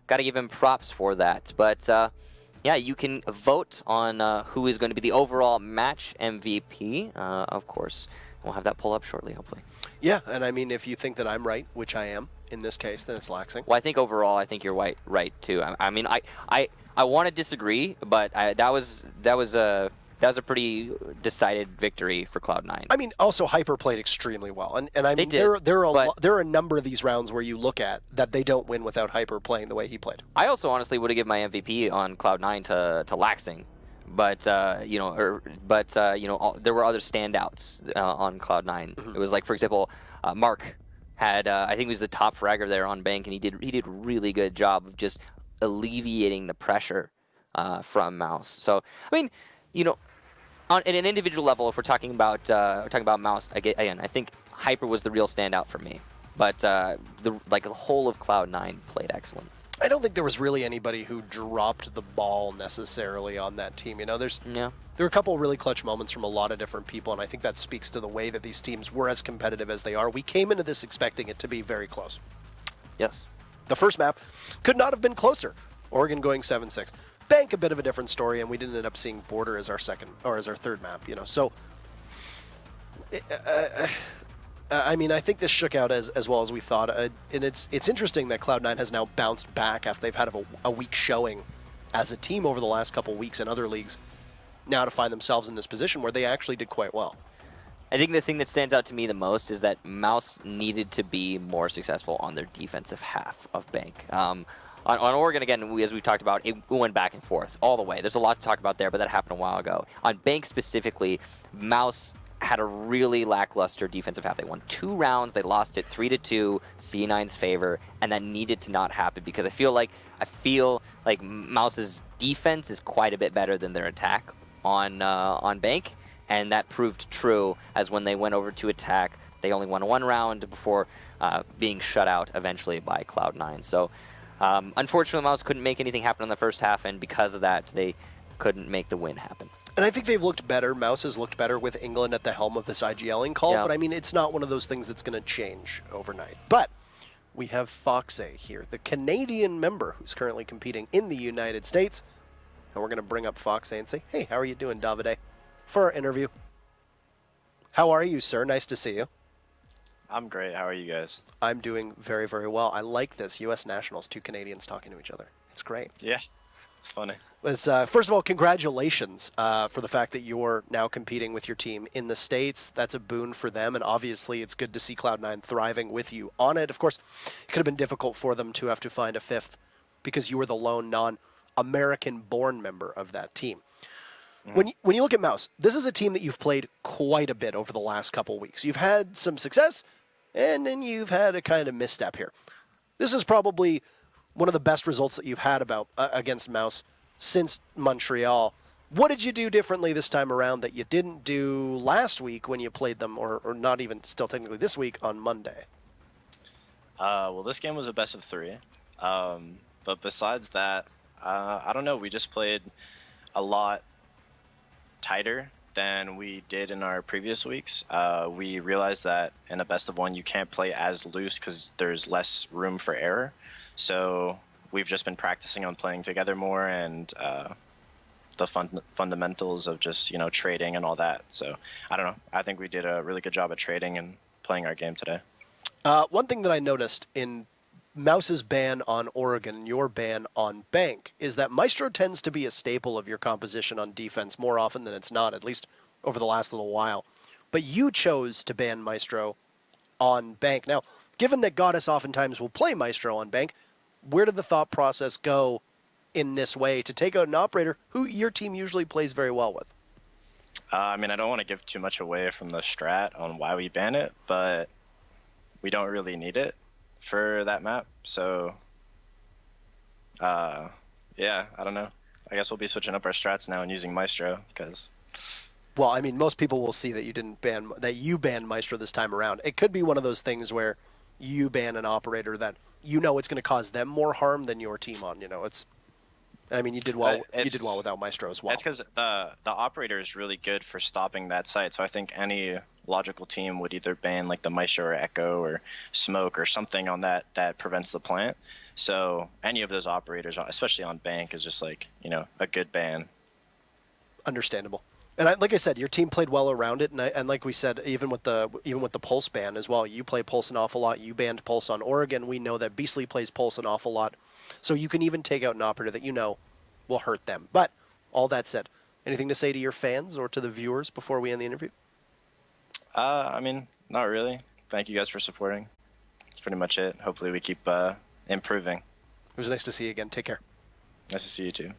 got to give him props for that. But yeah, you can vote on who is going to be the overall match MVP. Of course, we'll have that pull up shortly, hopefully. Yeah, and I mean, if you think that I'm right, which I am in this case, then it's Laxing. Well, I think overall, I think you're right too. I mean, I want to disagree, but that was a pretty decided victory for Cloud9. I mean, also Hyper played extremely well, and I mean, there are a number of these rounds where you look at that they don't win without Hyper playing the way he played. I also honestly would have given my MVP on Cloud9 to Laxing, but there were other standouts on Cloud9. It was like, for example, Mark had I think he was the top fragger there on Bank, and he did a really good job of just alleviating the pressure from Mouse. So I mean, you know, at an individual level, if we're talking about Mouse, again, I think Hyper was the real standout for me. But the whole of Cloud9 played excellent. I don't think there was really anybody who dropped the ball necessarily on that team. You know, there were a couple of really clutch moments from a lot of different people, and I think that speaks to the way that these teams were as competitive as they are. We came into this expecting it to be very close. Yes. The first map could not have been closer. Oregon going 7-6. Bank, a bit of a different story, and we didn't end up seeing Border as our third map, you know. So, I mean, I think this shook out as well as we thought, and it's interesting that Cloud9 has now bounced back after they've had a weak showing as a team over the last couple weeks in other leagues, now to find themselves in this position where they actually did quite well. I think the thing that stands out to me the most is that Mouse needed to be more successful on their defensive half of Bank. On Oregon, again, as we've talked about, it went back and forth all the way. There's a lot to talk about there, but that happened a while ago. On Bank specifically, Mouse had a really lackluster defensive half. They won 2 rounds. They lost it 3-2, C9's favor, and that needed to not happen because I feel like Mouse's defense is quite a bit better than their attack on Bank, and that proved true as when they went over to attack, they only won 1 round before being shut out eventually by Cloud9. So unfortunately, Mouse couldn't make anything happen in the first half, and because of that, they couldn't make the win happen. And I think they've looked better. Mouse has looked better with England at the helm of this IGLing call, but I mean, it's not one of those things that's going to change overnight. But we have Foxe here, the Canadian member who's currently competing in the United States. And we're going to bring up Foxe and say, hey, how are you doing, Davide, for our interview? How are you, sir? Nice to see you. I'm great. How are you guys? I'm doing very, very well. I like this. U.S. nationals, 2 Canadians talking to each other. It's great. Yeah, it's funny. It's, first of all, congratulations for the fact that you're now competing with your team in the States. That's a boon for them, and obviously it's good to see Cloud9 thriving with you on it. Of course, it could have been difficult for them to have to find a 5th because you were the lone non-American-born member of that team. When you look at Mouse, this is a team that you've played quite a bit over the last couple weeks. You've had some success, and then you've had a kind of misstep here. This is probably one of the best results that you've had against Mouse since Montreal. What did you do differently this time around that you didn't do last week when you played them, or not even still technically this week on Monday? Well, this game was a best of 3. But besides that, I don't know. We just played a lot tighter than we did in our previous weeks. We realized that in a best of 1, you can't play as loose because there's less room for error. So we've just been practicing on playing together more and the fundamentals of just, trading and all that. So I don't know. I think we did a really good job at trading and playing our game today. One thing that I noticed in Mouse's ban on Oregon, your ban on Bank, is that Maestro tends to be a staple of your composition on defense more often than it's not, at least over the last little while. But you chose to ban Maestro on Bank. Now, given that Goddess oftentimes will play Maestro on Bank, where did the thought process go in this way to take out an operator who your team usually plays very well with? I mean, I don't want to give too much away from the strat on why we ban it, but we don't really need it for that map. So, yeah, I don't know. I guess we'll be switching up our strats now and using Maestro because... Well, I mean, most people will see that you banned Maestro this time around. It could be one of those things where you ban an operator that it's going to cause them more harm than your team on. I mean, you did well. You did well without Maestro as well. That's because the operator is really good for stopping that site. So I think any logical team would either ban like the Maestro or Echo or Smoke or something on that prevents the plant. So any of those operators, especially on Bank, is just like a good ban. Understandable. And like I said, your team played well around it, and like we said, even with the Pulse ban as well, you play Pulse an awful lot. You banned Pulse on Oregon. We know that Beastly plays Pulse an awful lot, so you can even take out an operator that will hurt them. But all that said, anything to say to your fans or to the viewers before we end the interview? I mean, not really. Thank you guys for supporting. That's pretty much it. Hopefully we keep improving. It was nice to see you again. Take care. Nice to see you too.